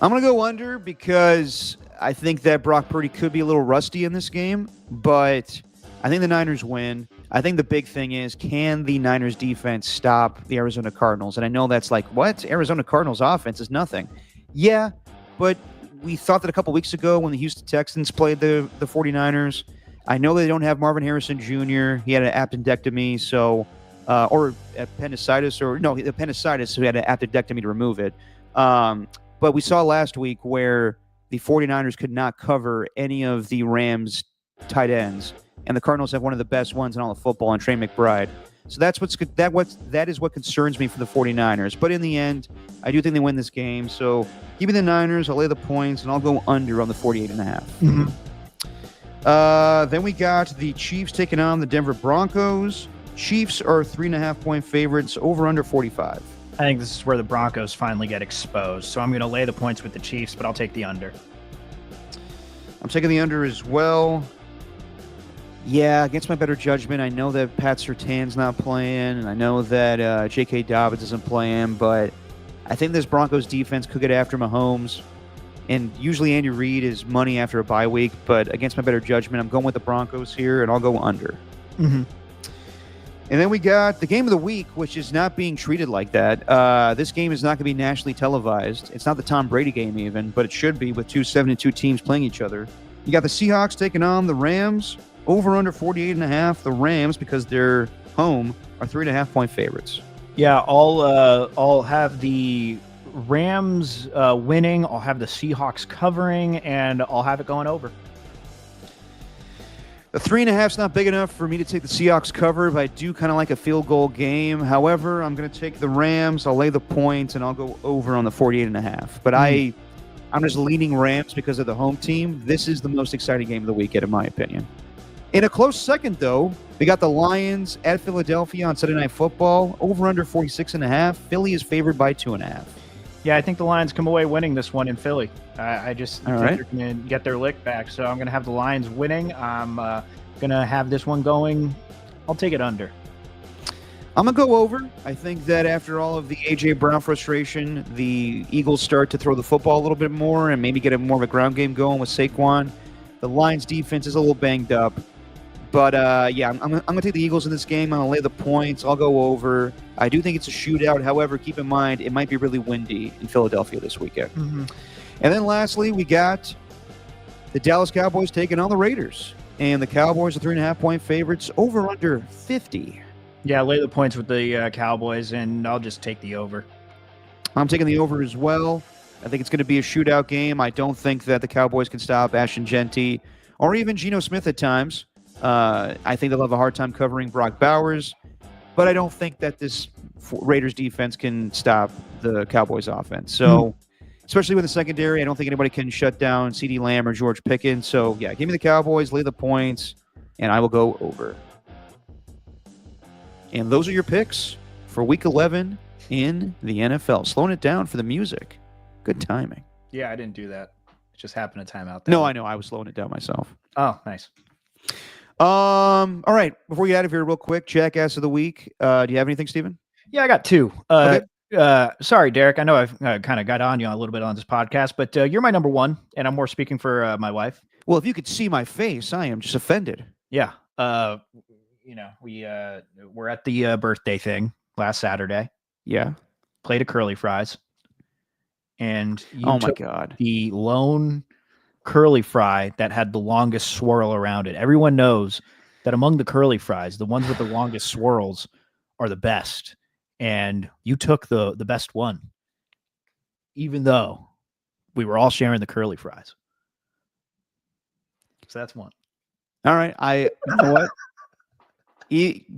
I'm going to go under because I think that Brock Purdy could be a little rusty in this game, but I think the Niners win. I think the big thing is, can the Niners defense stop the Arizona Cardinals? And I know that's like, what? Arizona Cardinals offense is nothing. Yeah, but we thought that a couple weeks ago when the Houston Texans played the 49ers. I know they don't have Marvin Harrison Jr. He had an appendectomy, or appendicitis, appendicitis, so he had an appendectomy to remove it. But we saw last week where the 49ers could not cover any of the Rams tight ends. And the Cardinals have one of the best ones in all of football, and Trey McBride. So that is what concerns me for the 49ers. But in the end, I do think they win this game. So give me the Niners. I'll lay the points, and I'll go under on the 48.5. Then we got the Chiefs taking on the Denver Broncos. Chiefs are 3.5-point favorites, over under 45. I think this is where the Broncos finally get exposed. So I'm going to lay the points with the Chiefs, but I'll take the under. I'm taking the under as well. Yeah, against my better judgment, I know that Pat Surtain's not playing, and I know that J.K. Dobbins isn't playing, but I think this Broncos defense could get after Mahomes. And usually Andy Reid is money after a bye week, but against my better judgment, I'm going with the Broncos here, and I'll go under. Mm-hmm. And then we got the game of the week, which is not being treated like that. This game is not going to be nationally televised. It's not the Tom Brady game even, but it should be with 2 7-2 teams playing each other. You got the Seahawks taking on the Rams. Over under 48.5. The Rams, because they're home, are 3.5-point favorites. Yeah, I'll have the Rams winning. I'll have the Seahawks covering, and I'll have it going over. The 3.5's not big enough for me to take the Seahawks cover, but I do kind of like a field goal game. However, I'm going to take the Rams. I'll lay the points, and I'll go over on the 48.5. But I'm just leaning Rams because of the home team. This is the most exciting game of the weekend, in my opinion. In a close second, though, we got the Lions at Philadelphia on Sunday Night Football. Over under 46.5. Philly is favored by 2.5. Yeah, I think the Lions come away winning this one in Philly. I just think right. they're going to get their lick back. So I'm going to have the Lions winning. I'm going to have this one going. I'll take it under. I'm going to go over. I think that after all of the A.J. Brown frustration, the Eagles start to throw the football a little bit more and maybe get more of a ground game going with Saquon. The Lions' defense is a little banged up. But, yeah, I'm going to take the Eagles in this game. I'm going to lay the points. I'll go over. I do think it's a shootout. However, keep in mind, it might be really windy in Philadelphia this weekend. Mm-hmm. And then lastly, we got the Dallas Cowboys taking on the Raiders. And the Cowboys are 3.5-point favorites, over under 50. Yeah, lay the points with the Cowboys, and I'll just take the over. I'm taking the over as well. I think it's going to be a shootout game. I don't think that the Cowboys can stop Ashton Genty or even Geno Smith at times. I think they'll have a hard time covering Brock Bowers, but I don't think that this Raiders defense can stop the Cowboys offense. So, especially with the secondary, I don't think anybody can shut down CeeDee Lamb or George Pickens. So, yeah, give me the Cowboys, lay the points, and I will go over. And those are your picks for Week 11 in the NFL. Slowing it down for the music. Good timing. Yeah, I didn't do that. It just happened to time out. No, I know. I was slowing it down myself. Oh, nice. All right. Before we get out of here, real quick, Jackass of the Week. Do you have anything, Steven? Yeah, I got 2. Okay. Sorry, Derek. I know I've kind of got on you a little bit on this podcast, but you're my number 1, and I'm more speaking for my wife. Well, if you could see my face, I am just offended. Yeah. We're at the birthday thing last Saturday. Yeah. Played a curly fries. And oh my God, the lone curly fry that had the longest swirl around it. Everyone knows that among the curly fries, the ones with the longest swirls are the best. And you took the best one, even though we were all sharing the curly fries. So that's one. All right. You know what?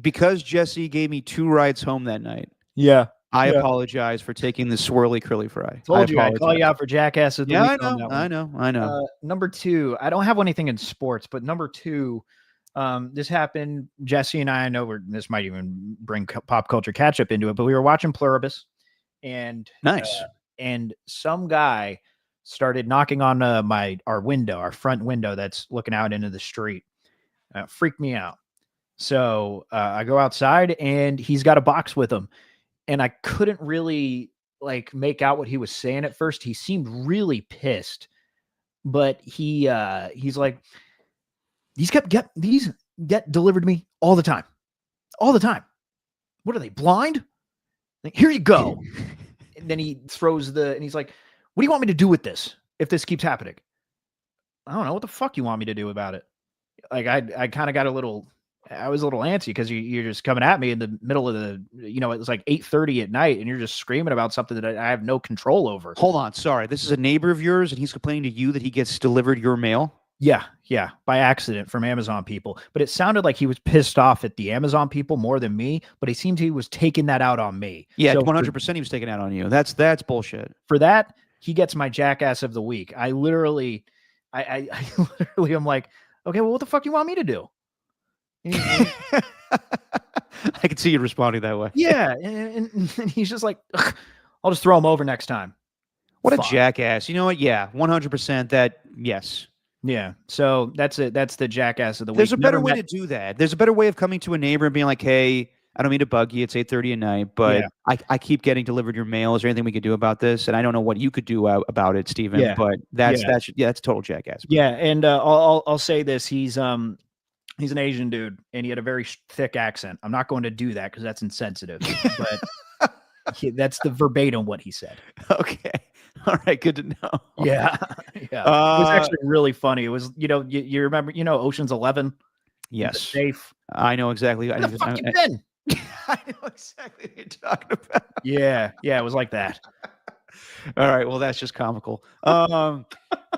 Because Jesse gave me 2 rides home that night, Yeah. I apologize for taking the swirly curly fry. Told you I'd call you out for jackass of the Yeah, week on that one. I know. Number 2, I don't have anything in sports, but number 2, this happened. Jesse and I know this might even bring pop culture catch up into it, but we were watching Pluribus, and Nice. And some guy started knocking on our front window that's looking out into the street. Freaked me out. So I go outside, and he's got a box with him, and I couldn't really make out what he was saying at first. He seemed really pissed, but he's like, these get delivered to me all the time. What are they, blind? Like, here you go. And then he throws and he's like, what do you want me to do with this if this keeps happening? I don't know. What the fuck you want me to do about it? Like, I kind of got I was a little antsy because you're just coming at me in the middle of it was like 8:30 at night, and you're just screaming about something that I have no control over. Hold on. Sorry. This is a neighbor of yours, and he's complaining to you that he gets delivered your mail? Yeah, by accident from Amazon people. But it sounded like he was pissed off at the Amazon people more than me, but he seemed he was taking that out on me. Yeah, So 100% he was taking out on you. That's bullshit. For that, he gets my jackass of the week. I literally am like, okay, well, what the fuck do you want me to do? I can see you responding that way. Yeah, and he's just like, I'll just throw him over next time. What a jackass. You know what? Yeah, 100% yes. Yeah, so that's it. That's the jackass of the week. There's a better way to do that. There's a better way of coming to a neighbor and being like, hey, I don't mean to bug you. It's 8:30 at night, but I keep getting delivered your mail. Is there anything we could do about this? And I don't know what you could do about it, Steven, but that's total jackass. Yeah, and I'll say this. He's an Asian dude, and he had a very thick accent. I'm not going to do that because that's insensitive, but that's the verbatim what he said. Okay. All right. Good to know. Yeah. Yeah. It was actually really funny. It was, you remember, Ocean's 11? Yes. Safe. I know exactly. Where the fuck you been? I know exactly what you're talking about. Yeah. Yeah. It was like that. All right. Well, that's just comical. For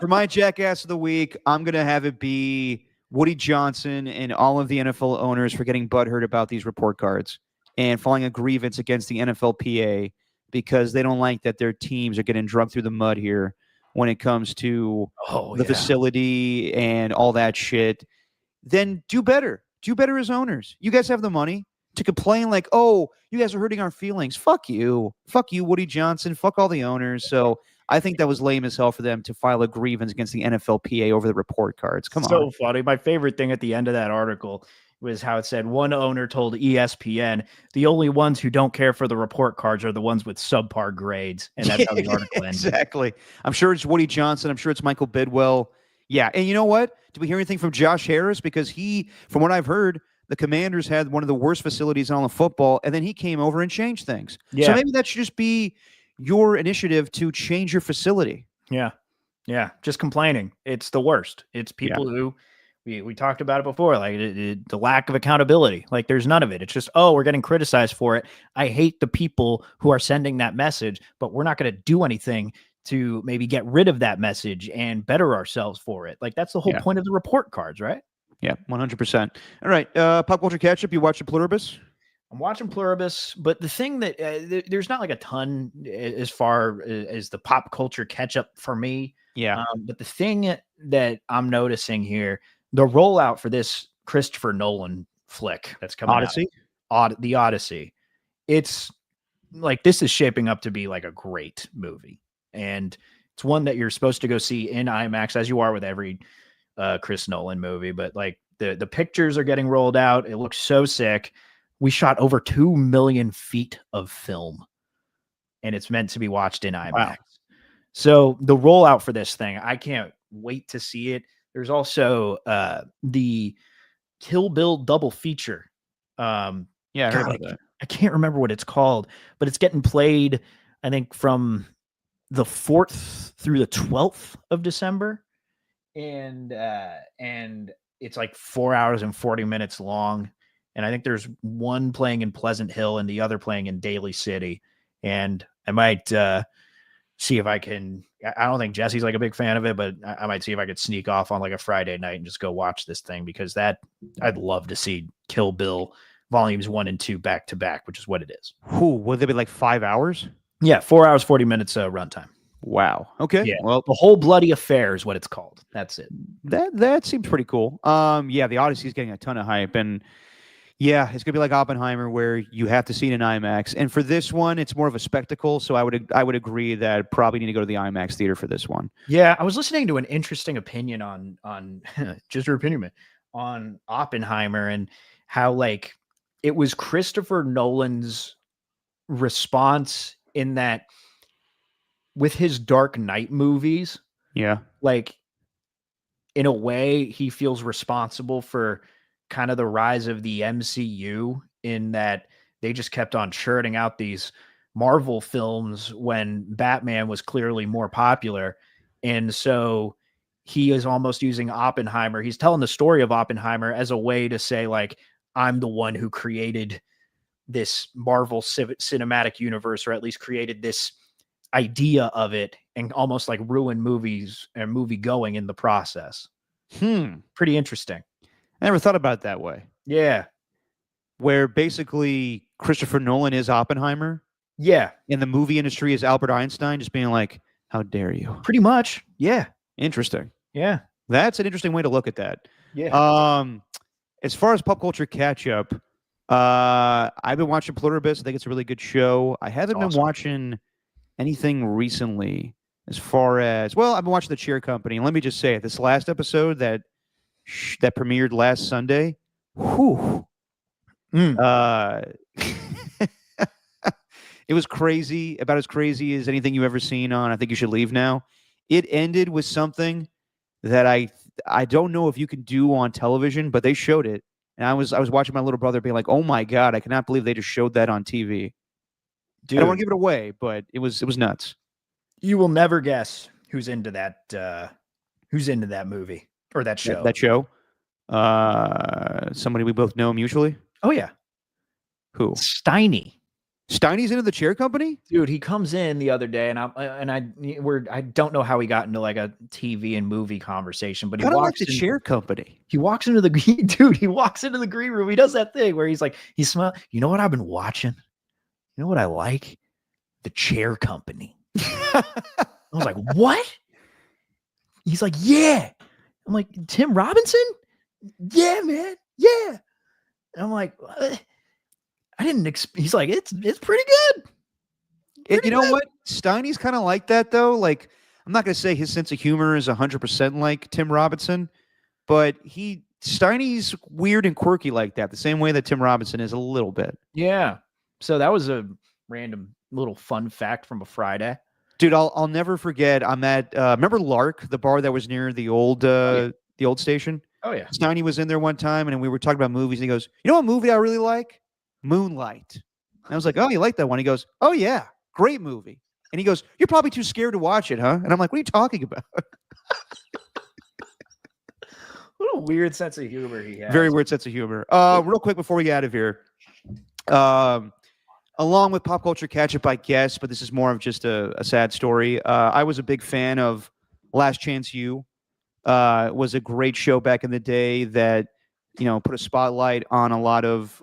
my jackass of the week, I'm going to have it be Woody Johnson and all of the NFL owners for getting butthurt about these report cards and filing a grievance against the NFLPA because they don't like that their teams are getting drugged through the mud here when it comes to the facility and all that shit. Then do better. Do better as owners. You guys have the money to complain like, oh, you guys are hurting our feelings. Fuck you. Fuck you, Woody Johnson. Fuck all the owners. So I think that was lame as hell for them to file a grievance against the NFLPA over the report cards. Come on. So funny. My favorite thing at the end of that article was how it said one owner told ESPN the only ones who don't care for the report cards are the ones with subpar grades. And that's how the article ended. Exactly. I'm sure it's Woody Johnson. I'm sure it's Michael Bidwell. Yeah. And you know what? Did we hear anything from Josh Harris? Because from what I've heard, the Commanders had one of the worst facilities in all of football, and then he came over and changed things. Yeah. So maybe that should just be your initiative to change your facility. Yeah. Yeah. Just complaining. It's the worst. It's people who we talked about it before, like the lack of accountability. Like there's none of it. It's just, we're getting criticized for it. I hate the people who are sending that message, but we're not going to do anything to maybe get rid of that message and better ourselves for it. Like that's the whole point of the report cards, right? Yeah, 100%. All right. Pop culture catch up. You watching Pluribus? I'm watching Pluribus, but the thing that there's not like a ton as far as the pop culture catch up for me. Yeah. But the thing that I'm noticing here, the rollout for this Christopher Nolan flick that's coming out, the Odyssey, it's like this is shaping up to be like a great movie. And it's one that you're supposed to go see in IMAX, as you are with every Chris Nolan movie. But like the pictures are getting rolled out. It looks so sick. We shot over 2 million feet of film, and it's meant to be watched in IMAX. Wow. So the rollout for this thing, I can't wait to see it. There's also the Kill Bill double feature. I heard about that. I can't remember what it's called, but it's getting played, I think, from the 4th through the 12th of December. And it's like 4 hours and 40 minutes long. And I think there's one playing in Pleasant Hill and the other playing in Daly City. And I might see if I can. I don't think Jesse's like a big fan of it, but I might see if I could sneak off on like a Friday night and just go watch this thing, because I'd love to see Kill Bill volumes 1 and 2 back to back, which is what it is. Would they be like 5 hours? Yeah, 4 hours, 40 minutes runtime. Wow. Okay. Yeah. Well, The Whole Bloody Affair is what it's called. That's it. that seems pretty cool. Yeah, the Odyssey is getting a ton of hype, and yeah, it's gonna be like Oppenheimer, where you have to see it in IMAX. And for this one, it's more of a spectacle. So I would agree that probably need to go to the IMAX theater for this one. Yeah, I was listening to an interesting opinion on just your opinion, man, on Oppenheimer, and how like it was Christopher Nolan's response in that with his Dark Knight movies, Yeah. like in a way he feels responsible for kind of the rise of the MCU, in that they just kept on churning out these Marvel films when Batman was clearly more popular. And so he is almost using Oppenheimer. He's telling the story of Oppenheimer as a way to say, like, I'm the one who created this Marvel cinematic universe, or at least created this idea of it, and almost like ruin movies and movie going in the process. Pretty interesting. I never thought about it that way. Yeah. Where basically Christopher Nolan is Oppenheimer. Yeah. And the movie industry is Albert Einstein, just being like, how dare you? Pretty much. Yeah. Interesting. Yeah. That's an interesting way to look at that. Yeah. As far as pop culture catch up, I've been watching Pluribus. I think it's a really good show. I haven't been watching anything recently as far as, well, I've been watching The Cheer Company. And let me just say, this last episode that premiered last Sunday, whew, it was crazy, about as crazy as anything you've ever seen on I Think You Should Leave Now. It ended with something that I don't know if you can do on television, but they showed it. And I was watching my little brother being like, oh my God, I cannot believe they just showed that on TV. Dude, I don't want to give it away, but it was nuts. You will never guess who's into that movie or that show. That show. Somebody we both know mutually. Oh yeah. Who? Steiny. Steiny's into The Chair Company? Dude, he comes in the other day, and I don't know how he got into like a TV and movie conversation, but he Kinda walks like The in, Chair Company. He walks into the dude. He walks into the green room. He does that thing where he's like, he smells. You know what I've been watching? You know what I like? The Chair Company. I was like, what? He's like, yeah. I'm like, Tim Robinson? Yeah, man. Yeah. And I'm like, what? I didn't. He's like, it's pretty good. You know what? Steiny's kind of like that though. Like, I'm not going to say his sense of humor is 100% like Tim Robinson, but Steiny's weird and quirky like that, the same way that Tim Robinson is a little bit. Yeah. So that was a random little fun fact from a Friday. Dude, I'll never forget. I'm at remember Lark, the bar that was near the old station. Oh yeah. Steiny was in there one time, and we were talking about movies. And he goes, "You know what movie I really like? Moonlight." And I was like, "Oh, you like that one?" He goes, "Oh yeah, great movie." And he goes, "You're probably too scared to watch it, huh?" And I'm like, "What are you talking about?" What a weird sense of humor he has. Very weird sense of humor. Real quick before we get out of here, along with pop culture catch up, I guess, but this is more of just a sad story. I was a big fan of Last Chance U. It was a great show back in the day that, put a spotlight on a lot of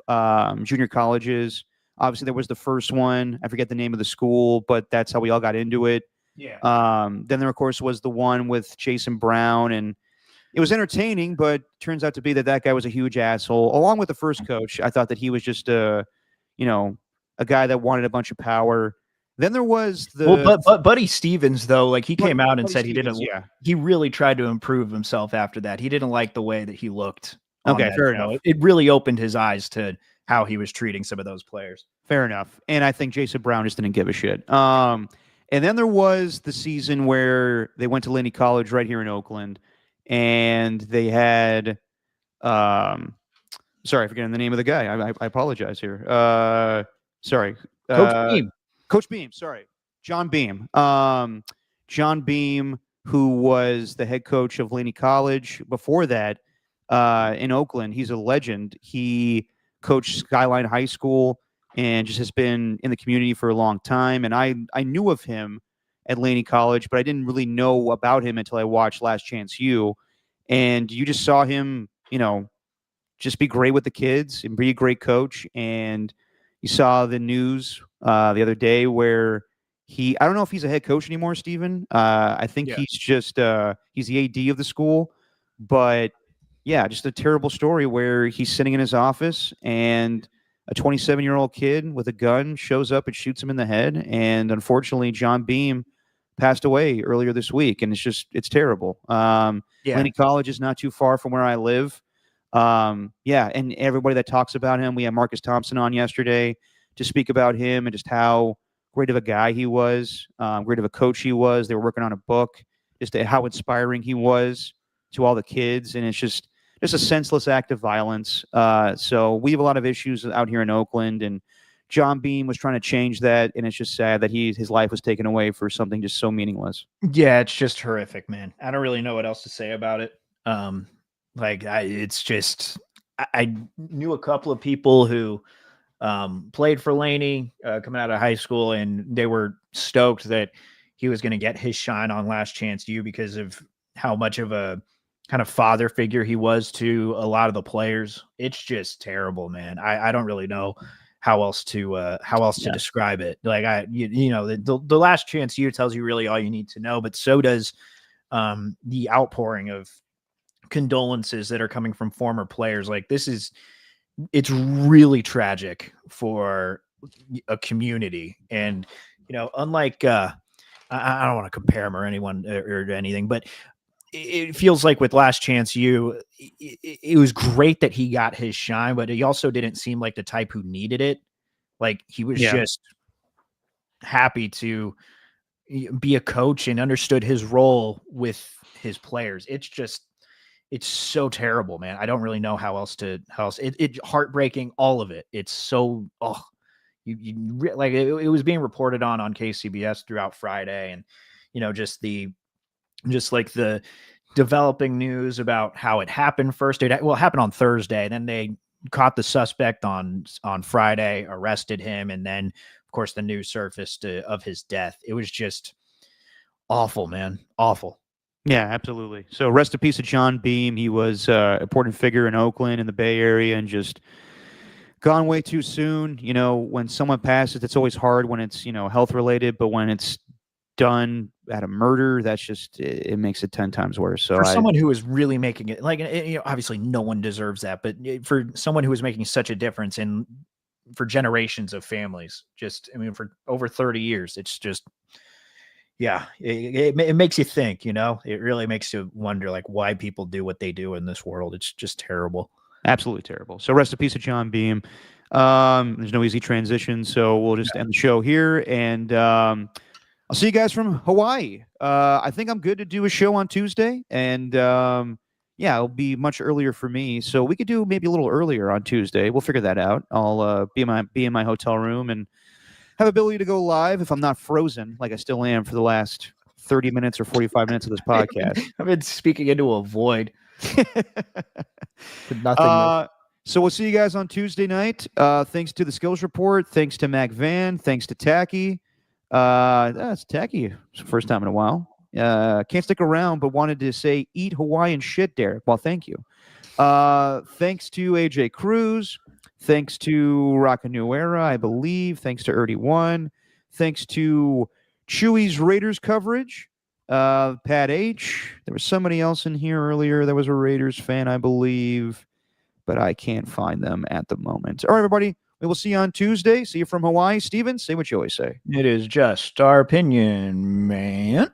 junior colleges. Obviously, there was the first one. I forget the name of the school, but that's how we all got into it. Yeah. Then there, of course, was the one with Jason Brown, and it was entertaining, but turns out to be that guy was a huge asshole. Along with the first coach, I thought that he was just a guy that wanted a bunch of power. Then there was but Buddy Stevens, though, like he came out and said he didn't. Yeah. He really tried to improve himself after that. He didn't like the way that he looked. Okay, fair enough. It really opened his eyes to how he was treating some of those players. Fair enough. And I think Jason Brown just didn't give a shit. And then there was the season where they went to Laney College right here in Oakland, and they had sorry, I'm forgetting the name of the guy. I apologize here. Sorry. Coach Beam. Coach Beam, sorry. John Beam. John Beam, who was the head coach of Laney College before that, in Oakland. He's a legend. He coached Skyline High School and just has been in the community for a long time. And I knew of him at Laney College, but I didn't really know about him until I watched Last Chance U. And you just saw him, just be great with the kids and be a great coach. And you saw the news the other day where I don't know if he's a head coach anymore, Steven. I think he's just he's the AD of the school. But yeah, just a terrible story where he's sitting in his office and a 27-year-old kid with a gun shows up and shoots him in the head. And unfortunately, John Beam passed away earlier this week. And it's terrible. Laney College is not too far from where I live. And everybody that talks about him, we had Marcus Thompson on yesterday to speak about him and just how great of a guy he was, great of a coach he was. They were working on a book, just how inspiring he was to all the kids. And it's just a senseless act of violence. So we have a lot of issues out here in Oakland, and John Beam was trying to change that. And it's just sad that his life was taken away for something just so meaningless. Yeah, it's just horrific, man. I don't really know what else to say about it. I knew a couple of people who played for Laney coming out of high school, and they were stoked that he was going to get his shine on Last Chance U because of how much of a kind of father figure he was to a lot of the players. It's just terrible, man. I don't really know how else to describe it. Like the Last Chance U tells you really all you need to know, but so does the outpouring of condolences that are coming from former players. Like it's really tragic for a community. And, unlike, I don't want to compare him or anyone or anything, but it feels like with Last Chance U, it was great that he got his shine, but he also didn't seem like the type who needed it. Like he was just happy to be a coach and understood his role with his players. It's so terrible, man. I don't really know how else. It heartbreaking, all of it. It's so, it was being reported on KCBS throughout Friday. And, just like the developing news about how it happened first. It happened on Thursday. Then they caught the suspect on Friday, arrested him. And then of course the news surfaced of his death. It was just awful, man. Awful. Yeah, absolutely. So rest in peace to John Beam. He was an important figure in Oakland, in the Bay Area, and just gone way too soon. When someone passes, it's always hard when it's, health related, but when it's done at a murder, that's just, it makes it 10 times worse. So for someone who is really making it, obviously no one deserves that, but for someone who is making such a difference for generations of families, for over 30 years, it's just, yeah, it makes you think, it really makes you wonder why people do what they do in this world. It's just terrible. Absolutely terrible. So rest in peace of John Beam. There's no easy transition. So we'll just end the show here, and I'll see you guys from Hawaii. I think I'm good to do a show on Tuesday, and it'll be much earlier for me. So we could do maybe a little earlier on Tuesday. We'll figure that out. I'll be in my hotel room and have ability to go live if I'm not frozen like I still am for the last 30 minutes or 45 minutes of this podcast. I've been speaking into a void. Nothing. So we'll see you guys on Tuesday night. Thanks to the Skills Report. Thanks to Mac Van. Thanks to Tacky. That's Tacky. It's the first time in a while. Can't stick around, but wanted to say eat Hawaiian shit, Derek. Well, thank you. Thanks to AJ Cruz. Thanks to Rocka New Era, I believe. Thanks to Erdy1. Thanks to Chewy's Raiders coverage. Pat H. There was somebody else in here earlier that was a Raiders fan, I believe, but I can't find them at the moment. All right, everybody. We will see you on Tuesday. See you from Hawaii. Steven, say what you always say. It is just our opinion, man.